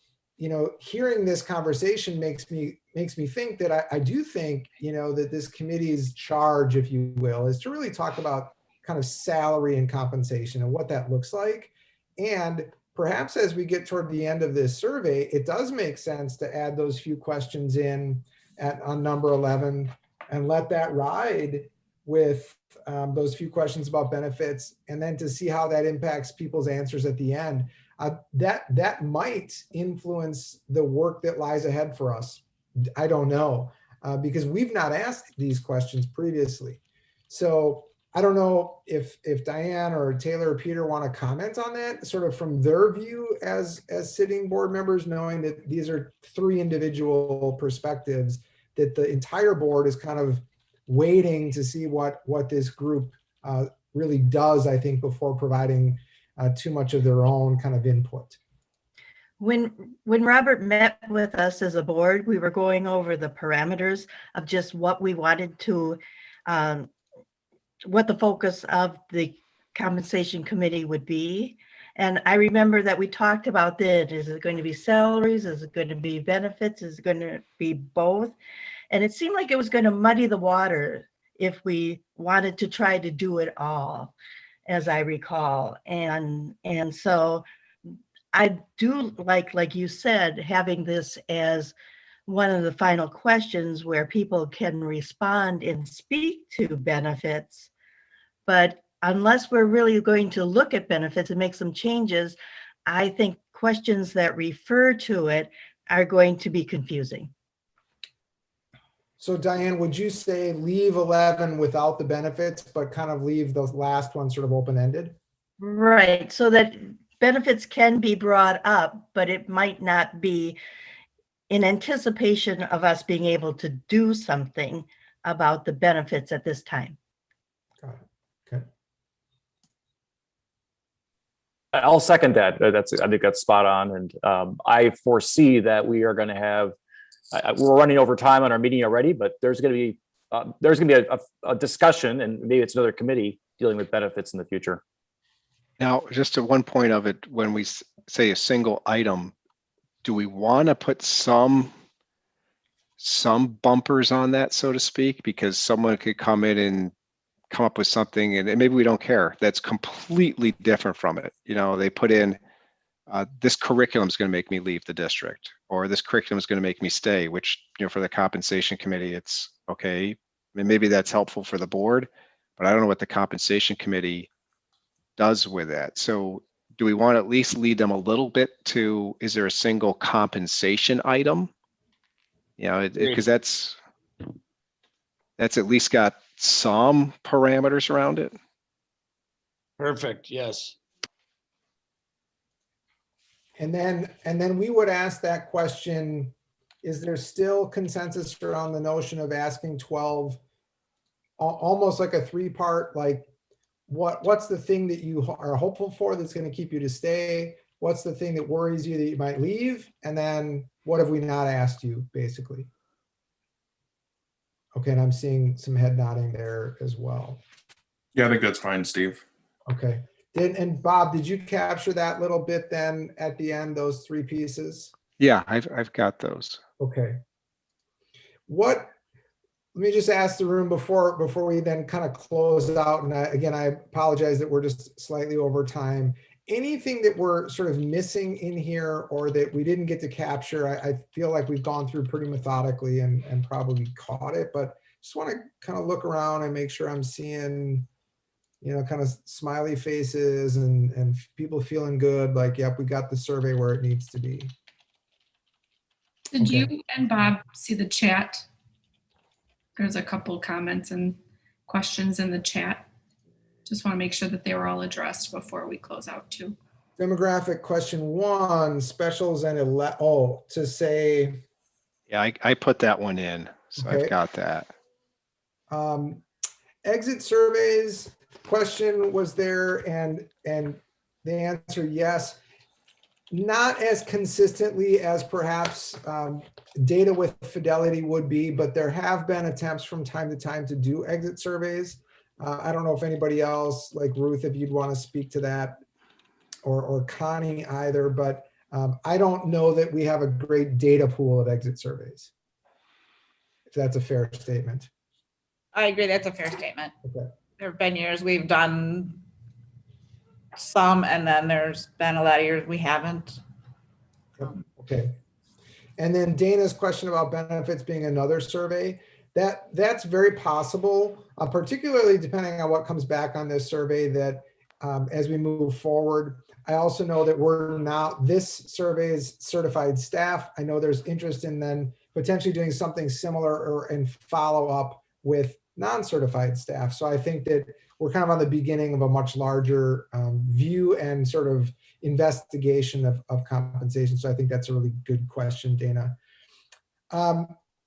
hearing this conversation makes me think that I do think, that this committee's charge, if you will, is to really talk about kind of salary and compensation and what that looks like. And perhaps as we get toward the end of this survey, it does make sense to add those few questions in on number 11 and let that ride with those few questions about benefits, and then to see how that impacts people's answers at the end. That might influence the work that lies ahead for us. I don't know, because we've not asked these questions previously. So I don't know if Diane or Taylor or Peter want to comment on that, sort of from their view as sitting board members, knowing that these are three individual perspectives, that the entire board is kind of waiting to see what this group really does, I think, before providing too much of their own kind of input. When Robert met with us as a board, we were going over the parameters of just what we wanted to, what the focus of the compensation committee would be. And I remember that we talked about that. Is it going to be salaries? Is it going to be benefits? Is it going to be both? And it seemed like it was going to muddy the water if we wanted to try to do it all, as I recall. And so I do like you said, having this as one of the final questions where people can respond and speak to benefits. But unless we're really going to look at benefits and make some changes, I think questions that refer to it are going to be confusing. So Diane, would you say leave 11 without the benefits, but kind of leave the last one sort of open-ended? Right, so that benefits can be brought up, but it might not be in anticipation of us being able to do something about the benefits at this time. Got it. Okay. I'll second that. I think that's spot on. And I foresee that we are going to have, we're running over time on our meeting already, but there's going to be a discussion, and maybe it's another committee dealing with benefits in the future. Now, just to one point of it, when we say a single item, do we want to put some bumpers on that, so to speak? Because someone could come in and come up with something, and maybe we don't care, that's completely different from it. They put in, this curriculum is going to make me leave the district, or this curriculum is going to make me stay, which, for the compensation committee, it's okay. I mean, maybe that's helpful for the board, but I don't know what the compensation committee does with that. So do we want to at least lead them a little bit to, is there a single compensation item? Because that's at least got some parameters around it. Perfect, yes. And then we would ask that question, is there still consensus around the notion of asking 12, almost like a 3-part, like what's the thing that you are hopeful for that's going to keep you to stay? What's the thing that worries you that you might leave? And then what have we not asked you, basically? Okay, and I'm seeing some head nodding there as well. Yeah, I think that's fine, Steve. Okay. And Bob, did you capture that little bit then at the end, those 3 pieces? Yeah, I've got those. Okay. Let me just ask the room before we then kind of close out. And again, I apologize that we're just slightly over time. Anything that we're sort of missing in here or that we didn't get to capture, I feel like we've gone through pretty methodically and probably caught it, but just want to kind of look around and make sure I'm seeing, kind of smiley faces and people feeling good. Like, yep, we got the survey where it needs to be. Did you and Bob see the chat? There's a couple comments and questions in the chat. Just want to make sure that they were all addressed before we close out too. Demographic question 1, specials and to say. Yeah, I put that one in, so Okay. I've got that. Exit surveys question was there, and the answer yes. Not as consistently as perhaps data with fidelity would be, but there have been attempts from time to time to do exit surveys. I don't know if anybody else, like Ruth, if you'd want to speak to that, or Connie either, but I don't know that we have a great data pool of exit surveys, if that's a fair statement. I agree, that's a fair statement. Okay. There have been years we've done some, and then there's been a lot of years we haven't. Okay. And then Dana's question about benefits being another survey, that's very possible, particularly depending on what comes back on this survey, that as we move forward. I also know that this survey is certified staff. I know there's interest in then potentially doing something similar and follow up with non-certified staff. So I think that we're kind of on the beginning of a much larger view and sort of investigation of compensation. So I think that's a really good question, Dana.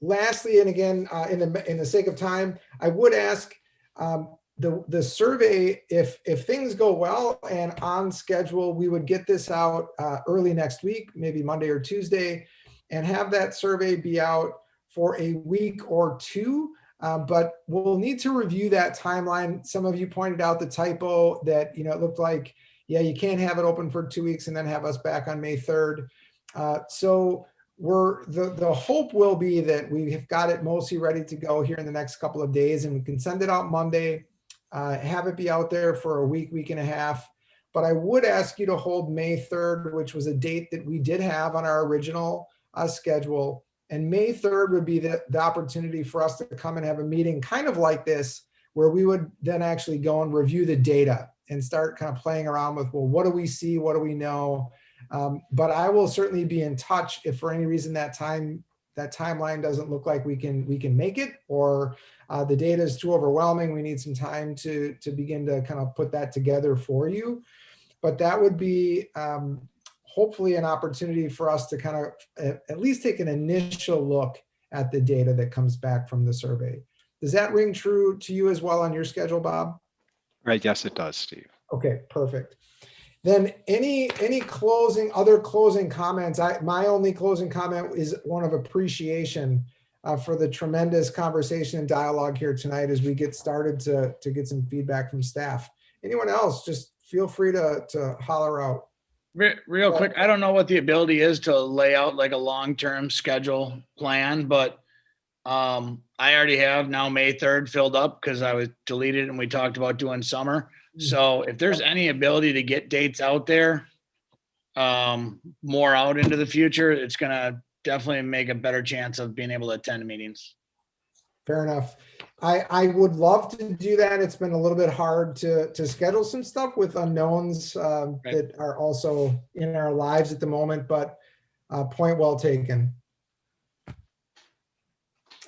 Lastly, and again, in the sake of time, I would ask the survey, if things go well and on schedule, we would get this out early next week, maybe Monday or Tuesday, and have that survey be out for a week or 2. But we'll need to review that timeline. Some of you pointed out the typo that, it looked like, yeah, you can't have it open for 2 weeks and then have us back on May 3rd. So the hope will be that we've got it mostly ready to go here in the next couple of days, and we can send it out Monday, have it be out there for a week and a half. But I would ask you to hold May 3rd, which was a date that we did have on our original schedule. And May 3rd would be the opportunity for us to come and have a meeting kind of like this, where we would then actually go and review the data and start kind of playing around with, well, what do we see? What do we know? But I will certainly be in touch if for any reason that timeline doesn't look like we can make it, or the data is too overwhelming. We need some time to begin to kind of put that together for you. But that would be hopefully an opportunity for us to kind of at least take an initial look at the data that comes back from the survey. Does that ring true to you as well on your schedule, Bob? Right, yes, it does, Steve. Okay, perfect. Then any other closing comments? My only closing comment is one of appreciation for the tremendous conversation and dialogue here tonight as we get started to get some feedback from staff. Anyone else, just feel free to holler out. Real quick, I don't know what the ability is to lay out like a long-term schedule plan, but I already have now May 3rd filled up because I was deleted and we talked about doing summer. So if there's any ability to get dates out there, more out into the future, it's gonna definitely make a better chance of being able to attend meetings. Fair enough. I would love to do that. It's been a little bit hard to schedule some stuff with unknowns that are also in our lives at the moment, but point well taken.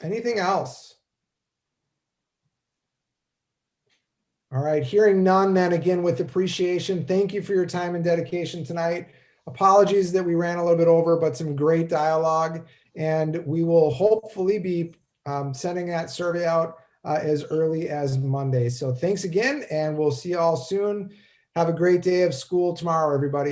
Anything else? All right, hearing none, then again with appreciation, thank you for your time and dedication tonight. Apologies that we ran a little bit over, but some great dialogue, and we will hopefully be sending that survey out as early as Monday. So thanks again, and we'll see you all soon. Have a great day of school tomorrow, everybody.